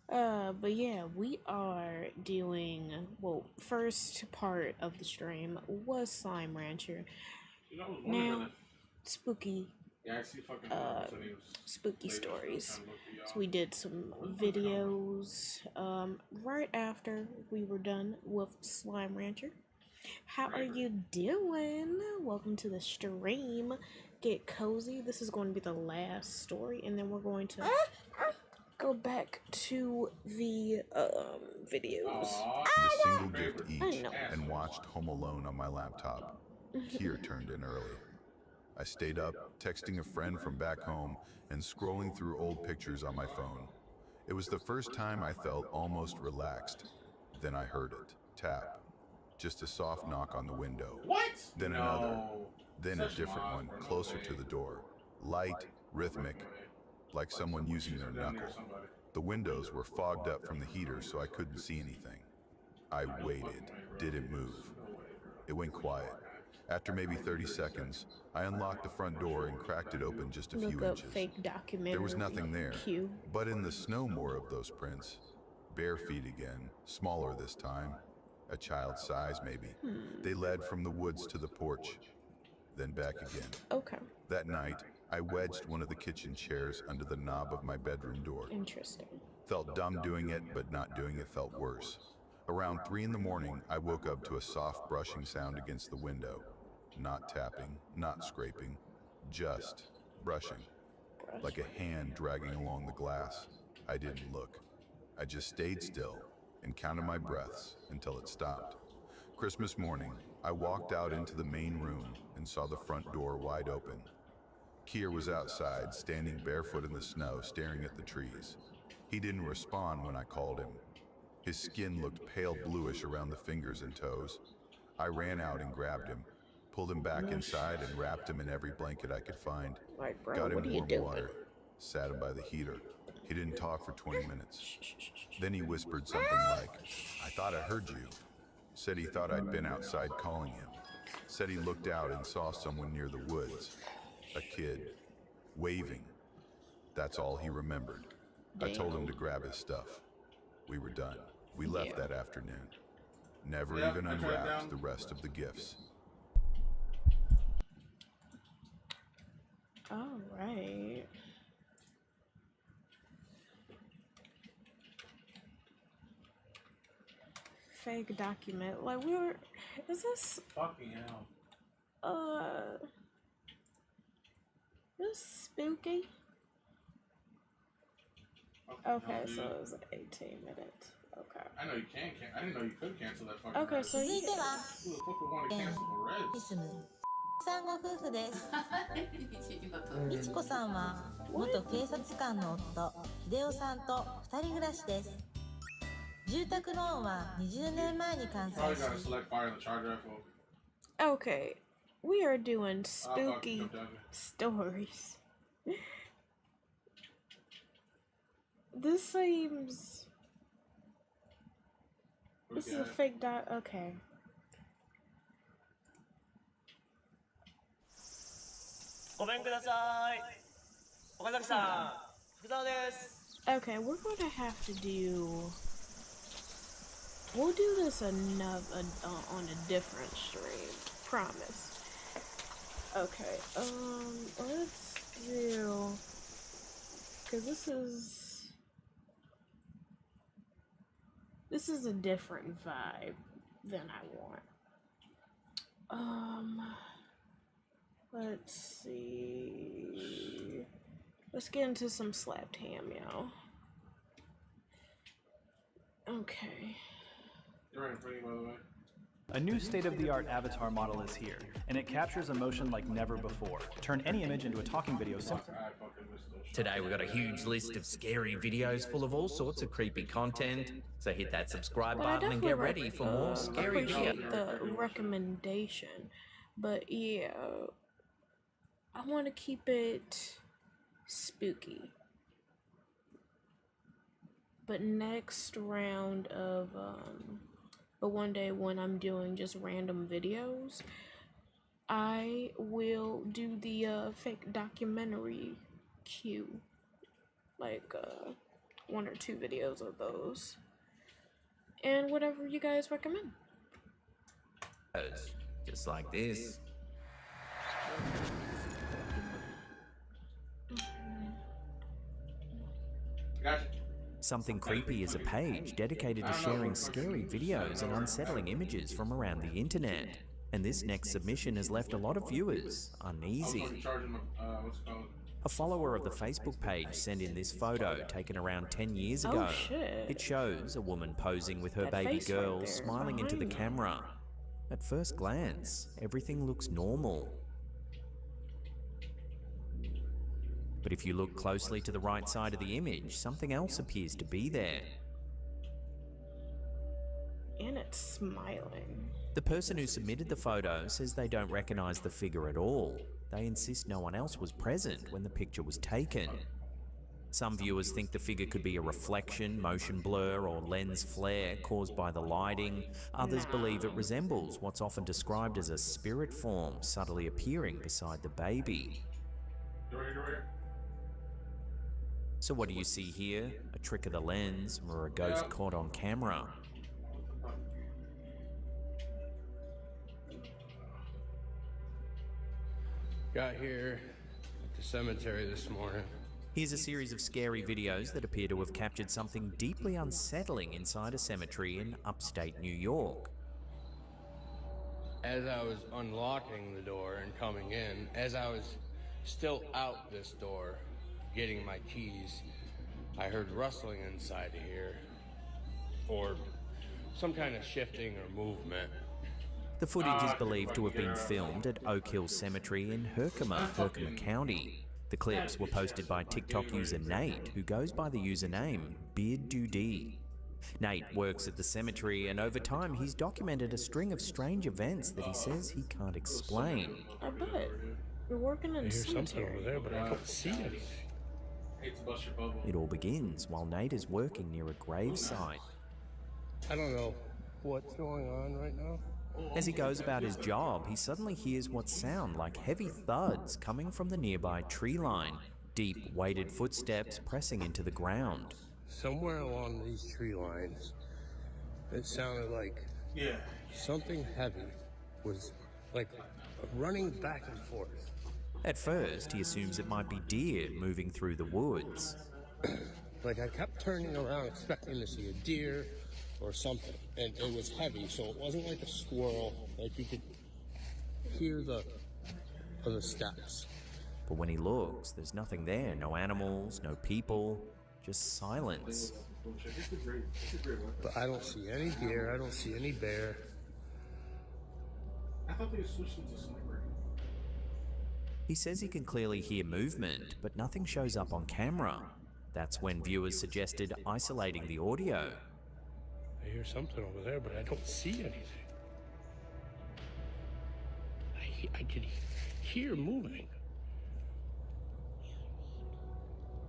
But yeah, we are doing, well, first part of the stream was Slime Rancher. Now, spooky, spooky stories. So we did some videos, right after we were done with Slime Rancher. How are you doing? Welcome to the stream. Get cozy. This is going to be the last story, and then we're going to go back to the videos. The single gift each and watched Home Alone on my laptop. Kier turned in early. I stayed up, texting a friend from back home and scrolling through old pictures on my phone. It was the first time I felt almost relaxed. Then I heard it. Tap. Just a soft knock on the window. What? Then another. Then a different one, closer to the door. Light, rhythmic, like someone using their knuckle. The windows were fogged up from the heater, so I couldn't see anything. I waited. Did it move? It went quiet. After maybe 30 seconds, I unlocked the front door and cracked it open just a few inches. Fake documentary. There was nothing there. But in the snow, more of those prints. Bare feet again, smaller this time. A child's size, maybe. They led from the woods to the porch, then back again. Okay. That night, I wedged one of the kitchen chairs under the knob of my bedroom door. Interesting. Felt dumb doing it, but not doing it felt worse. Around 3 in the morning, I woke up to a soft brushing sound against the window. Not tapping, not scraping, just brushing. Like a hand dragging along the glass. I didn't look. I just stayed still and counted my breaths until it stopped. Christmas morning, I walked out into the main room and saw the front door wide open. Kier was outside, standing barefoot in the snow, staring at the trees. He didn't respond when I called him. His skin looked pale bluish around the fingers and toes. I ran out and grabbed him, pulled him back inside and wrapped him in every blanket I could find. Got him warm water, sat him by the heater. He didn't talk for 20 minutes. Then he whispered something like, "I thought I heard you." Said he thought I'd been outside calling him. Said he looked out and saw someone near the woods. A kid, waving. That's all he remembered. I told him to grab his stuff. We were done. We left that afternoon. Never even unwrapped the rest of the gifts. All right. Fake document. Like, we were. Is this. Fucking hell. This spooky. Okay, so it was 18 minutes. Okay. I know you can. I didn't know you could cancel that fucking. Okay, so res. you. Who the fuck would want to cancel the res? に住むさんご夫婦です。みちこさんは元警察官の夫秀夫さんと2人暮らしです。住宅ローンは20年前に完成 Probably し gotta select fire in the charge rifle. Okay, we are doing spooky stories. This seems. This is a fake dot. Okay. ごめんください。岡崎さん、福沢です。 Okay, we're gonna have to do. We'll do this another on a different stream. Promise. Okay. Let's do. Cause this is a different vibe than I want. Let's see. Let's get into some slapped ham, y'all. Okay. You're right, pretty by the way. A new state-of-the-art avatar model is here, and it captures emotion like never before. Turn any image into a talking video simply. Today we've got a huge list of scary videos full of all sorts of creepy content, so hit that subscribe button and get ready for more scary videos. Appreciate the recommendation, but yeah, I want to keep it spooky. But next round of but one day when I'm doing just random videos, I will do the fake documentary queue, like 1 or 2 videos of those, and whatever you guys recommend. Just like this. Gotcha. Something Creepy is a page dedicated to sharing scary videos and unsettling images from around the internet. And this next submission has left a lot of viewers uneasy. A follower of the Facebook page sent in this photo taken around 10 years ago. Oh, shit. It shows a woman posing with her That baby face right girl there is smiling into the behind them. camera. At first glance, everything looks normal. But if you look closely to the right side of the image, something else appears to be there. And it's smiling. The person who submitted the photo says they don't recognize the figure at all. They insist no one else was present when the picture was taken. Some viewers think the figure could be a reflection, motion blur, or lens flare caused by the lighting. Others believe it resembles what's often described as a spirit form subtly appearing beside the baby. So what do you see here? A trick of the lens, or a ghost caught on camera? Got here at the cemetery this morning. Here's a series of scary videos that appear to have captured something deeply unsettling inside a cemetery in upstate New York. As I was unlocking the door and coming in, as I was still out this door, getting my keys, I heard rustling inside of here, or some kind of shifting or movement. The footage is believed to have been filmed at Oak Hill Cemetery in Herkimer County. The clips were posted by TikTok user Nate, who goes by the username BeardDoodie. Nate works at the cemetery, and over time he's documented a string of strange events that he says he can't explain. I bet. You're working in a cemetery. Over there, but I don't see anything. It all begins while Nate is working near a gravesite. I don't know what's going on right now. As he goes about his job, he suddenly hears what sound like heavy thuds coming from the nearby tree line, deep, weighted footsteps pressing into the ground. Somewhere along these tree lines, it sounded like something heavy was like running back and forth. At first, he assumes it might be deer moving through the woods. Like I kept turning around expecting to see a deer or something, and it was heavy, so it wasn't like a squirrel, like you could hear the steps. But when he looks, there's nothing there, no animals, no people, just silence. bullshit. It's a great weapon. But I don't see any deer. I don't see any bear. I thought they switched into sniper. He says he can clearly hear movement, but nothing shows up on camera. That's when viewers suggested isolating the audio. I hear something over there, but I don't see anything. I can hear moving.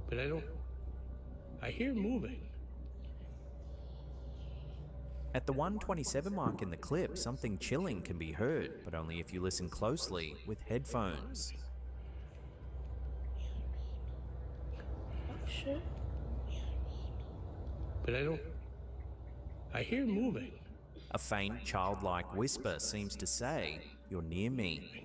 But I hear moving. At the 1:27 mark in the clip, something chilling can be heard, but only if you listen closely with headphones. Oh shit. But I hear moving. A faint, childlike whisper seems to say, "You're near me."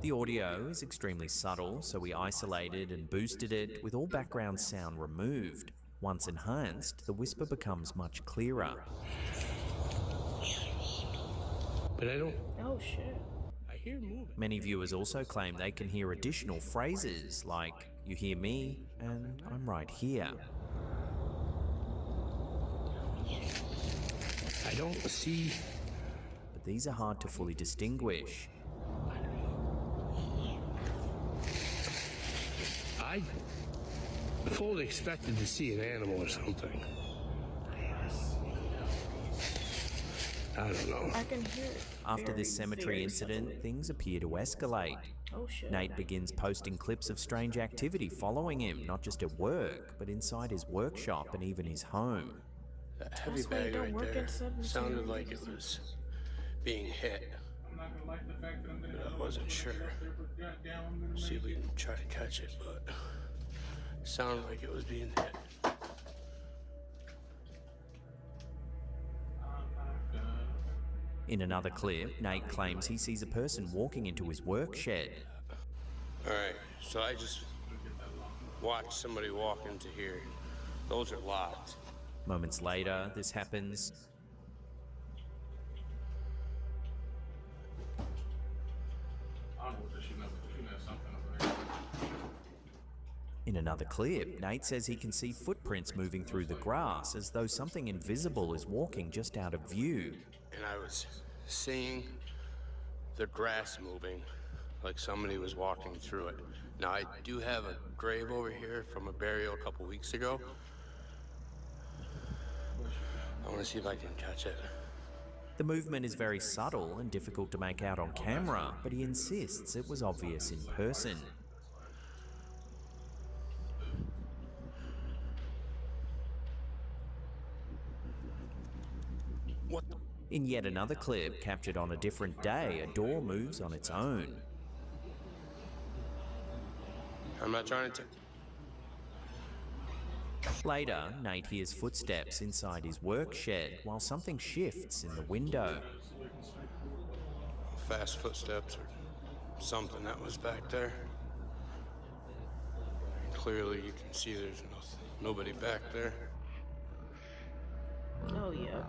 The audio is extremely subtle, so we isolated and boosted it with all background sound removed. Once enhanced, the whisper becomes much clearer. But Oh shit. I hear moving. Many viewers also claim they can hear additional phrases like, "You hear me," and "I'm right here." I don't see. But these are hard to fully distinguish. I fully expected to see an animal or something. I don't know. I can hear it. After this cemetery incident, things appear to escalate. Oh shit. Nate begins posting clips of strange activity following him, not just at work, but inside his workshop and even his home. That heavy That's why you bag don't right work there at 7 sounded like it was being hit. But I wasn't sure. See if we can try to catch it, but it sounded like it was being hit. In another clip, Nate claims he sees a person walking into his work shed. Alright, so I just watched somebody walk into here. Those are locked. Moments later, this happens. In another clip, Nate says he can see footprints moving through the grass as though something invisible is walking just out of view. And I was seeing the grass moving like somebody was walking through it. Now, I do have a grave over here from a burial a couple weeks ago. I want to see if I can catch it. The movement is very subtle and difficult to make out on camera, but he insists it was obvious in person. What? In yet another clip, captured on a different day, a door moves on its own. I'm not trying to... Later, Nate hears footsteps inside his work shed while something shifts in the window. Fast footsteps or something that was back there. Clearly you can see there's nobody back there. Oh yeah.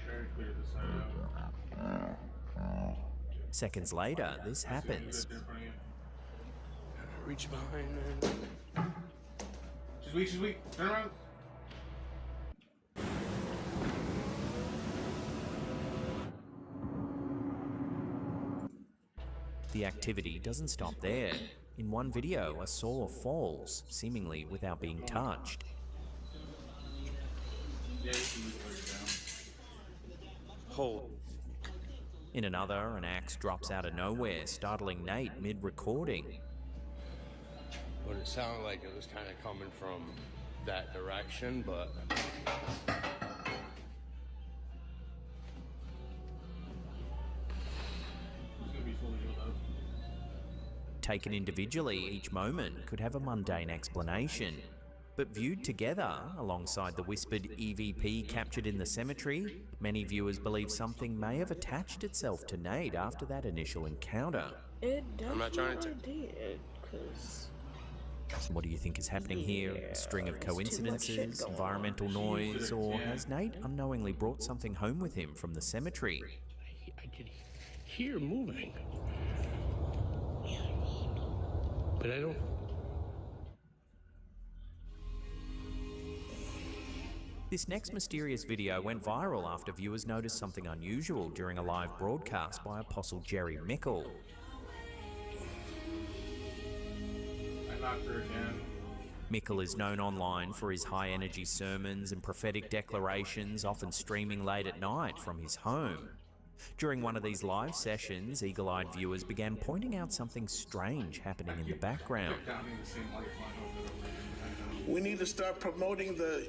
Very clear this side out. Seconds later, this happens. Reach behind, man. She's weak. Turn around. The activity doesn't stop there. In one video, a saw falls, seemingly without being touched. Hold. In another, an axe drops out of nowhere, startling Nate mid-recording. But it sounded like it was kind of coming from that direction, but... Taken individually, each moment could have a mundane explanation. But viewed together, alongside the whispered EVP captured in the cemetery, many viewers believe something may have attached itself to Nate after that initial encounter. It I'm not trying to... did, cause... So what do you think is happening here? A string of coincidences, environmental noise, or has Nate unknowingly brought something home with him from the cemetery? I can hear moving. Pero. This next mysterious video went viral after viewers noticed something unusual during a live broadcast by Apostle Jerry Mickle. I knocked her again. Mickle is known online for his high-energy sermons and prophetic declarations, often streaming late at night from his home. During one of these live sessions, eagle-eyed viewers began pointing out something strange happening in the background. We need to start promoting the...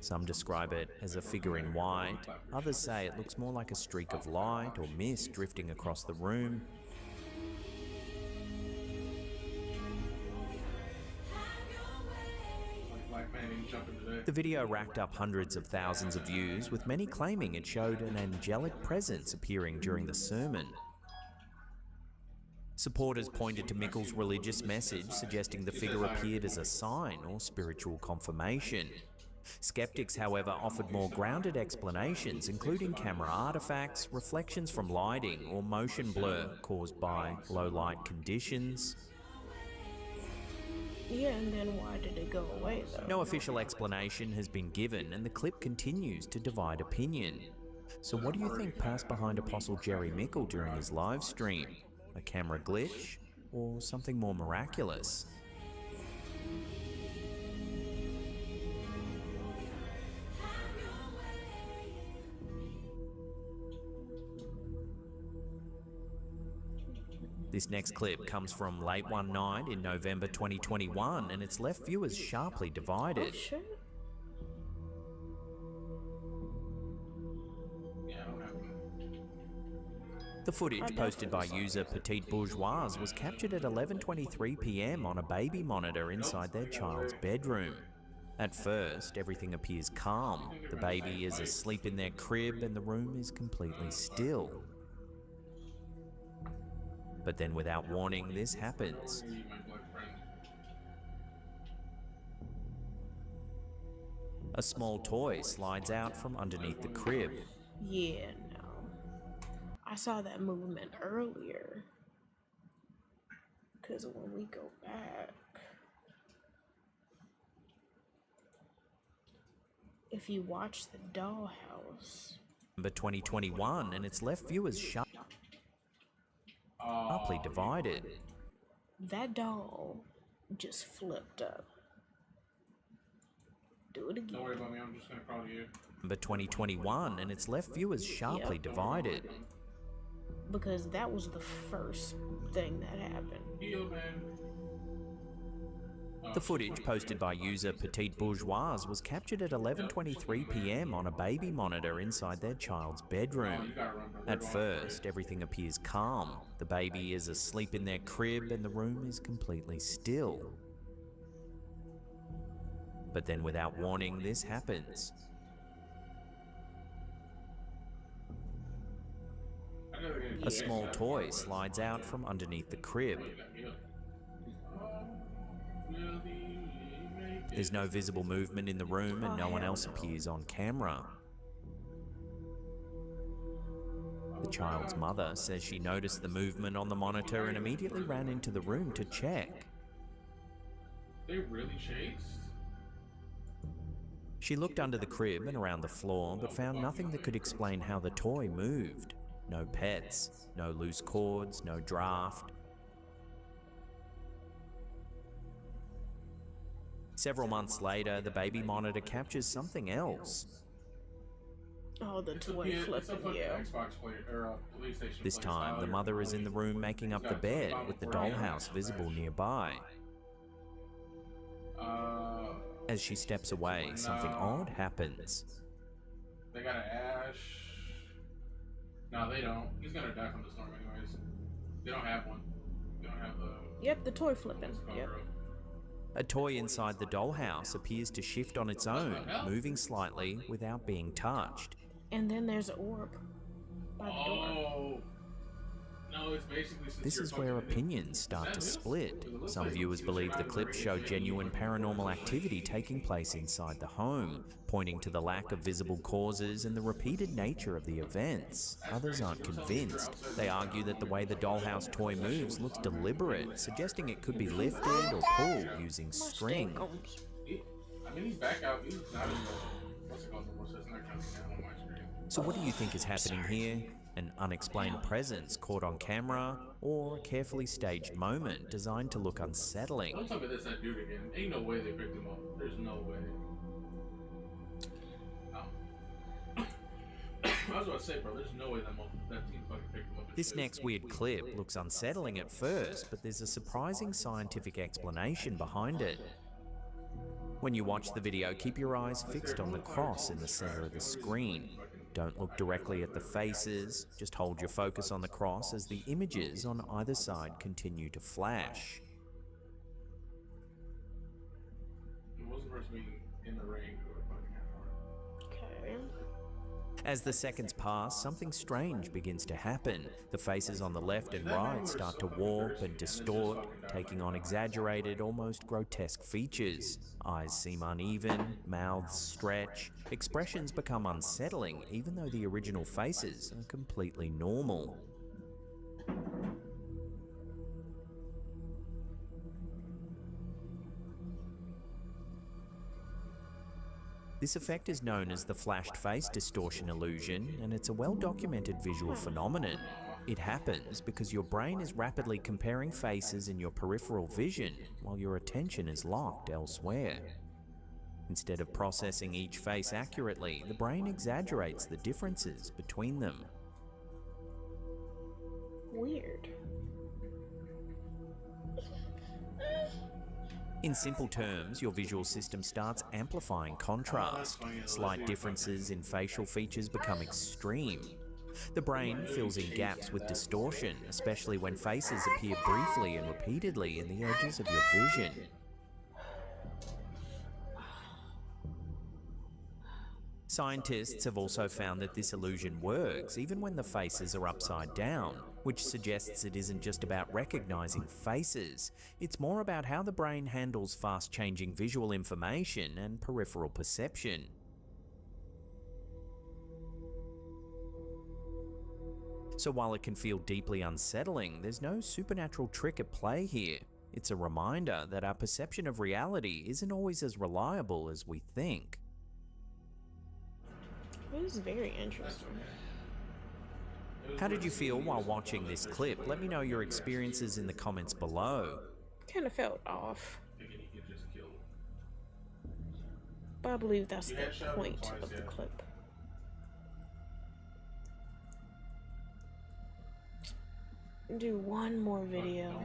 Some describe it as a figure in white, others say it looks more like a streak of light or mist drifting across the room. The video racked up hundreds of thousands of views, with many claiming it showed an angelic presence appearing during the sermon. Supporters pointed to Mickle's religious message, suggesting the figure appeared as a sign or spiritual confirmation. Skeptics, however, offered more grounded explanations, including camera artifacts, reflections from lighting, or motion blur caused by low light conditions. Yeah, and then why did it go away though? No official explanation has been given, and the clip continues to divide opinion. So what do you think passed behind Apostle Jerry Mickle during his live stream? A camera glitch, or something more miraculous? This next clip comes from late one night in November 2021, and it's left viewers sharply divided. Oh, shit. The footage posted by user Petite Bourgeoise was captured at 11:23 p.m. on a baby monitor inside their child's bedroom. At first, everything appears calm. The baby is asleep in their crib and the room is completely still. But then, without warning, this happens. A small toy slides out from underneath the crib. Yeah, no. I saw that movement earlier. Because when we go back, if you watch the dollhouse. Number 2021, and it's left viewers sharply divided. That doll just flipped up. Do it again. Don't worry about me, I'm just gonna call you. Number 2021, and it's left viewers sharply divided. Because that was the first thing that happened. The footage posted by user Petite Bourgeoise was captured at 11:23 p.m. on a baby monitor inside their child's bedroom. At first, everything appears calm. The baby is asleep in their crib and the room is completely still. But then, without warning, this happens. A small toy slides out from underneath the crib. There's no visible movement in the room and no one else appears on camera. The child's mother says she noticed the movement on the monitor and immediately ran into the room to check. They really chased? She looked under the crib and around the floor, but found nothing that could explain how the toy moved. No pets, no loose cords, no draft. Several months later, the baby monitor captures something else. Oh, the toy flipping, yeah. This time, the mother is in the room making up the bed, with the dollhouse visible nearby. As she steps away, something odd happens. They got an ash. No, they don't. He's gonna die from the storm anyways. They don't have one. They don't have the... Yep, the toy flipping. Yep. A toy inside the dollhouse appears to shift on its own, moving slightly without being touched. And then there's an orb by the door. Oh. No, No, it's basically since This you're is where fucking- opinions start to split. Some viewers believe the clips show genuine paranormal activity taking place inside the home, pointing to the lack of visible causes and the repeated nature of the events. Others aren't convinced. They argue that the way the dollhouse toy moves looks deliberate, suggesting it could be lifted or pulled using string. I mean, he's back out. He's not in the what's it called no more, so it's not counting down on my screen. So what do you think is happening here? An unexplained presence caught on camera, or a carefully staged moment designed to look unsettling? Don't tell me that's that dude again. Ain't no way they picked him up. There's no way. I was about to say, bro, there's no way that team fucking picked him up. This next weird clip looks unsettling at first, but there's a surprising scientific explanation behind it. When you watch the video, keep your eyes fixed on the cross in the center of the screen. Don't look directly at the faces, just hold your focus on the cross as the images on either side continue to flash. It wasn't supposed to be in the rain. Okay. As the seconds pass, something strange begins to happen. The faces on the left and right start to warp and distort, taking on exaggerated, almost grotesque features. Eyes seem uneven, mouths stretch, expressions become unsettling, even though the original faces are completely normal. This effect is known as the flashed face distortion illusion, and it's a well-documented visual phenomenon. It happens because your brain is rapidly comparing faces in your peripheral vision while your attention is locked elsewhere. Instead of processing each face accurately, the brain exaggerates the differences between them. Weird. In simple terms, your visual system starts amplifying contrast. Slight differences in facial features become extreme. The brain fills in gaps with distortion, especially when faces appear briefly and repeatedly in the edges of your vision. Scientists have also found that this illusion works even when the faces are upside down, which suggests it isn't just about recognizing faces. It's more about how the brain handles fast-changing visual information and peripheral perception. So while it can feel deeply unsettling, there's no supernatural trick at play here. It's a reminder that our perception of reality isn't always as reliable as we think. It was very interesting. How did you feel while watching this clip? Let me know your experiences in the comments below. Kind of felt off. But I believe that's the point of the clip. Do one more video.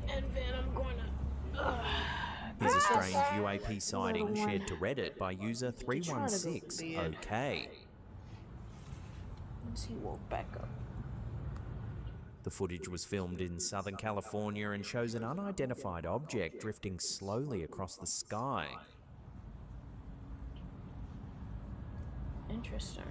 And then I'm gonna... Here's a strange UAP sighting shared to Reddit by user 316OK. Once he woke back up. The footage was filmed in Southern California and shows an unidentified object drifting slowly across the sky. Interesting.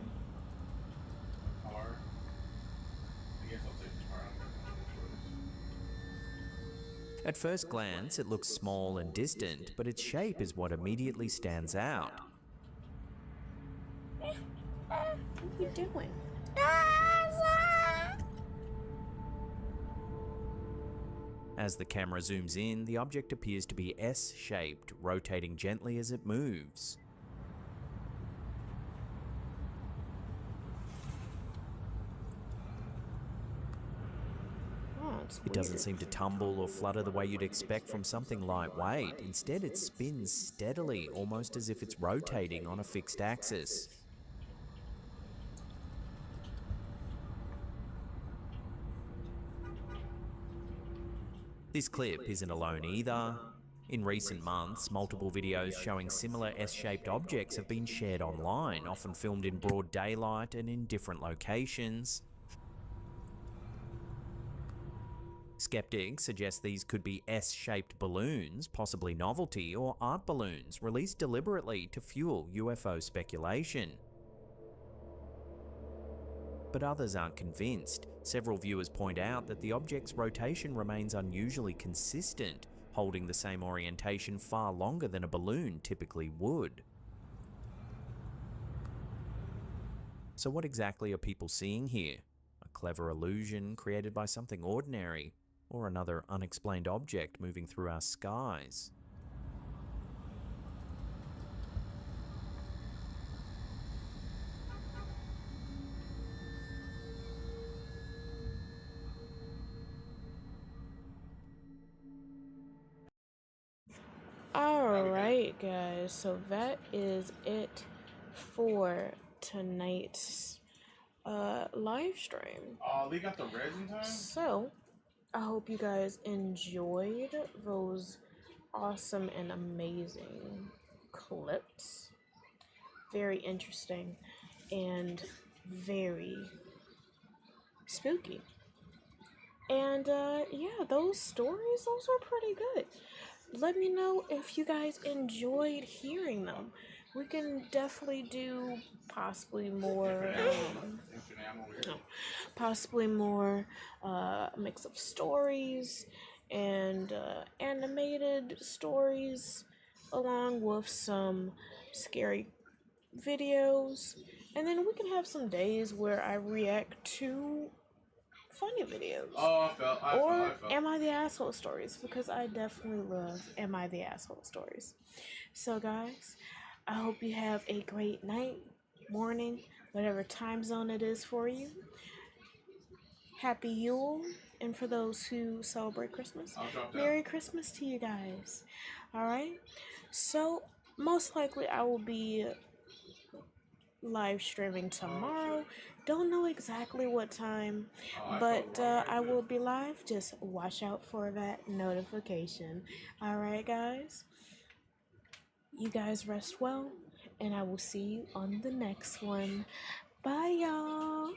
At first glance, it looks small and distant, but its shape is what immediately stands out. What are you doing? As the camera zooms in, the object appears to be S-shaped, rotating gently as it moves. It doesn't seem to tumble or flutter the way you'd expect from something lightweight. Instead, it spins steadily, almost as if it's rotating on a fixed axis. This clip isn't alone either. In recent months, multiple videos showing similar S-shaped objects have been shared online, often filmed in broad daylight and in different locations. Skeptics suggest these could be S-shaped balloons, possibly novelty or art balloons, released deliberately to fuel UFO speculation. but others aren't convinced. Several viewers point out that the object's rotation remains unusually consistent, holding the same orientation far longer than a balloon typically would. So what exactly are people seeing here? A clever illusion created by something ordinary, or another unexplained object moving through our skies? Alright, guys, so that is it for tonight's live stream. They got the resin time? So, I hope you guys enjoyed those awesome and amazing clips. Very interesting and very spooky. And yeah, those stories, those were pretty good. Let me know if you guys enjoyed hearing them. We can definitely do possibly more, mix of stories and animated stories, along with some scary videos. And then we can have some days where I react to funny videos. Or Am I the Asshole stories, because I definitely love Am I the Asshole stories. So guys, I hope you have a great night, morning, whatever time zone it is for you. Happy Yule, and for those who celebrate Christmas, Merry Christmas to you guys. Alright, so most likely I will be live streaming tomorrow. Don't know exactly what time, but I will be live. Just watch out for that notification. Alright, guys. You guys rest well, and I will see you on the next one. Bye, y'all.